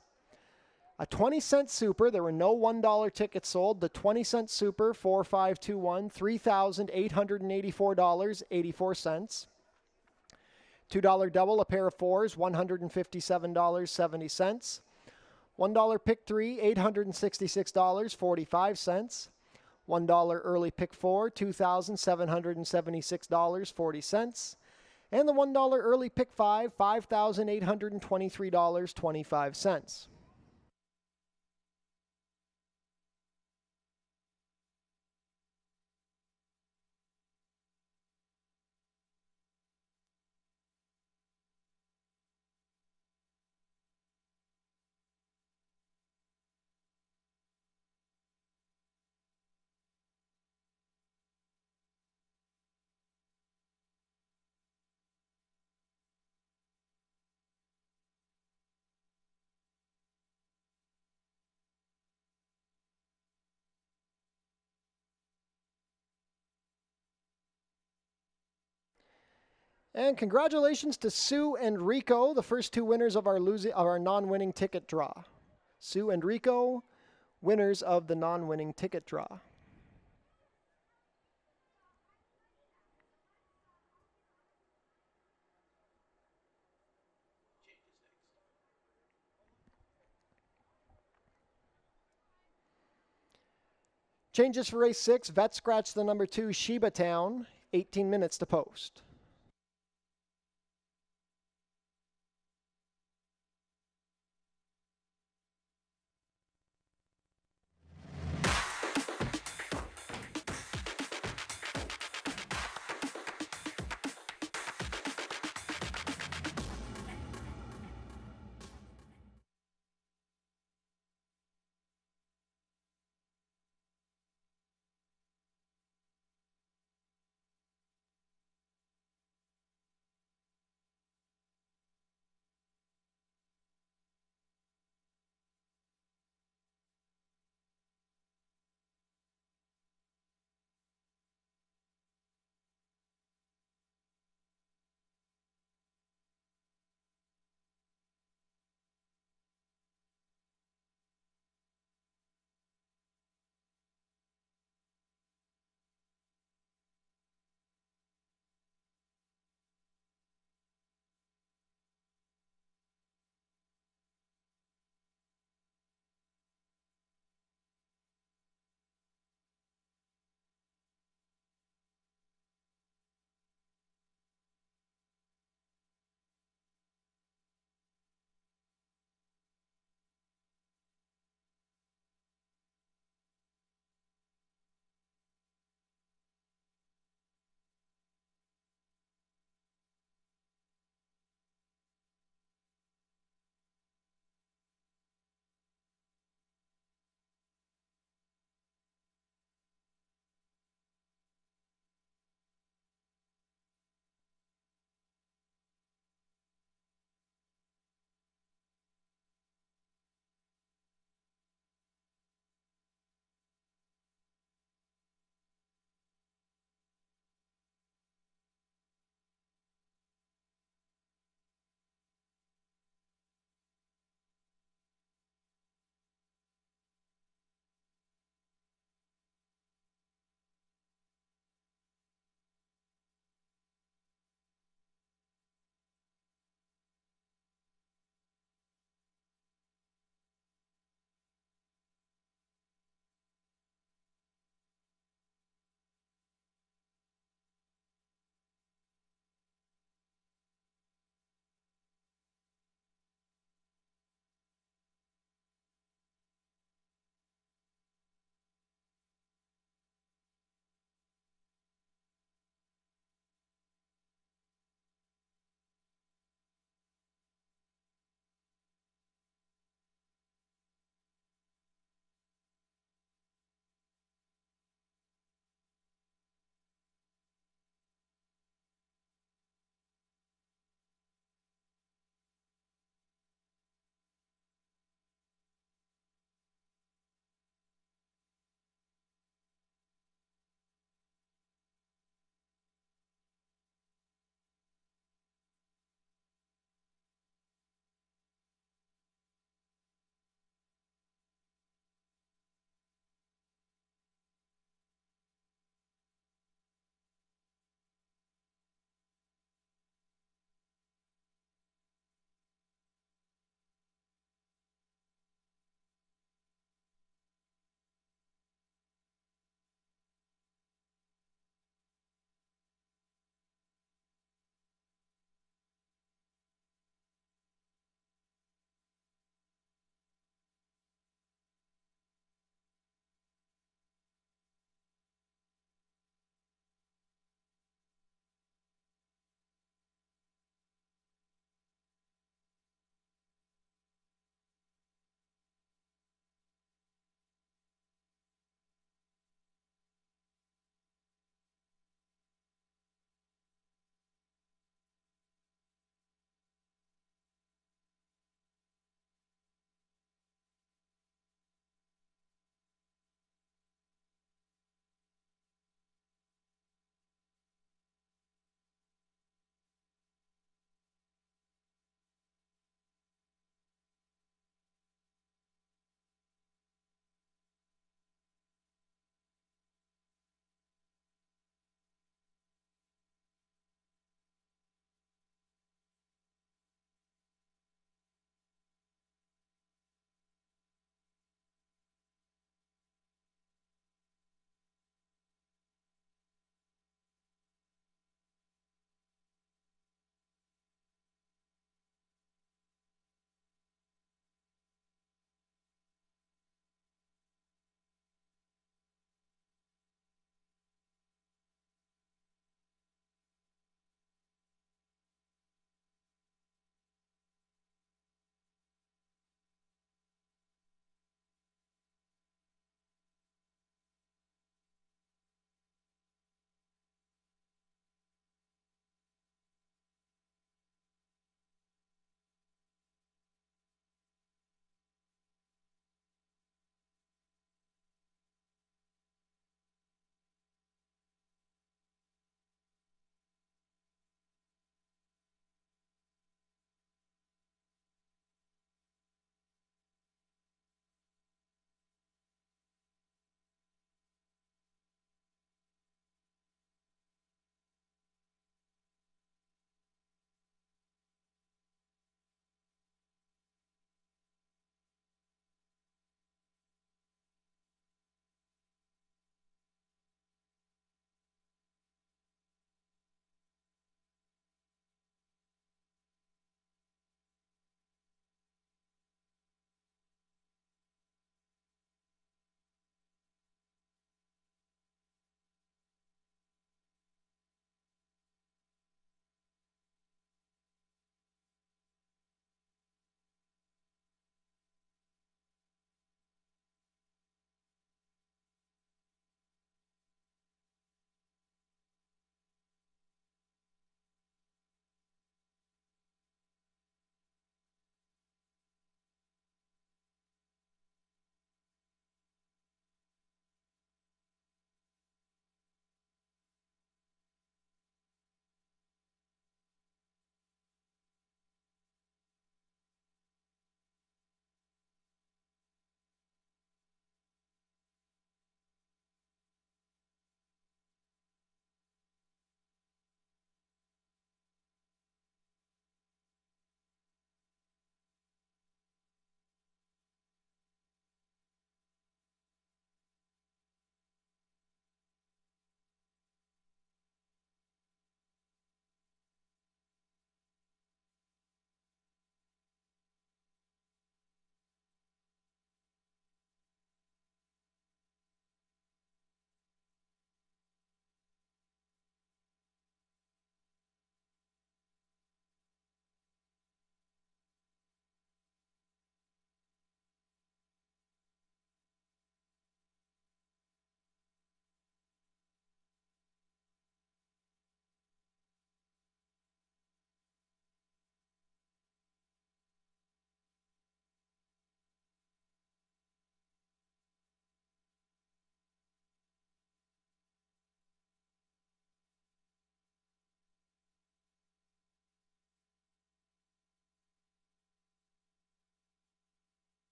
A 20-cent super, there were no $1 tickets sold. The 20-cent super 4521, $3,884.84. $2 double, a pair of fours, $157.70. $1 pick 3, $866.45. $1 early pick 4, $2,776.40. And the $1 early pick 5, $5,823.25. And congratulations to Sue and Rico, the first 2 winners of our non-winning ticket draw. Sue and Rico, winners of the non-winning ticket draw. Changes for race 6, Vet Scratch the number 2, Sheba Town, 18 minutes to post.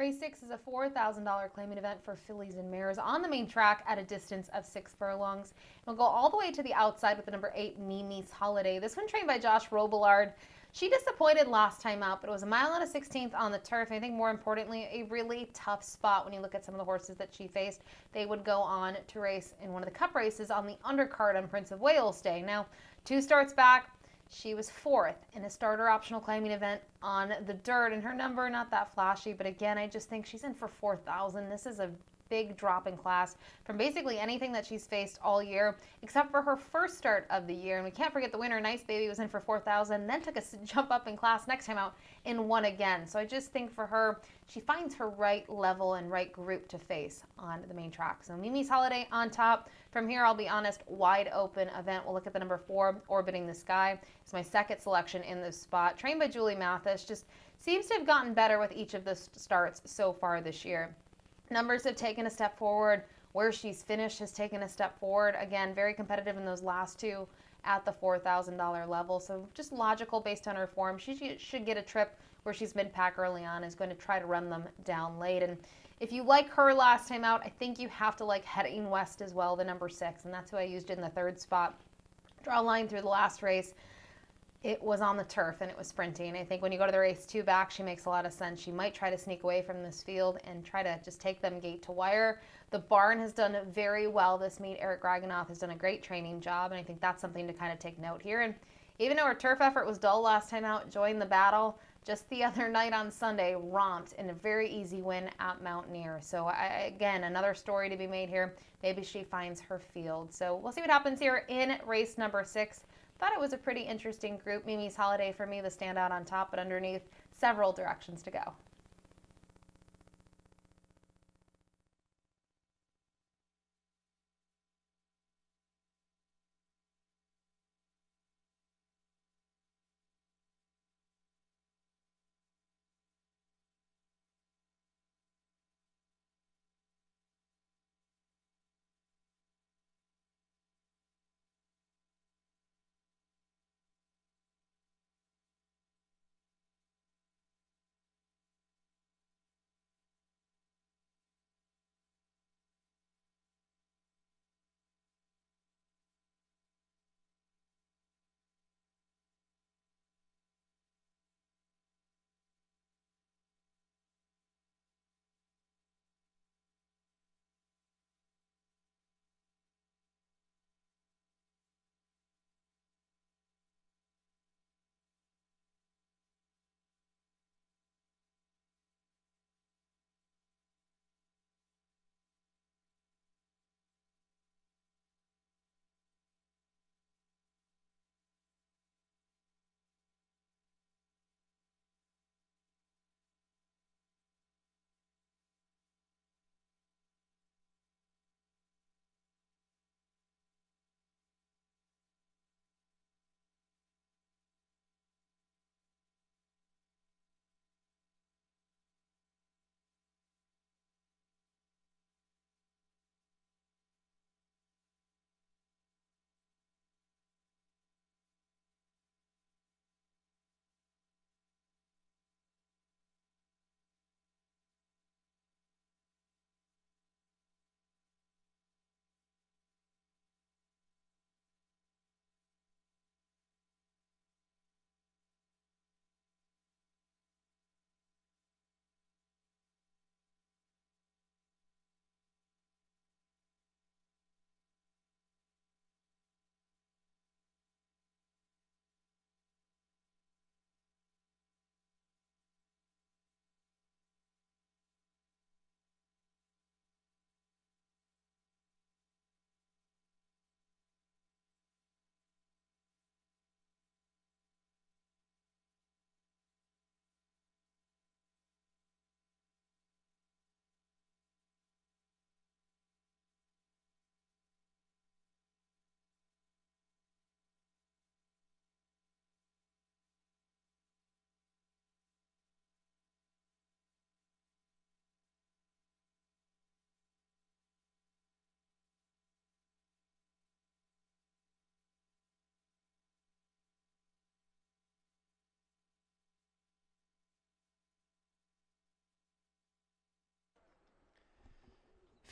Race 6 is a $4,000 claiming event for fillies and mares on the main track at a distance of 6 furlongs. It'll go all the way to the outside with the number 8, Mimi's Holiday. This one trained by Josh Robillard. She disappointed last time out, but it was a mile and a 16th on the turf. And I think more importantly, a really tough spot when you look at some of the horses that she faced. They would go on to race in one of the cup races on the undercard on Prince of Wales Day. Now, 2 starts back, she was 4th in a starter optional claiming event on the dirt, and her number not that flashy, but again, I just think she's in for 4,000. This is a big drop in class from basically anything that she's faced all year, except for her first start of the year. And we can't forget the winner, Nice Baby, was in for 4,000, then took a jump up in class next time out and won again. So I just think for her, she finds her right level and right group to face on the main track. So Mimi's Holiday on top. From here, I'll be honest, wide open event. We'll look at the number 4, Orbiting the Sky. It's my second selection in this spot. Trained by Julie Mathis, just seems to have gotten better with each of the starts so far this year. Numbers have taken a step forward. Where she's finished has taken a step forward. Again, very competitive in those last 2 at the $4,000 level. So just logical based on her form. She should get a trip where she's mid-pack early on, is going to try to run them down late. And if you like her last time out, I think you have to like Heading West as well, the number 6. And that's who I used in the 3rd spot. Draw a line through the last race. It was on the turf and it was sprinting. I think when you go to the race 2 back, she makes a lot of sense. She might try to sneak away from this field and try to just take them gate to wire. The barn has done very well this meet. Eric Graganoff has done a great training job, and I think that's something to kind of take note here. And even though her turf effort was dull last time out, joined the battle just the other night on Sunday, romped in a very easy win at Mountaineer. So again, another story to be made here. Maybe she finds her field. So we'll see what happens here in race number 6. Thought it was a pretty interesting group. Mimi's Holiday for me, the standout on top, but underneath, several directions to go.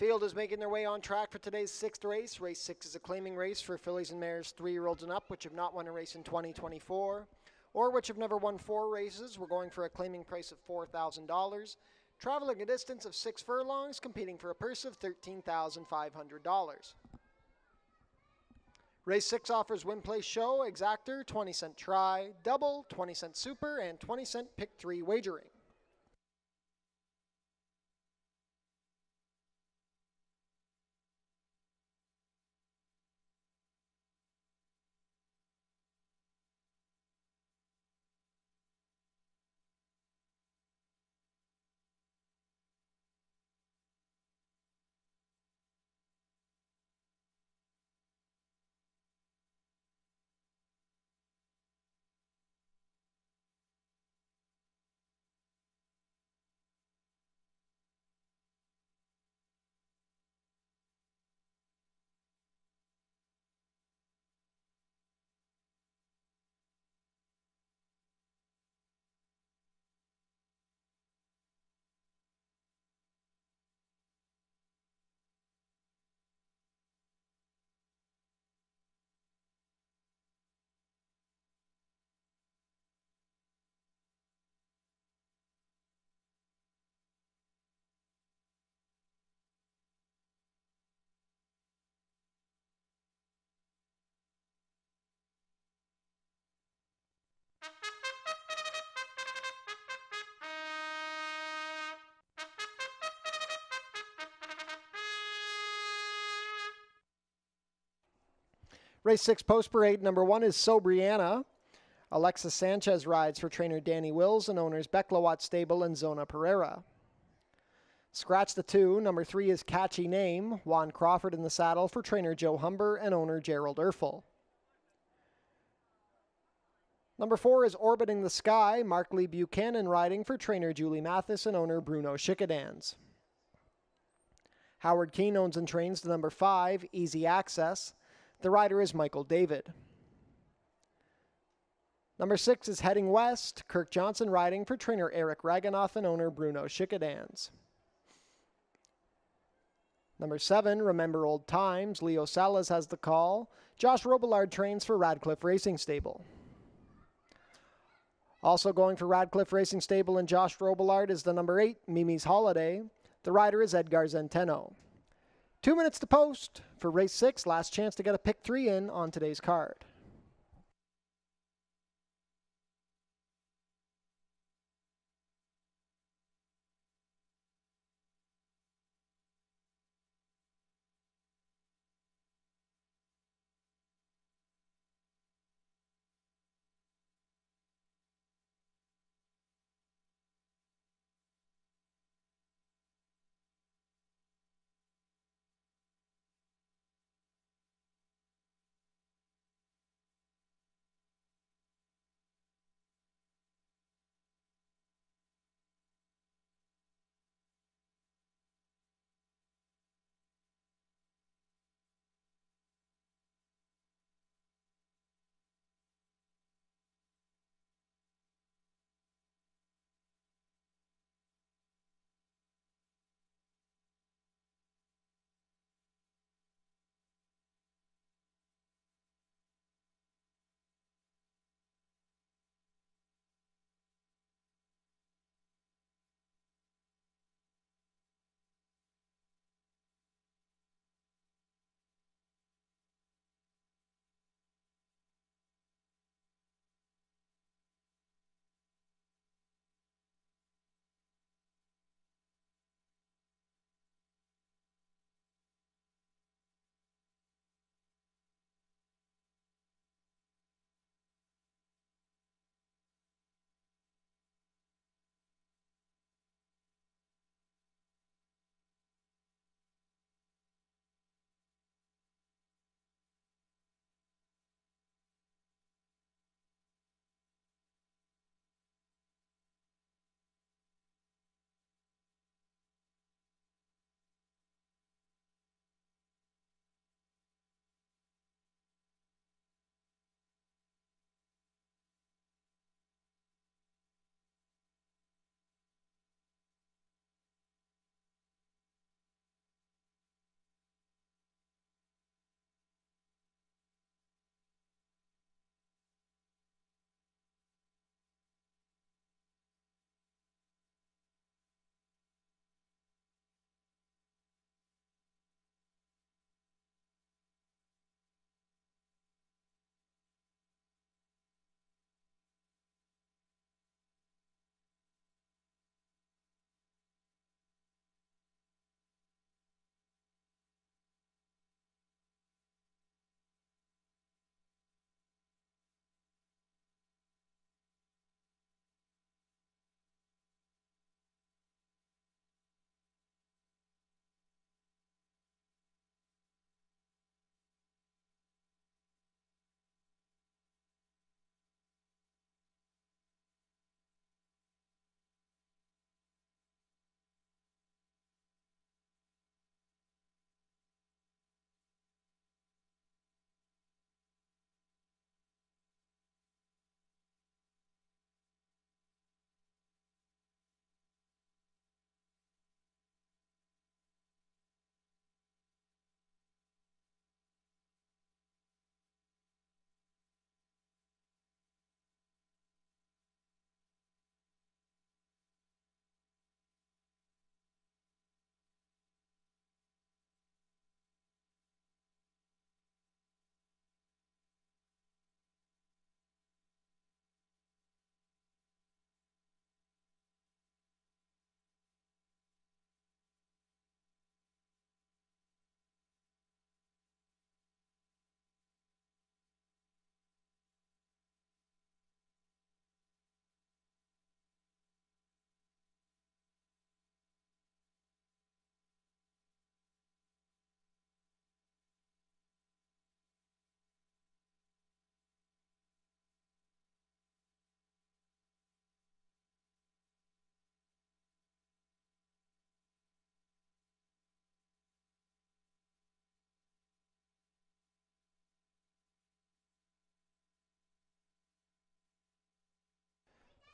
Field is making their way on track for today's sixth race. Race 6 is a claiming race for fillies and mares 3-year-olds and up, which have not won a race in 2024, or which have never won 4 races. We're going for a claiming price of $4,000. Traveling a distance of 6 furlongs, competing for a purse of $13,500. Race 6 offers win, place, show, exactor, 20-cent try, double, 20-cent super, and 20-cent pick 3 wagering. Race 6 post parade number 1 is Sobriana. Alexis Sanchez rides for trainer Danny Wills and owners Becklawat Stable and Zona Pereira. Scratch the 2, number 3 is Catchy Name. Juan Crawford in the saddle for trainer Joe Humber and owner Gerald Erfel. Number 4 is Orbiting the Sky. Mark Lee Buchanan riding for trainer Julie Mathis and owner Bruno Schickadans. Howard Keane owns and trains the number 5, Easy Access. The rider is Michael David. Number 6 is Heading West. Kirk Johnson riding for trainer Eric Raganoff and owner Bruno Schickadans. Number 7, Remember Old Times. Leo Salas has the call. Josh Robillard trains for Radcliffe Racing Stable. Also going for Radcliffe Racing Stable and Josh Robillard is the number 8, Mimi's Holiday. The rider is Edgar Zenteno. 2 minutes to post for race 6. Last chance to get a pick 3 in on today's card.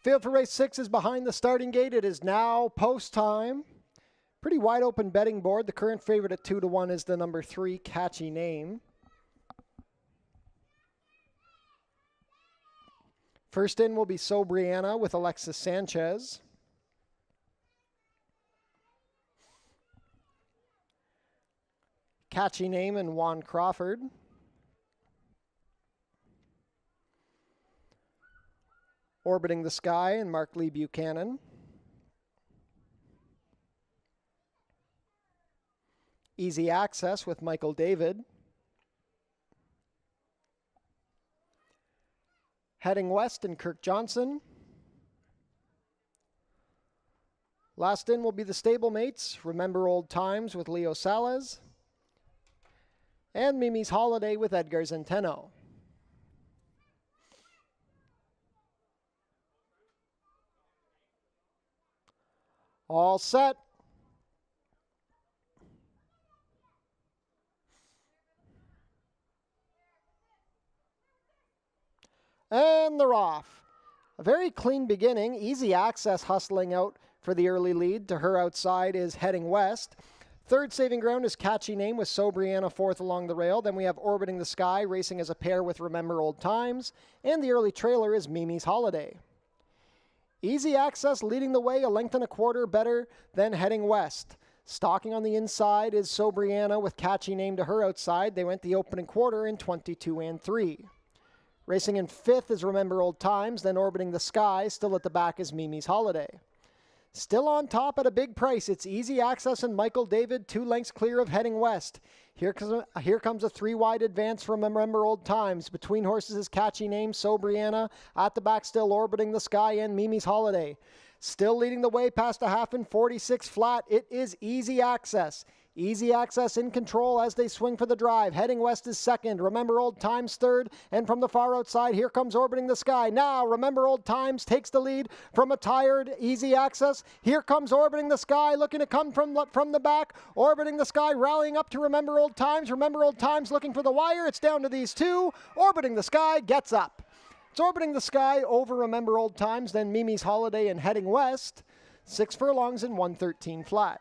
Field for race 6 is behind the starting gate. It is now post time. Pretty wide open betting board. The current favorite at 2-1 is the number 3, Catchy Name. First in will be So Brianna with Alexis Sanchez. Catchy Name and Juan Crawford. Orbiting the Sky and Mark Lee Buchanan. Easy Access with Michael David. Heading West and Kirk Johnson. Last in will be the stablemates, Remember Old Times with Leo Salas. And Mimi's Holiday with Edgar Zenteno. All set. And they're off. A very clean beginning. Easy Access hustling out for the early lead. To her outside is Heading West. Third saving ground is Catchy Name with So Brianna fourth along the rail. Then we have Orbiting the Sky racing as a pair with Remember Old Times. And the early trailer is Mimi's Holiday. Easy Access leading the way, a length and a quarter better than Heading West. Stalking on the inside is So Brianna with Catchy Name to her outside. They went the opening quarter in 22 and 3. Racing in fifth is Remember Old Times, then Orbiting the Sky. Still at the back is Mimi's Holiday. Still on top at a big price, it's Easy Access and Michael David, 2 lengths clear of Heading West. Here comes a 3-wide advance from Remember Old Times. Between horses is Catchy Name, So Brianna. At the back still Orbiting the Sky and Mimi's Holiday. Still leading the way past a half and 46 flat, it is Easy Access. Easy Access in control as they swing for the drive. Heading West is second. Remember Old Times third. And from the far outside, here comes Orbiting the Sky. Now, Remember Old Times takes the lead from a tired Easy Access. Here comes Orbiting the Sky, looking to come from the back. Orbiting the Sky rallying up to Remember Old Times. Remember Old Times looking for the wire. It's down to these two. Orbiting the Sky gets up. It's Orbiting the Sky over Remember Old Times, then Mimi's Holiday and Heading West. 6 furlongs and 113 flat.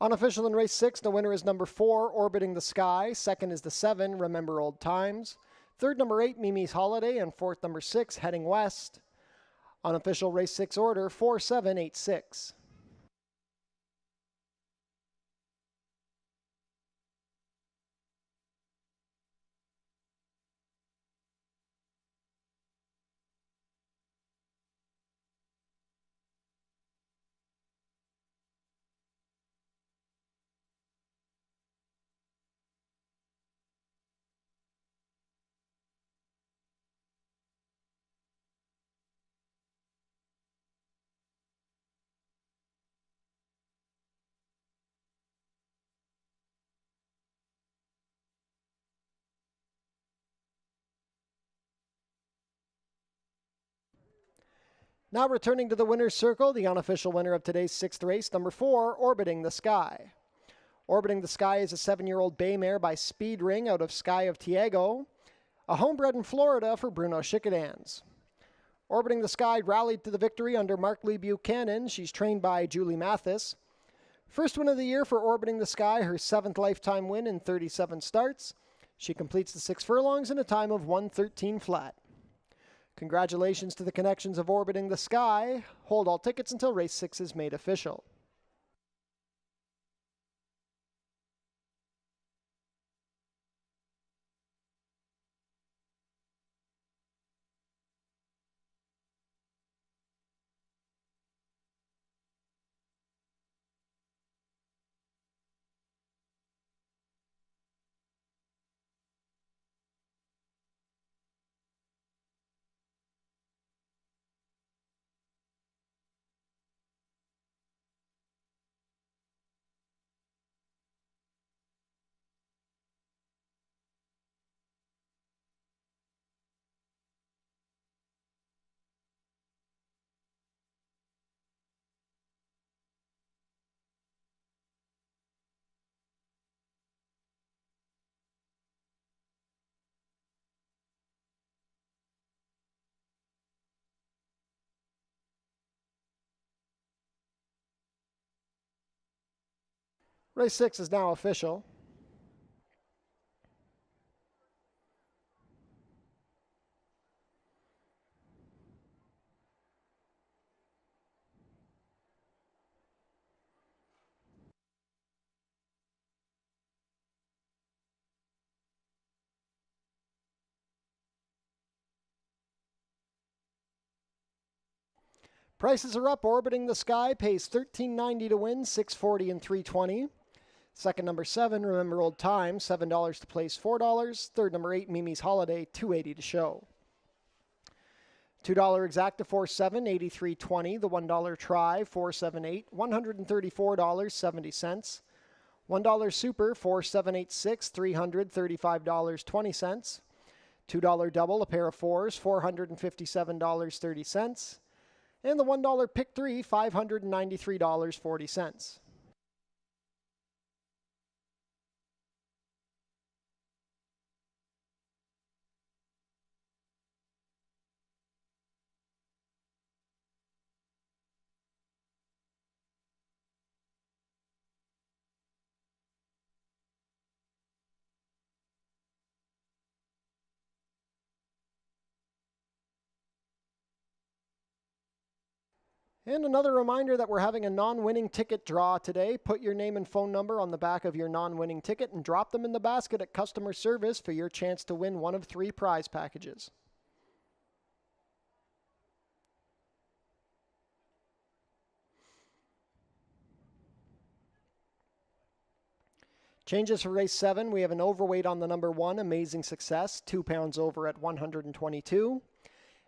Unofficial in race 6, the winner is number 4, Orbiting the Sky. Second is the 7, Remember Old Times. Third, number 8, Mimi's Holiday. And fourth, number 6, Heading West. Unofficial race 6 order, 4-7-8-6. Now returning to the winner's circle, the unofficial winner of today's 6th race, number 4, Orbiting the Sky. Orbiting the Sky is a 7-year-old bay mare by Speed Ring out of Sky of Tiago, a homebred in Florida for Bruno Chickadans. Orbiting the Sky rallied to the victory under Mark Lee Buchanan. She's trained by Julie Mathis. First win of the year for Orbiting the Sky, her 7th lifetime win in 37 starts. She completes the 6 furlongs in a time of 113 flat. Congratulations to the connections of Orbiting the Sky. Hold all tickets until race 6 is made official. Race 6 is now official. Prices are up. Orbiting the Sky pays $13.90 to win, $6.40 and $3.20. Second, number 7, Remember Old Times, $7 to place, $4. Third, number 8, Mimi's Holiday, $2.80 to show. $2 Exacta 4-7, $83.20. The $1 Try, 4-7-8, $134.70. $1 Super, 4-7-8-6, $335.20. $2 Double, a pair of fours, $457.30. And the $1 Pick 3, $593.40. And another reminder that we're having a non-winning ticket draw today. Put your name and phone number on the back of your non-winning ticket and drop them in the basket at customer service for your chance to win one of 3 prize packages. Changes for race 7. We have an overweight on the number 1, Amazing Success, 2 pounds over at 122.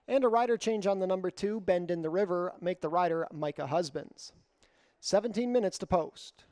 And a rider change on the number 2, Bend in the River, make the rider Micah Husbands. 17 minutes to post.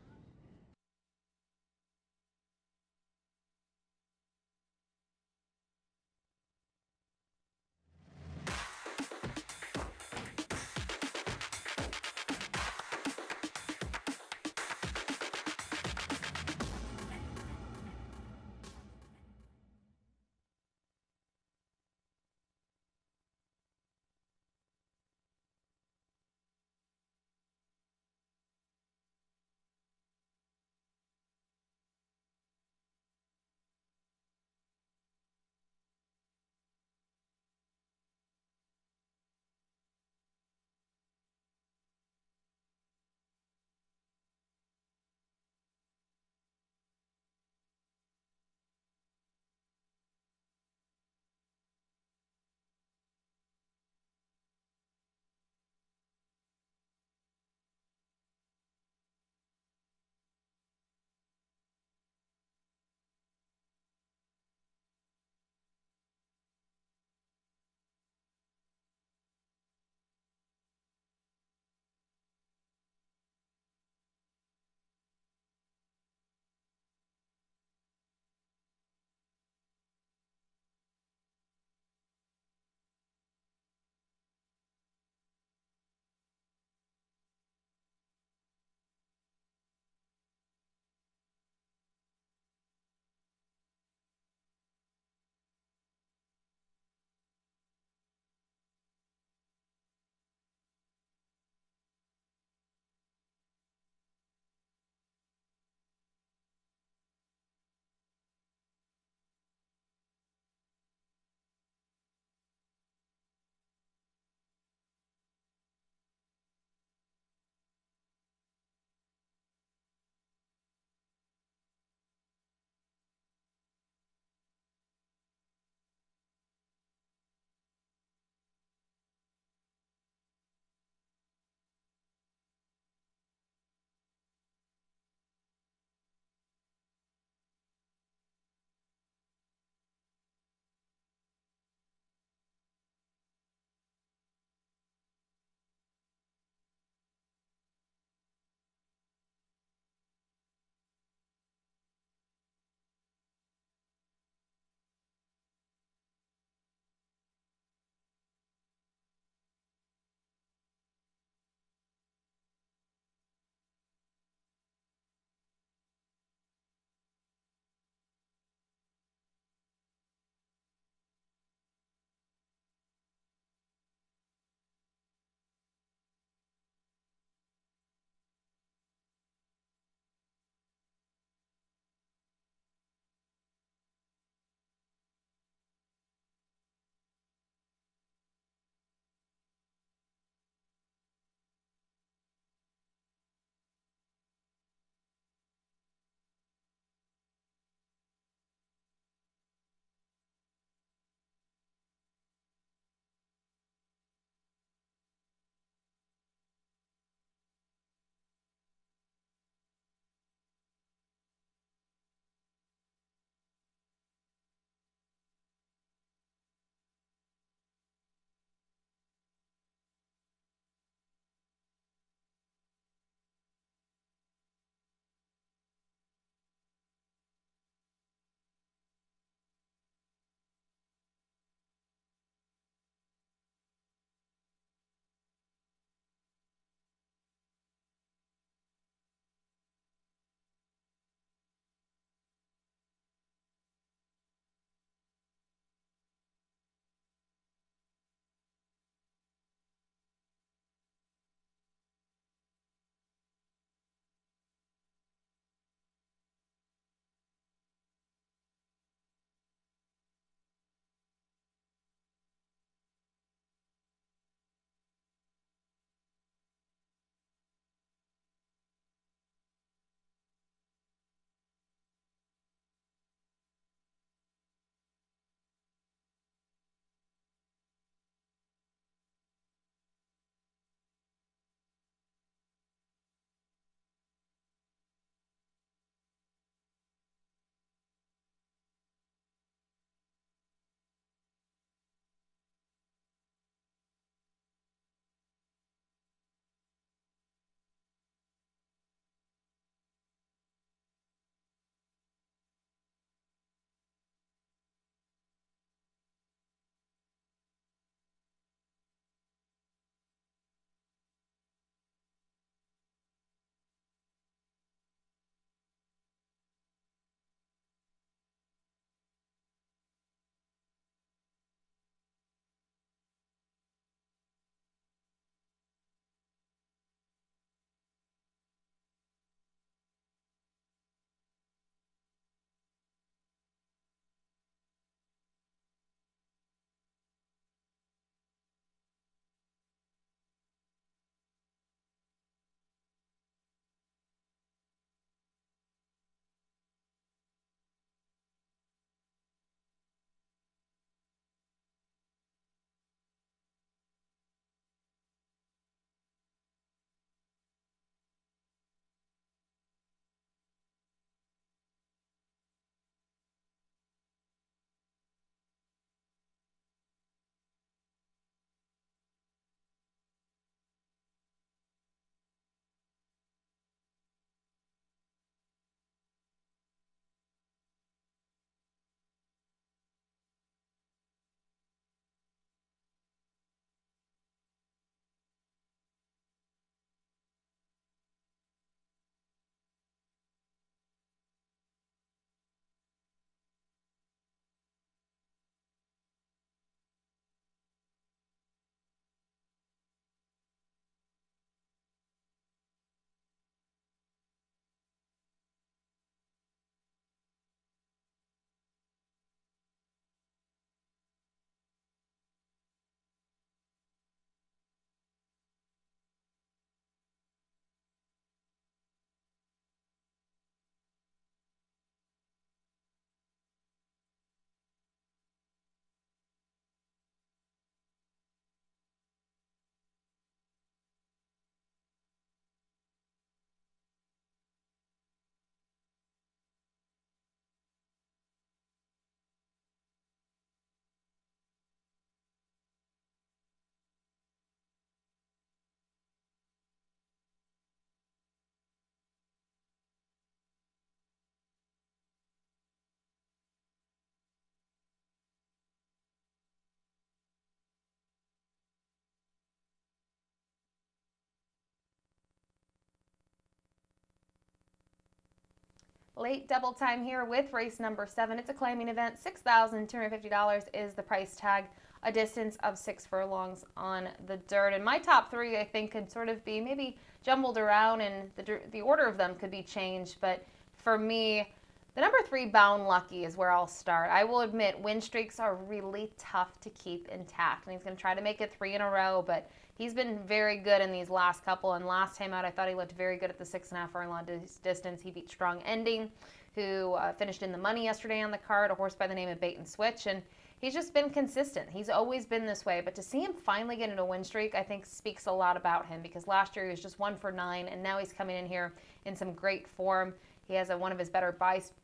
Late double time here with race number 7. It's a claiming event. $6,250 is the price tag. A distance of 6 furlongs on the dirt. And my top 3, I think, could sort of be maybe jumbled around, and the order of them could be changed. But for me, the number 3, Bound Lucky, is where I'll start. I will admit, win streaks are really tough to keep intact, and he's going to try to make it 3 in a row, but he's been very good in these last couple, and last time out, I thought he looked very good at the 6.5 furlong distance. He beat Strong Ending, who finished in the money yesterday on the card, a horse by the name of Bait and Switch, and he's just been consistent. He's always been this way, but to see him finally get into a win streak, I think speaks a lot about him, because last year he was just 1 for 9, and now he's coming in here in some great form. He has one of his better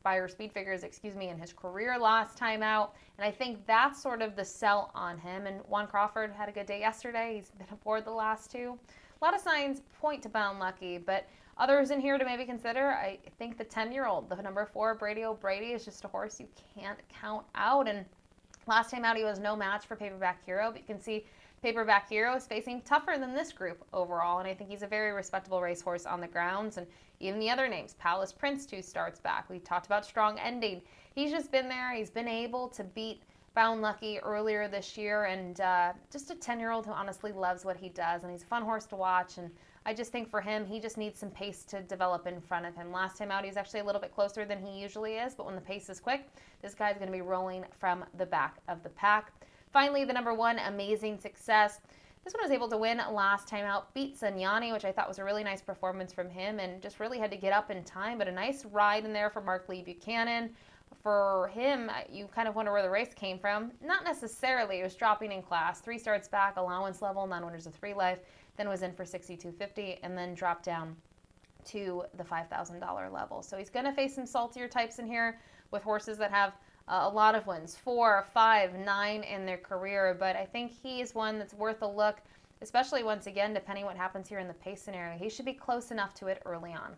buyer speed figures, in his career last time out. And I think that's sort of the sell on him. And Juan Crawford had a good day yesterday. He's been aboard the last 2. A lot of signs point to Bound Lucky, but others in here to maybe consider. I think the 10-year-old, the number 4, Brady O'Brady, is just a horse you can't count out. And last time out, he was no match for Paperback Hero, but you can see Paperback Hero is facing tougher than this group overall, and I think he's a very respectable racehorse on the grounds. And even the other names, Palace Prince 2 starts back. We talked about Strong Ending. He's just been there. He's been able to beat Bound Lucky earlier this year, and just a 10-year-old who honestly loves what he does, and he's a fun horse to watch. And I just think for him, he just needs some pace to develop in front of him. Last time out, he was actually a little bit closer than he usually is, but when the pace is quick, this guy's going to be rolling from the back of the pack. Finally, the number 1, Amazing Success. This one was able to win last time out, beat Sanyani, which I thought was a really nice performance from him, and just really had to get up in time, but a nice ride in there for Mark Lee Buchanan. For him, you kind of wonder where the race came from. Not necessarily. It was dropping in class. 3 starts back, allowance level, non-winners of 3 life, then was in for $6,250, and then dropped down to the $5,000 level. So he's going to face some saltier types in here with horses that have a lot of wins, 4, 5, 9 in their career, but I think he is one that's worth a look, especially once again, depending what happens here in the pace scenario. He should be close enough to it early on.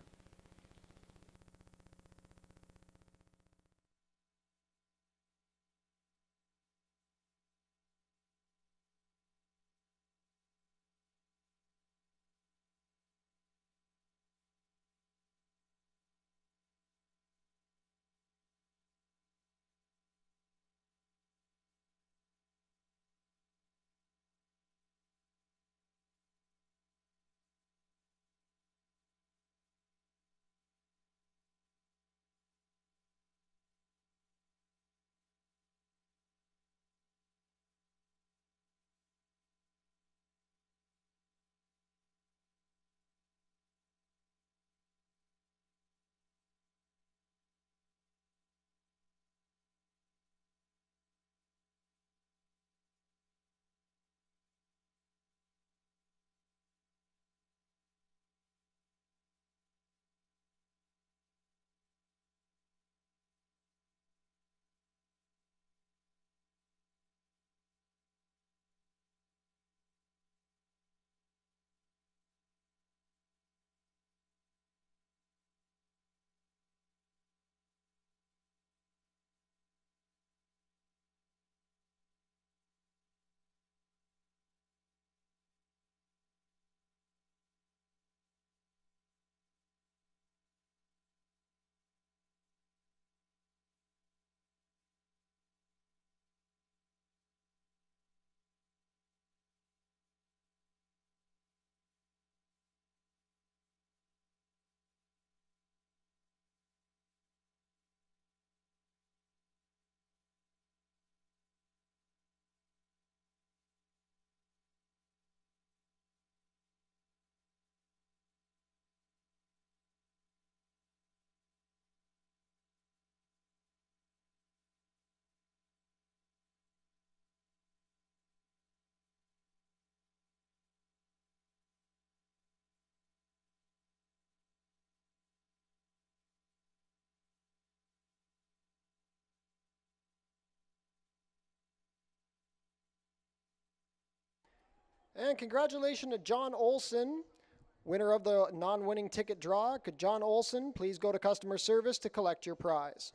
And congratulations to John Olson, winner of the non-winning ticket draw. Could John Olson please go to customer service to collect your prize?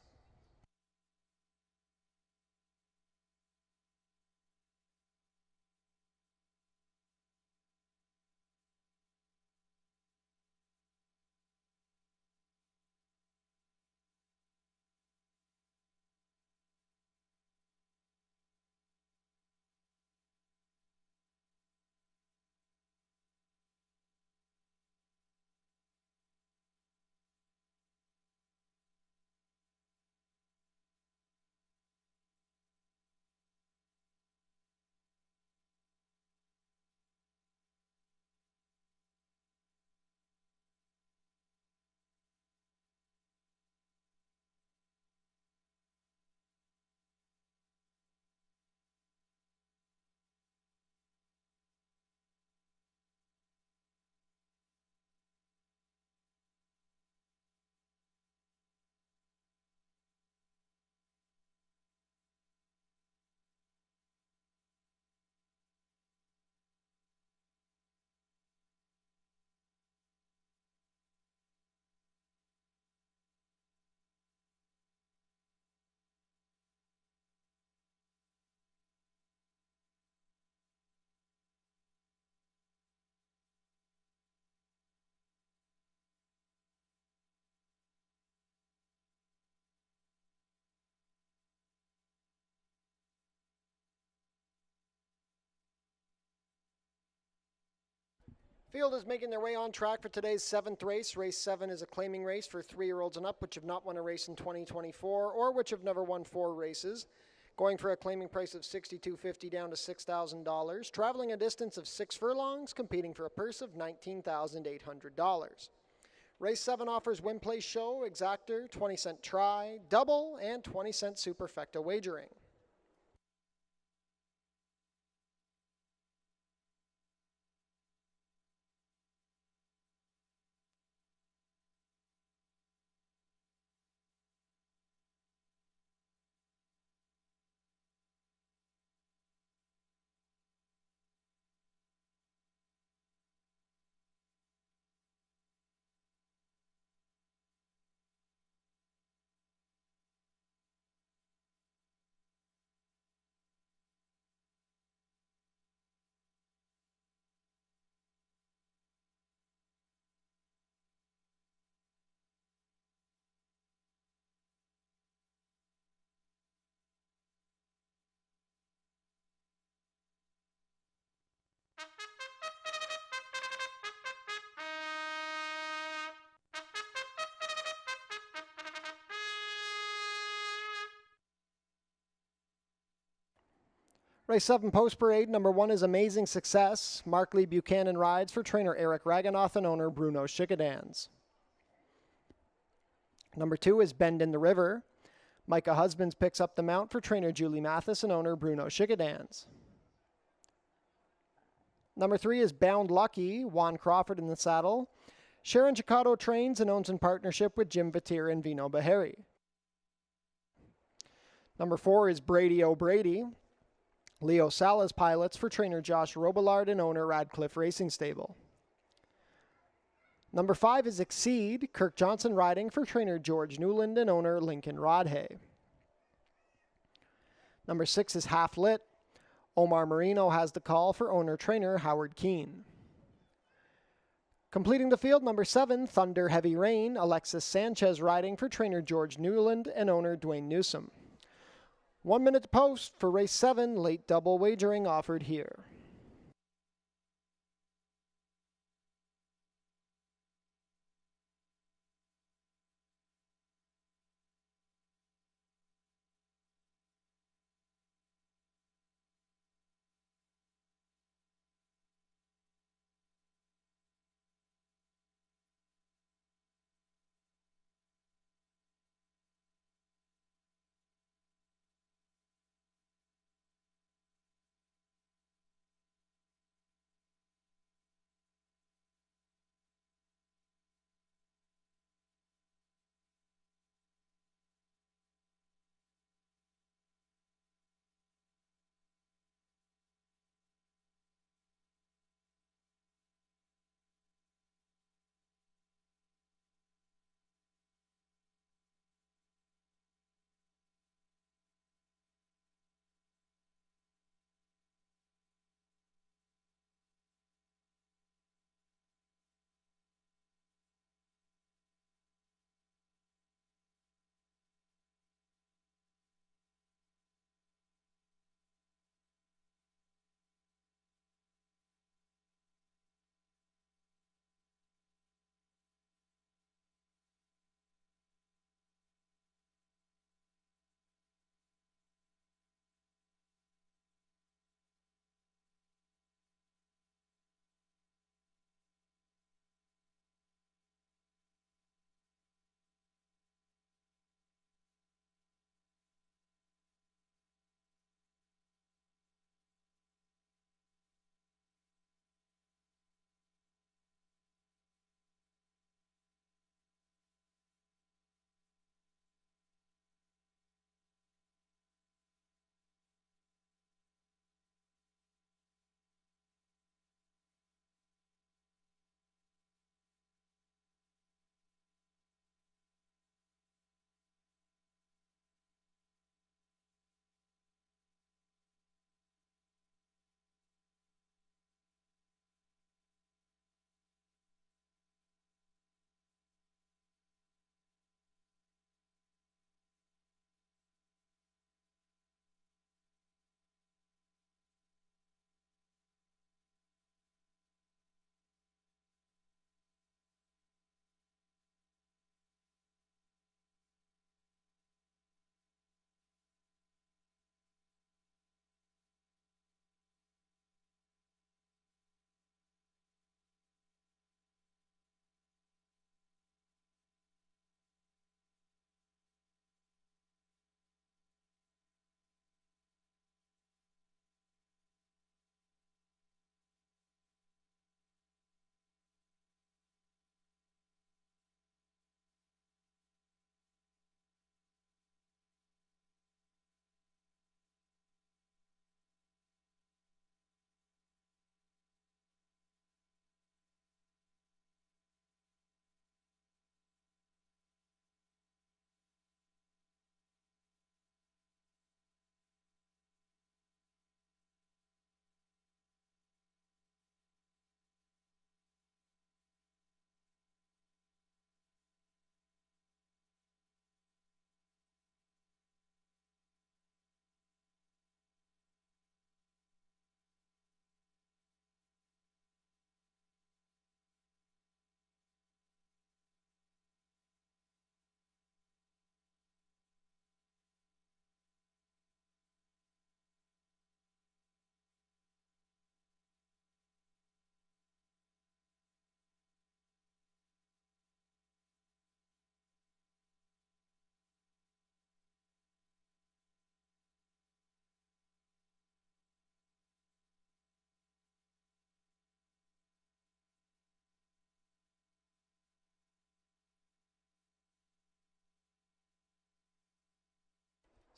Field is making their way on track for today's 7th race. Race 7 is a claiming race for 3-year-olds and up which have not won a race in 2024 or which have never won 4 races. Going for a claiming price of $6,250 down to $6,000. Traveling a distance of 6 furlongs, competing for a purse of $19,800. Race 7 offers win, place, show, exactor, 20-cent try, double, and 20-cent superfecta wagering. Race 7 Post Parade, number 1 is Amazing Success. Mark Lee Buchanan rides for trainer Eric Raganoff and owner Bruno Schickadans. Number 2 is Bend in the River. Micah Husbands picks up the mount for trainer Julie Mathis and owner Bruno Schickadans. Number 3 is Bound Lucky, Juan Crawford in the saddle. Sharon Chicotto trains and owns in partnership with Jim Vatir and Vino Bahari. Number 4 is Brady O'Brady. Leo Salas pilots for trainer Josh Robillard and owner Radcliffe Racing Stable. Number 5 is Exceed, Kirk Johnson riding for trainer George Newland and owner Lincoln Rodhay. Number 6 is Half Lit. Omar Marino has the call for owner trainer Howard Keane. Completing the field, number 7, Thunder Heavy Rain, Alexis Sanchez riding for trainer George Newland and owner Dwayne Newsom. 1 minute to post for race 7, late double wagering offered here.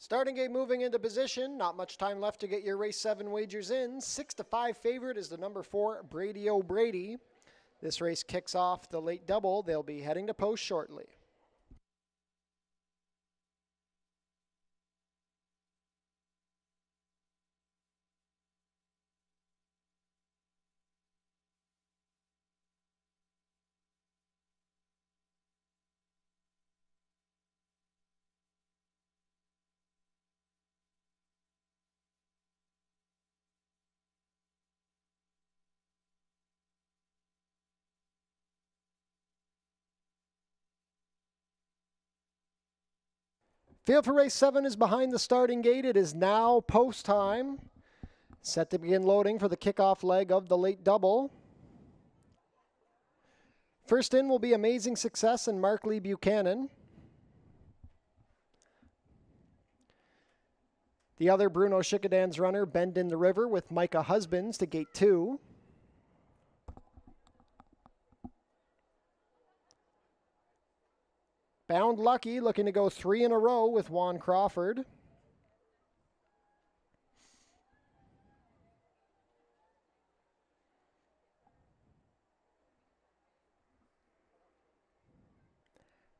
Starting gate moving into position. Not much time left to get your race 7 wagers in. 6-5 favorite is the number 4, Brady O'Brady. This race kicks off the late double. They'll be heading to post shortly. Field for race 7 is behind the starting gate. It is now post time. Set to begin loading for the kickoff leg of the late double. First in will be Amazing Success and Markley Buchanan. The other Bruno Schickedan's runner, Bend in the River, with Micah Husbands to gate 2. Bound Lucky looking to go 3 in a row with Juan Crawford.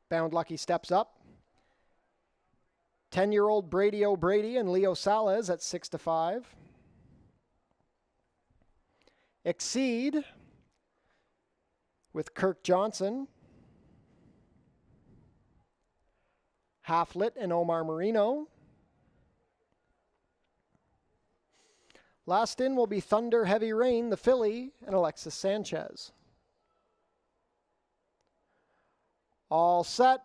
Bound Lucky steps up. 10-year-old Brady O'Brady and Leo Salas at 6-5. Exceed with Kirk Johnson. Half Lit and Omar Marino. Last in will be Thunder Heavy Rain, the filly, and Alexis Sanchez. All set.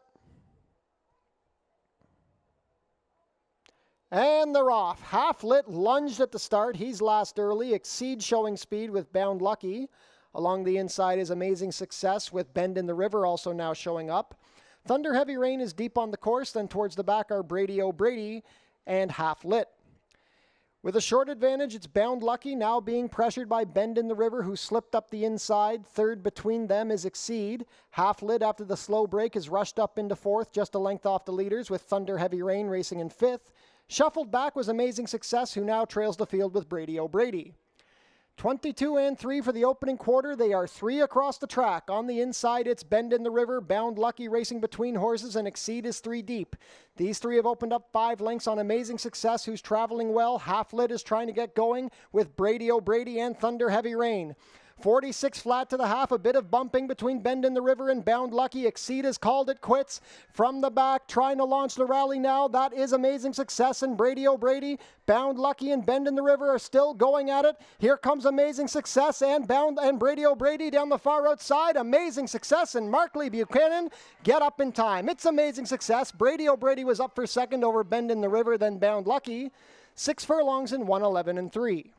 And they're off. Half Lit lunged at the start. He's last early. Exceed showing speed with Bound Lucky. Along the inside is Amazing Success with Bend in the River also now showing up. Thunder Heavy Rain is deep on the course. Then towards the back are Brady O'Brady and Half Lit. With a short advantage, it's Bound Lucky now being pressured by Bend in the River, who slipped up the inside. Third between them is Exceed. Half Lit after the slow break is rushed up into fourth, just a length off the leaders, with Thunder Heavy Rain racing in fifth. Shuffled back was Amazing Success, who now trails the field with Brady O'Brady. 22 and 3 for the opening quarter. They are 3 across the track. On the inside, it's Bend in the River, Bound Lucky racing between horses, and Exceed is 3 deep. These 3 have opened up 5 lengths on Amazing Success, who's traveling well. Half Lit is trying to get going with Brady O'Brady and Thunder Heavy Rain. 46 flat to the half, a bit of bumping between Bend in the River and Bound Lucky. Exceed has called it quits. From the back, trying to launch the rally now. That is Amazing Success and Brady O'Brady. Bound Lucky and Bend in the River are still going at it. Here comes Amazing Success and Brady O'Brady down the far outside. Amazing Success and Markley Buchanan get up in time. It's Amazing Success. Brady O'Brady was up for second over Bend in the River, then Bound Lucky. 6 furlongs in 1:11 and 3.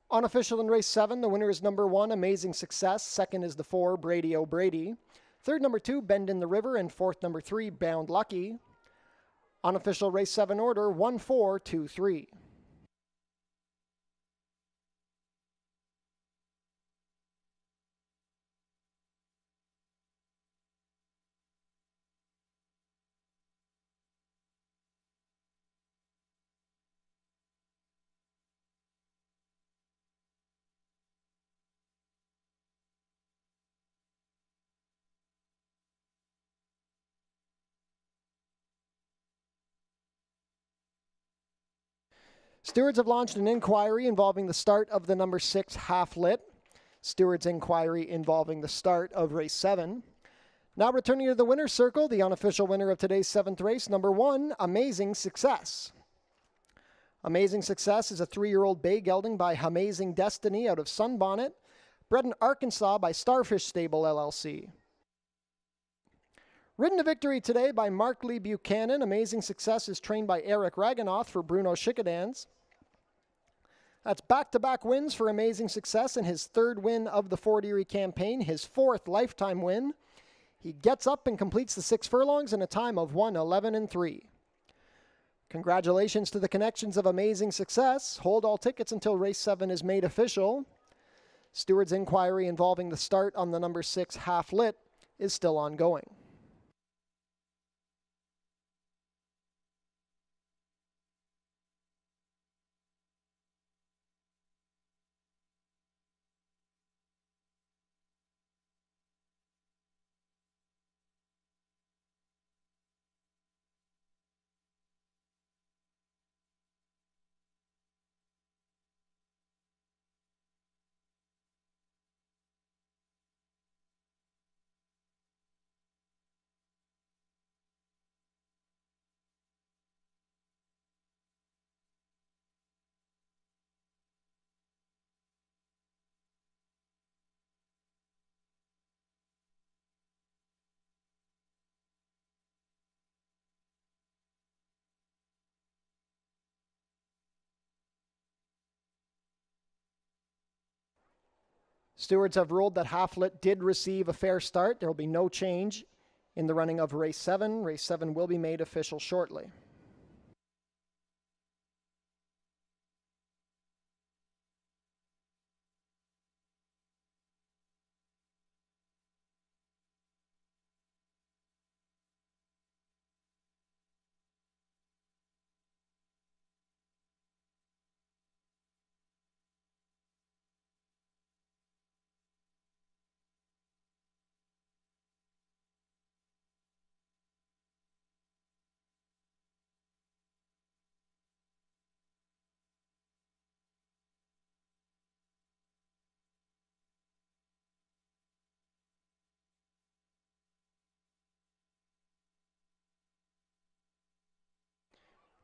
Unofficial in race 7, the winner is number 1, Amazing Success. Second is the 4, Brady O'Brady. Third, number 2, Bend in the River. And fourth, number 3, Bound Lucky. Unofficial race 7 order, 1, 4, 2, 3. Stewards have launched an inquiry involving the start of the number 6 half-lit. Stewards' inquiry involving the start of race 7. Now returning to the winner's circle, the unofficial winner of today's 7th race, number 1, Amazing Success. Amazing Success is a 3-year-old bay gelding by Amazing Destiny out of Sunbonnet, bred in Arkansas by Starfish Stable LLC. Ridden to victory today by Mark Lee Buchanan, Amazing Success is trained by Eric Raganoff for Bruno Schickadans. That's back-to-back wins for Amazing Success and his 3rd win of the Fort Erie campaign, his 4th lifetime win. He gets up and completes the 6 furlongs in a time of 1:11.3. Congratulations to the connections of Amazing Success. Hold all tickets until race 7 is made official. Stewards' inquiry involving the start on the number 6 half-lit is still ongoing. Stewards have ruled that half-lit did receive a fair start. There will be no change in the running of race 7. Race 7 will be made official shortly.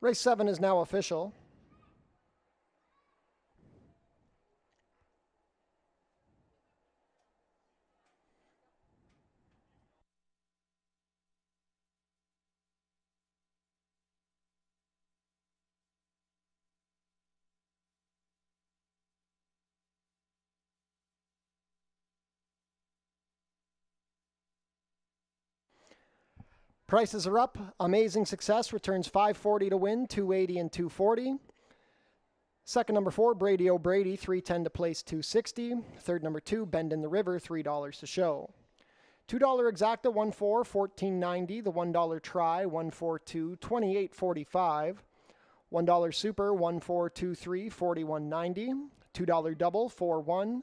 Race 7 is now official. Prices are up. Amazing Success returns $540 to win, $280 and $240. Second, number 4, Brady O'Brady, $310 to place, $260. Third, number 2, Bend in the River, $3 to show. $2 exacta, 1-4, $14.90. The $1 try, 142, $28.45. $1 super, 1423, $41.90. $2 double, 4-1,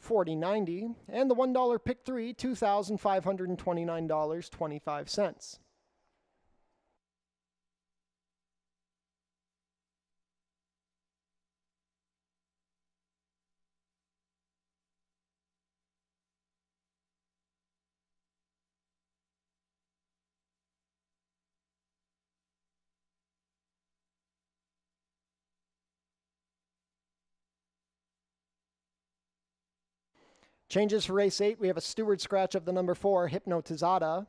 $40.90. And the $1 pick 3, $2,529.25. Changes for race 8. We have a steward scratch of the number 4, Hypnotizada.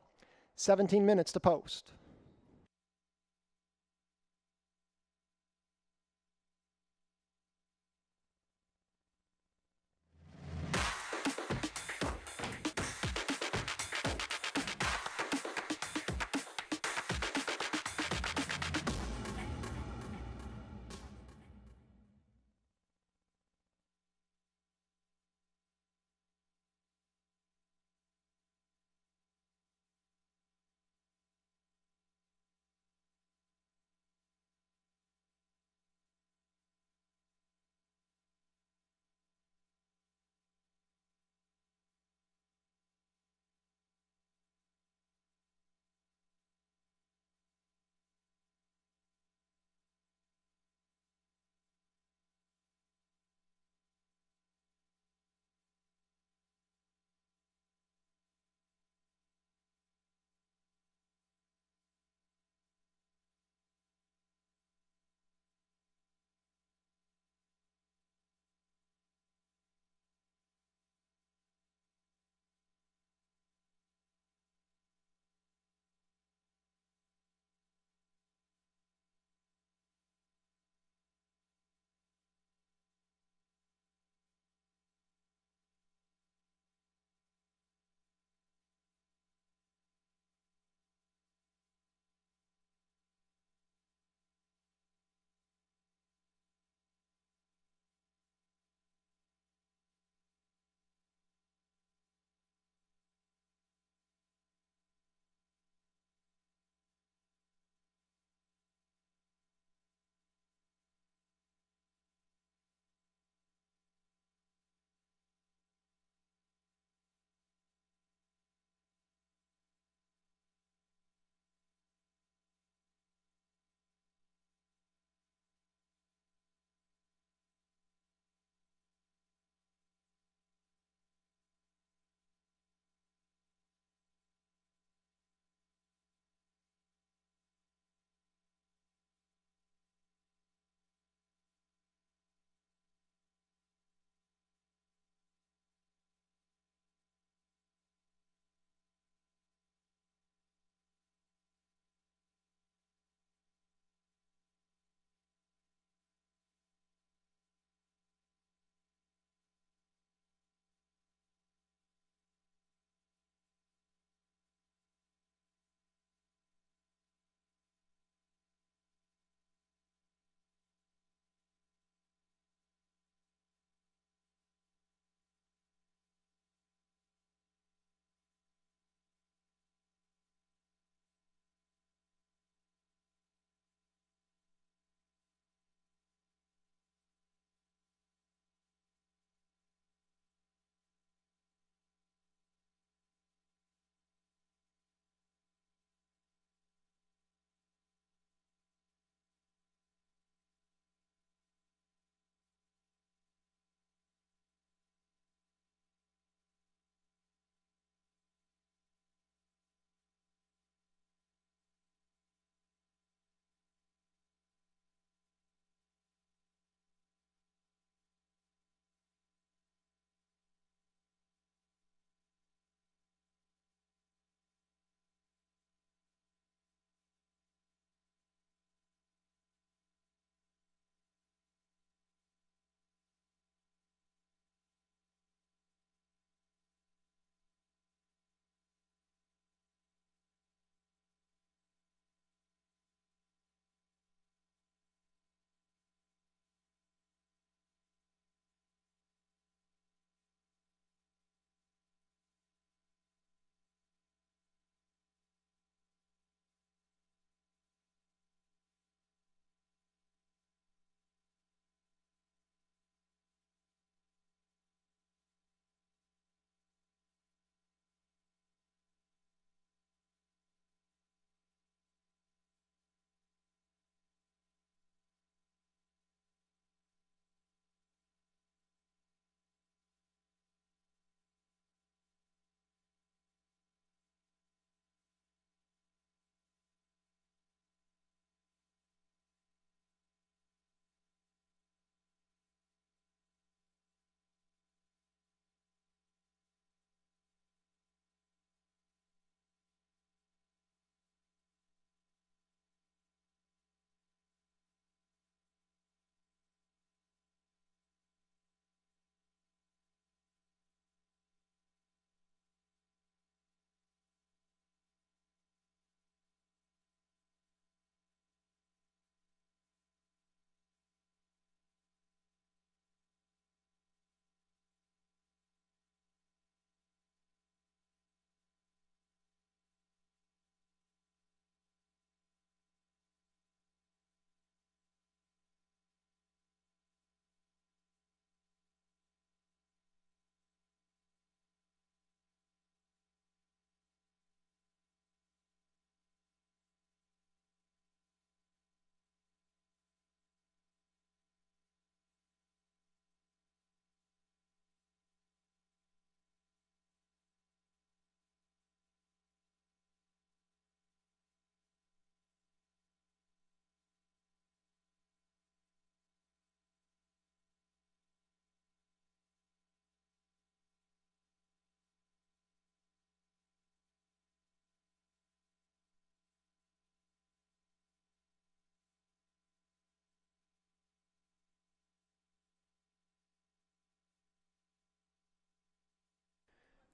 17 minutes to post.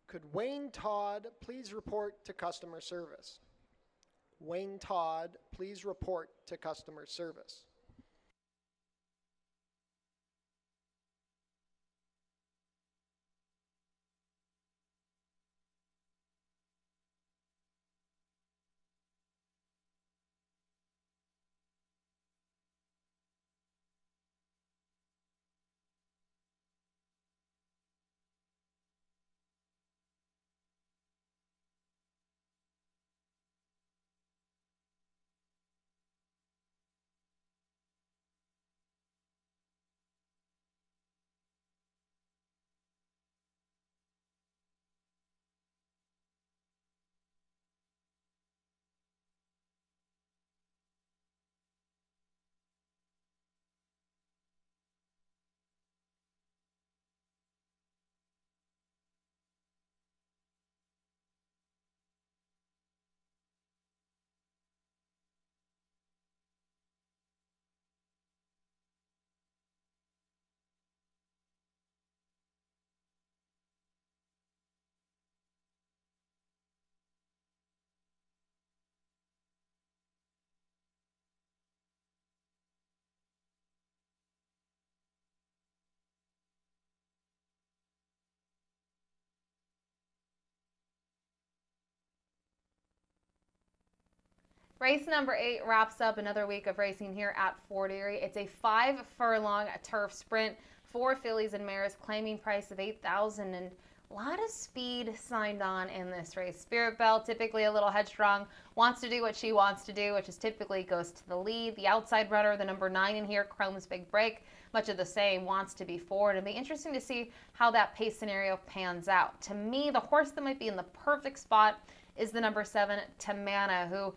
Could Wayne Todd please report to customer service? Wayne Todd, please report to customer service. Race number 8 wraps up another week of racing here at Fort Erie. It's a 5-furlong turf sprint. 4 fillies and mares, claiming price of $8,000, and a lot of speed signed on in this race. Spirit Belle, typically a little headstrong, wants to do what she wants to do, which is typically goes to the lead. The outside runner, the number 9 in here, Chrome's Big Break, much of the same, wants to be forward. It'll be interesting to see how that pace scenario pans out. To me, the horse that might be in the perfect spot is the number 7, Tamana, who,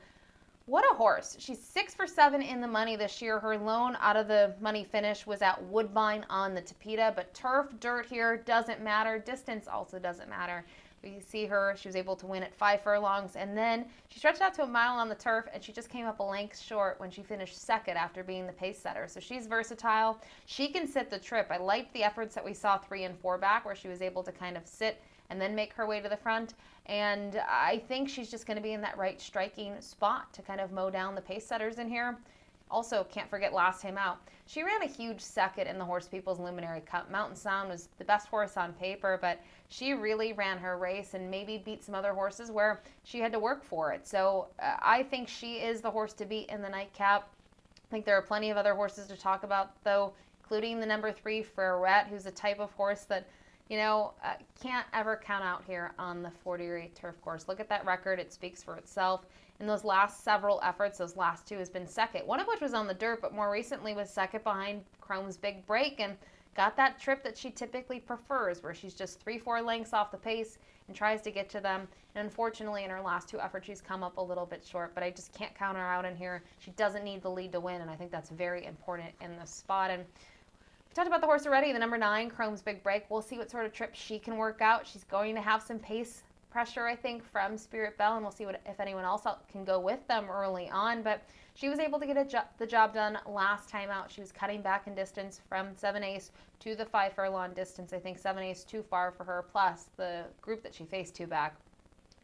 what a horse. She's 6 for 7 in the money this year. Her lone out of the money finish was at Woodbine on the Tapeta, but turf, dirt here doesn't matter. Distance also doesn't matter. You see her, she was able to win at 5 furlongs, and then she stretched out to a mile on the turf, and she just came up a length short when she finished second after being the pace setter. So she's versatile. She can sit the trip. I liked the efforts that we saw 3 and 4 back, where she was able to kind of sit and then make her way to the front. And I think she's just going to be in that right striking spot to kind of mow down the pace setters in here. Also, can't forget last time out, she ran a huge second in the Horse People's Luminary Cup. Mountain Sound was the best horse on paper, but she really ran her race and maybe beat some other horses where she had to work for it. So I think she is the horse to beat in the nightcap. I think there are plenty of other horses to talk about, though, including the number 3, Ferret, who's a type of horse that, can't ever count out here on the Fort Erie turf course. Look at that record. It speaks for itself. In those last several efforts, those last 2 has been second, one of which was on the dirt, but more recently was second behind Chrome's Big Break, and got that trip that she typically prefers, where she's just 3-4 lengths off the pace and tries to get to them. And unfortunately, in her last 2 efforts, she's come up a little bit short, but I just can't count her out in here. She doesn't need the lead to win, and I think that's very important in this spot. And we talked about the horse already, the number 9, Chrome's Big Break. We'll see what sort of trip she can work out. She's going to have some pace pressure, I think, from Spirit Belle, and we'll see if anyone else can go with them early on. But she was able to get the job done last time out. She was cutting back in distance from 7 Ace to the 5 furlong distance. I think 7 Ace too far for her, plus the group that she faced 2 back,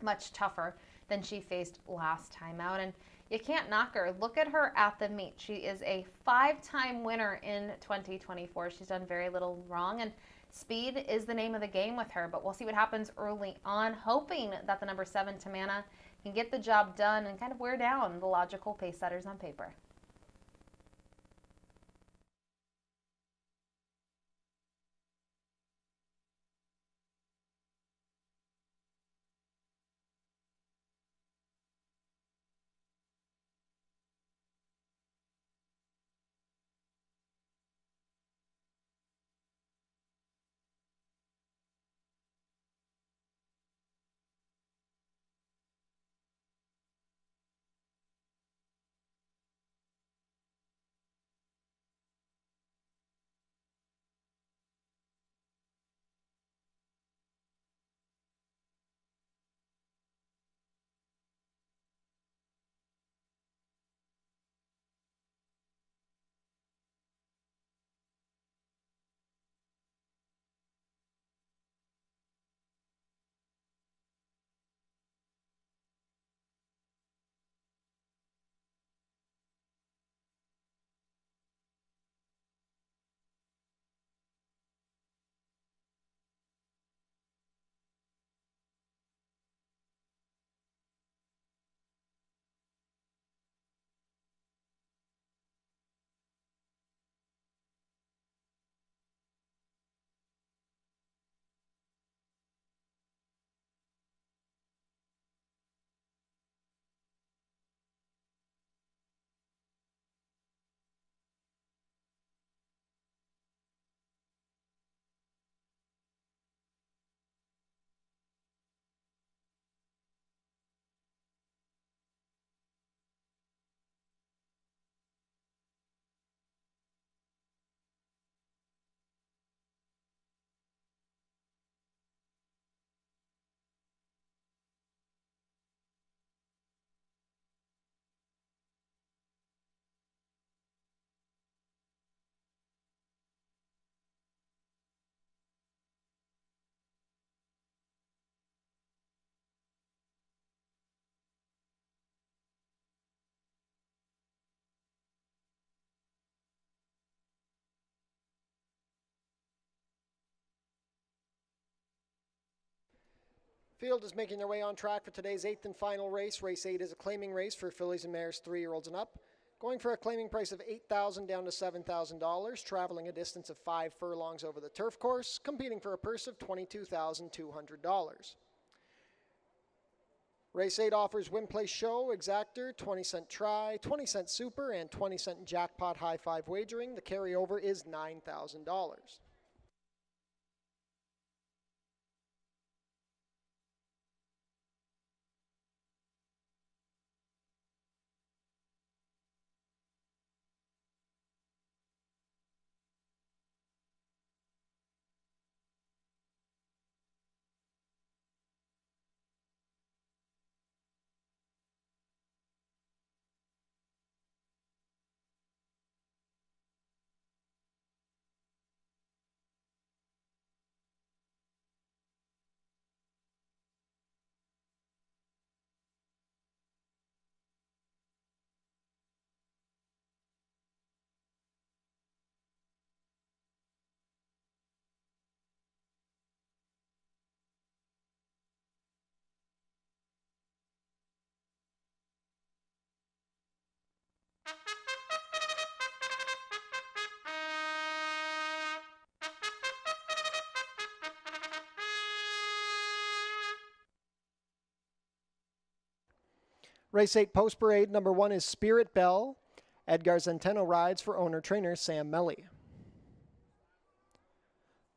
much tougher than she faced last time out. And you can't knock her. Look at her at the meet. She is a 5-time winner in 2024. She's done very little wrong, and speed is the name of the game with her. But we'll see what happens early on, hoping that the number 7, Tamana, can get the job done and kind of wear down the logical pace setters on paper. Field is making their way on track for today's 8th and final race. Race 8 is a claiming race for fillies and mares 3-year-olds and up. Going for a claiming price of $8,000 down to $7,000, traveling a distance of 5 furlongs over the turf course, competing for a purse of $22,200. Race 8 offers win, place, show, exactor, 20-cent try, 20-cent super, and 20-cent jackpot high five wagering. The carryover is $9,000. Race 8 Post Parade, number 1 is Spirit Bell. Edgar Zenteno rides for owner-trainer Sam Melly.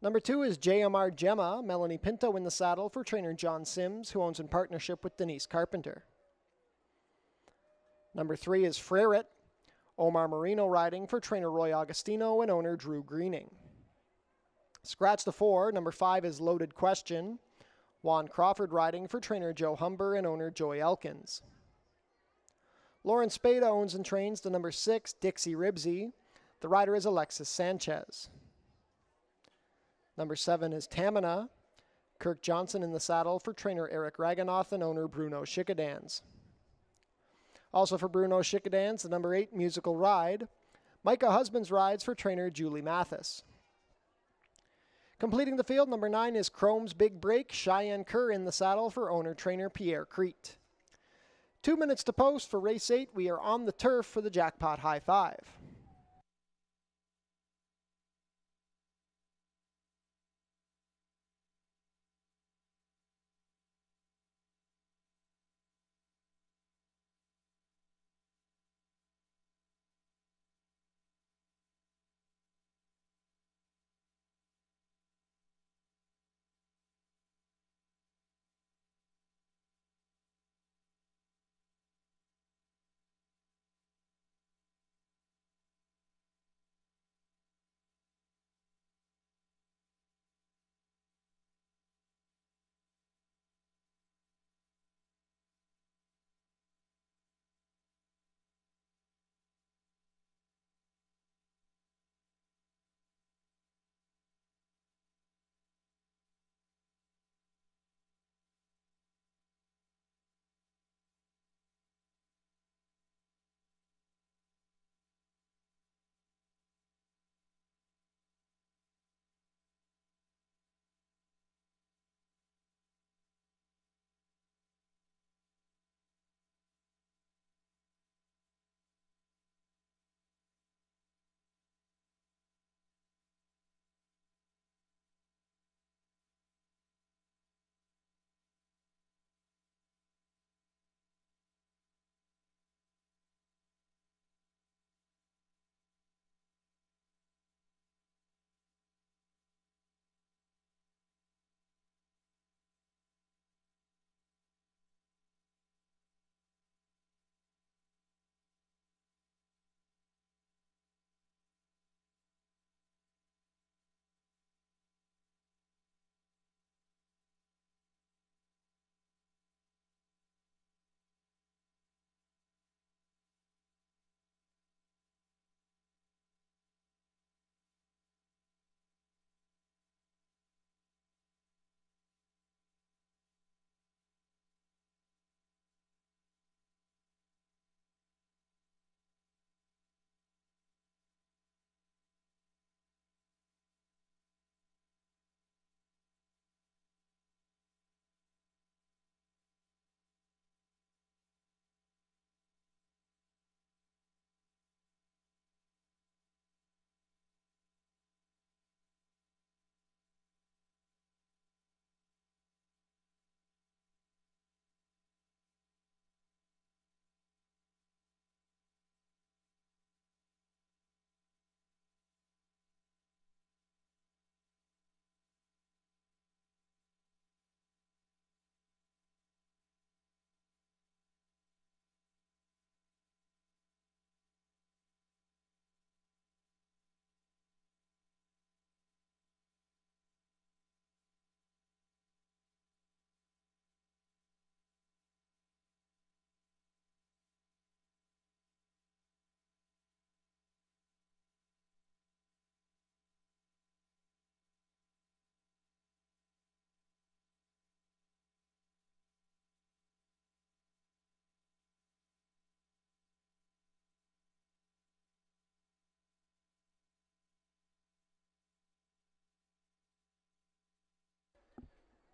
Number 2 is JMR Gemma, Melanie Pinto in the saddle for trainer John Sims, who owns in partnership with Denise Carpenter. Number 3 is Freret, Omar Marino riding for trainer Roy Augustino and owner Drew Greening. Scratch the 4, number 5 is Loaded Question, Juan Crawford riding for trainer Joe Humber and owner Joy Elkins. Lauren Spada owns and trains the number 6, Dixie Ribsy. The rider is Alexis Sanchez. Number 7 is Tamina. Kirk Johnson in the saddle for trainer Eric Raganoff and owner Bruno Schickadans. Also for Bruno Schickadans, the number 8, Musical Ride. Micah Husbands rides for trainer Julie Mathis. Completing the field, number 9 is Chrome's Big Break. Cheyenne Kerr in the saddle for owner-trainer Pierre Crete. 2 minutes to post for race 8. We are on the turf for the jackpot high five.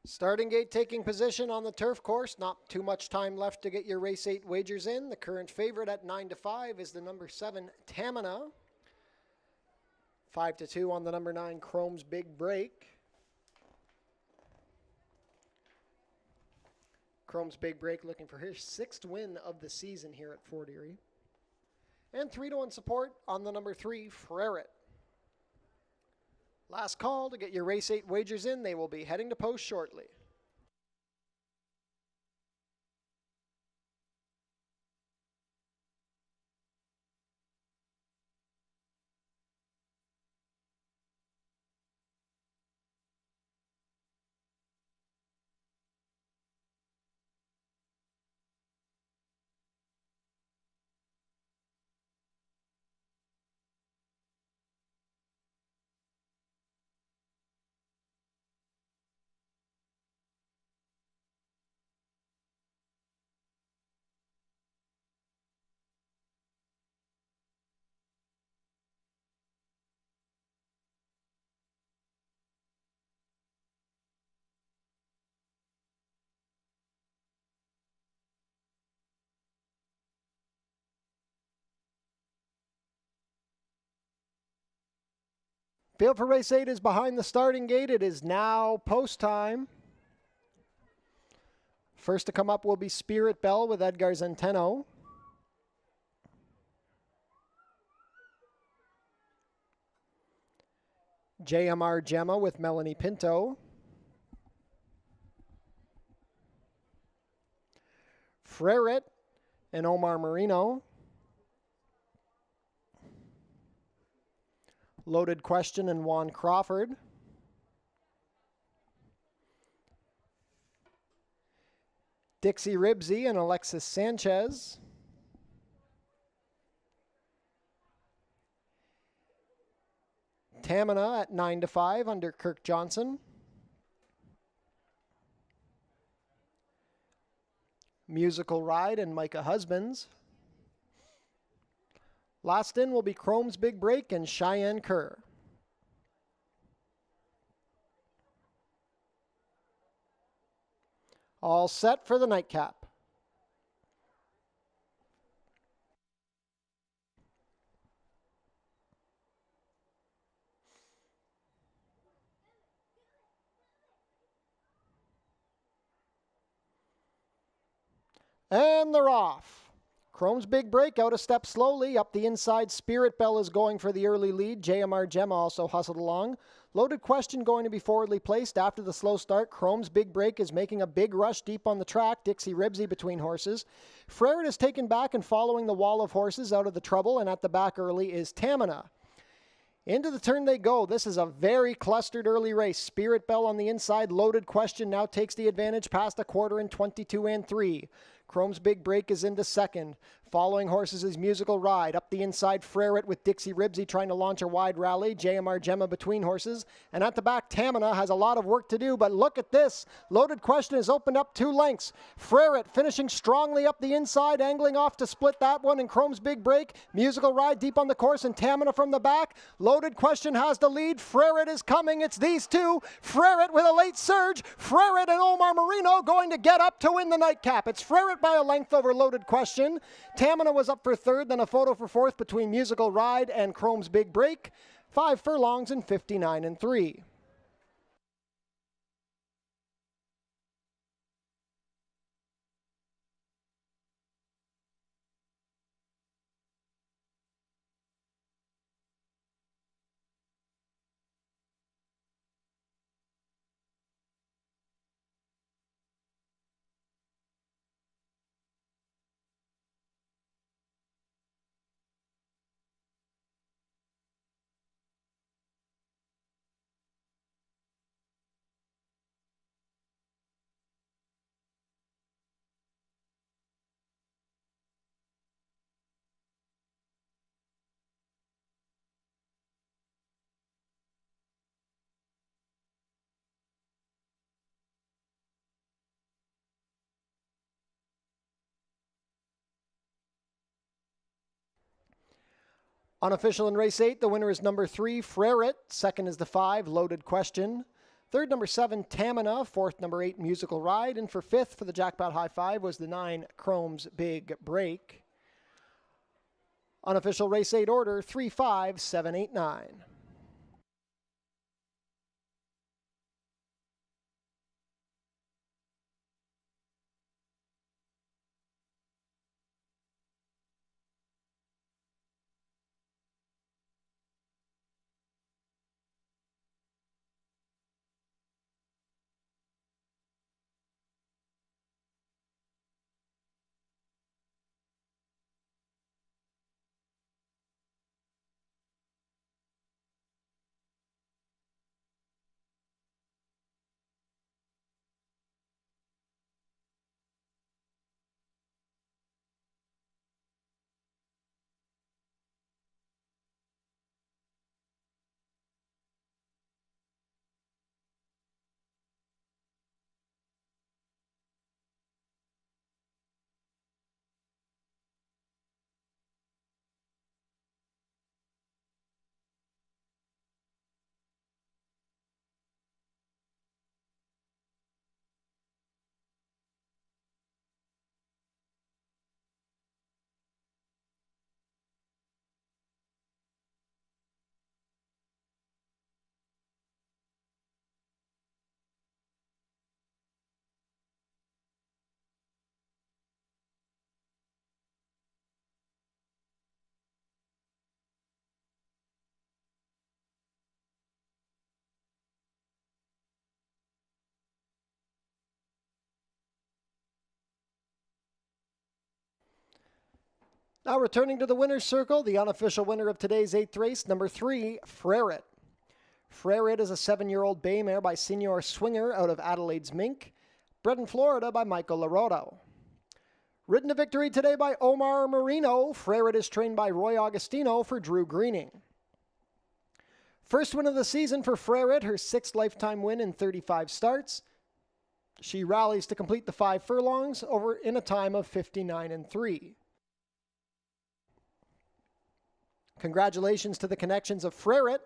Starting gate taking position on the turf course. Not too much time left to get your race 8 wagers in. The current favorite at 9-5 is the number 7 Tamina. 5-2 on the number 9 Chrome's Big Break. Chrome's Big Break looking for his 6th win of the season here at Fort Erie. And 3-1 support on the number 3 Frerit. Last call to get your race 8 wagers in. They will be heading to post shortly. Field for race 8 is behind the starting gate. It is now post time. First to come up will be Spirit Bell with Edgar Zenteno. JMR Gemma with Melanie Pinto. Frerit and Omar Marino. Loaded Question and Juan Crawford. Dixie Ribsy and Alexis Sanchez. Tamina at 9-5 under Kirk Johnson. Musical Ride and Micah Husbands. Last in will be Chrome's Big Break and Cheyenne Kerr. All set for the nightcap. And they're off. Chrome's Big Break out a step slowly. Up the inside, Spirit Bell is going for the early lead. JMR Gemma also hustled along. Loaded Question going to be forwardly placed after the slow start. Chrome's Big Break is making a big rush deep on the track. Dixie Ribsy between horses. Frerit is taken back and following the wall of horses out of the trouble, and at the back early is Tamina. Into the turn they go. This is a very clustered early race. Spirit Bell on the inside. Loaded Question now takes the advantage past a quarter in 22 and 3. Chrome's Big Break is into second. Following horses is Musical Ride. Up the inside, Frerit with Dixie Ribsy trying to launch a wide rally. JMR Gemma between horses. And at the back, Tamina has a lot of work to do, but look at this. Loaded Question has opened up 2 lengths. Frerit finishing strongly up the inside, angling off to split that one. And Chrome's Big Break. Musical Ride deep on the course, and Tamina from the back. Loaded Question has the lead. Frerit is coming. It's these two. Frerit with a late surge. Frerit and Omar Marino going to get up to win the nightcap. It's Frerit by a length over Loaded Question. Tamina was up for third, then a photo for fourth between Musical Ride and Chrome's Big Break. 5 furlongs and 59 and 3. Unofficial in race 8, the winner is number 3, Frerit. Second is the 5, Loaded Question. Third, number 7, Tamina. Fourth, number 8, Musical Ride. And for fifth, for the jackpot high five, was the 9, Chrome's Big Break. Unofficial race 8 order, 35789. Now returning to the winner's circle, the unofficial winner of today's 8th race, number 3, Frerit. Frerit is a 7-year-old bay mare by Senor Swinger out of Adelaide's Mink, bred in Florida by Michael Laroto. Ridden to victory today by Omar Marino, Frerit is trained by Roy Augustino for Drew Greening. First win of the season for Frerit, her 6th lifetime win in 35 starts. She rallies to complete the 5 furlongs over in a time of 59-3. Congratulations to the connections of Frerit.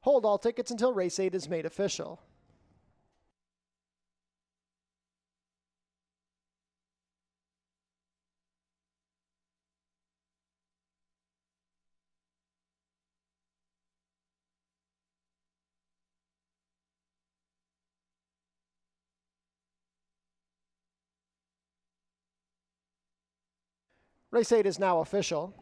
Hold all tickets until race 8 is made official. Race 8 is now official.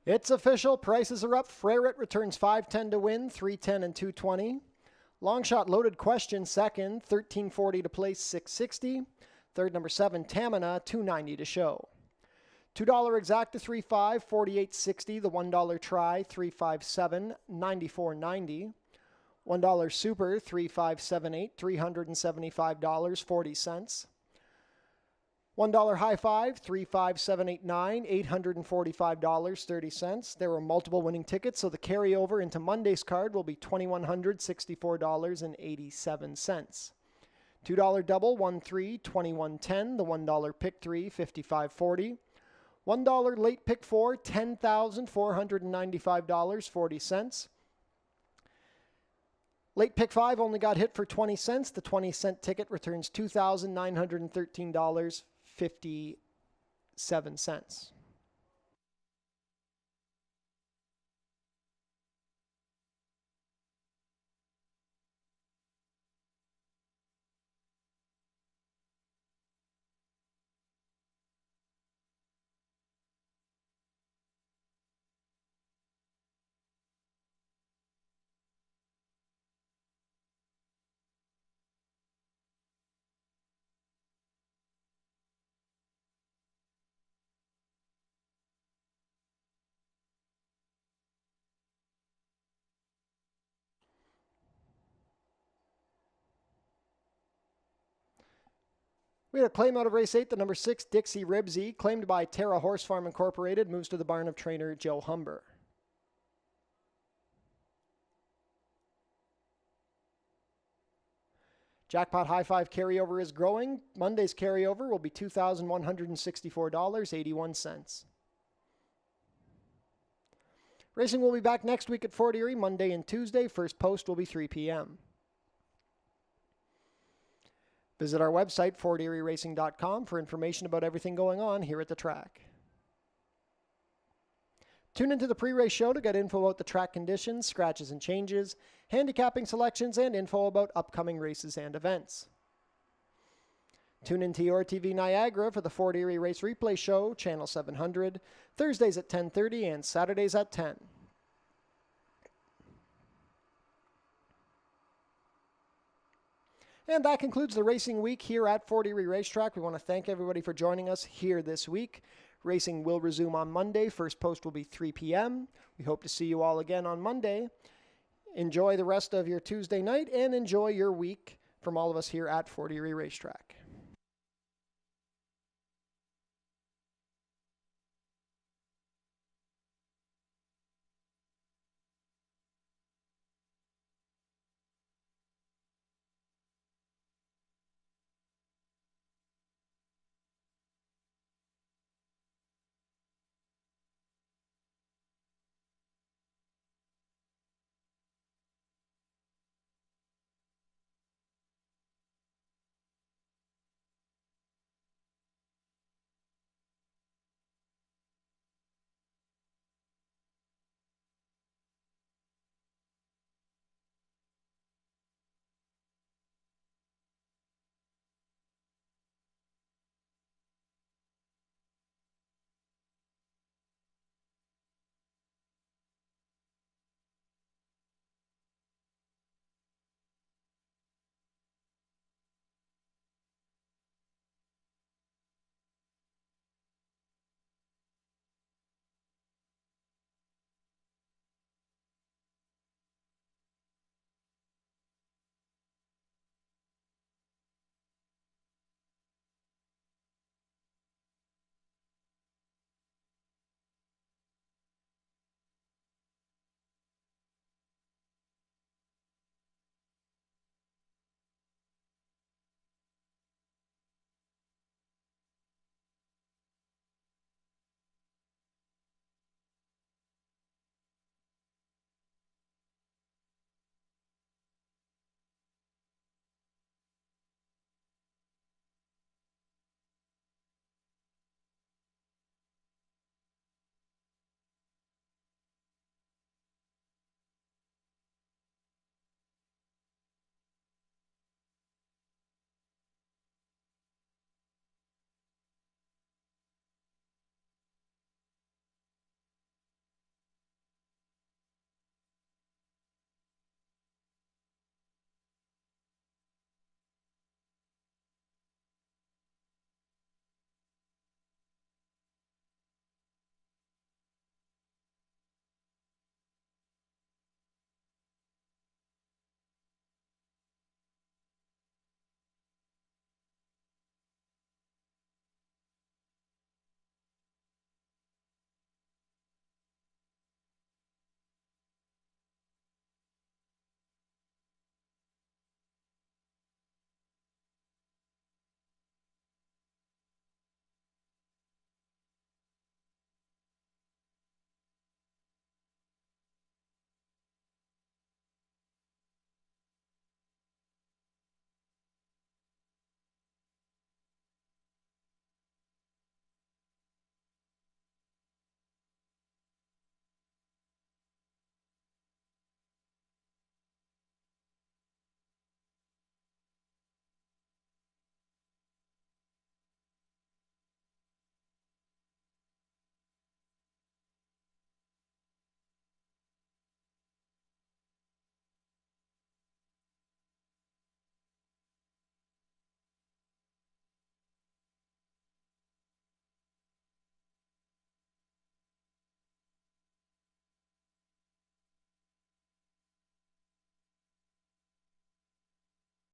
It's official. Prices are up. Frerit returns 510 to win, 310 and 220. Long shot loaded question second, 1340 to place, 660. Third, number 7, Tamina, 290 to show. $2 exacta 3.5, 48.60. The $1 try, 357, 94.90. $1 super, 3578, $375.40. $1 high five, 35789, $845.30. There were multiple winning tickets, so the carryover into Monday's card will be $2,164.87. $2 double, 1-3, 21.10. The $1 pick 3, 55.40. $1 late pick 4, $10,495.40. Late pick 5 only got hit for 20 cents. The 20-cent ticket returns $2,913.57. We had a claim out of race 8, the number 6 Dixie Ribsy, claimed by Terra Horse Farm Incorporated, moves to the barn of trainer Joe Humber. Jackpot High Five carryover is growing. Monday's carryover will be $2,164.81. Racing will be back next week at Fort Erie, Monday and Tuesday. First post will be 3 p.m. Visit our website, forterieracing.com, for information about everything going on here at the track. Tune into the pre-race show to get info about the track conditions, scratches and changes, handicapping selections, and info about upcoming races and events. Tune into Your TV Niagara for the Fort Erie Race Replay Show, Channel 700, Thursdays at 10:30 and Saturdays at 10. And that concludes the racing week here at Fort Erie Racetrack. We want to thank everybody for joining us here this week. Racing will resume on Monday. First post will be 3 p.m. We hope to see you all again on Monday. Enjoy the rest of your Tuesday night and enjoy your week from all of us here at Fort Erie Racetrack.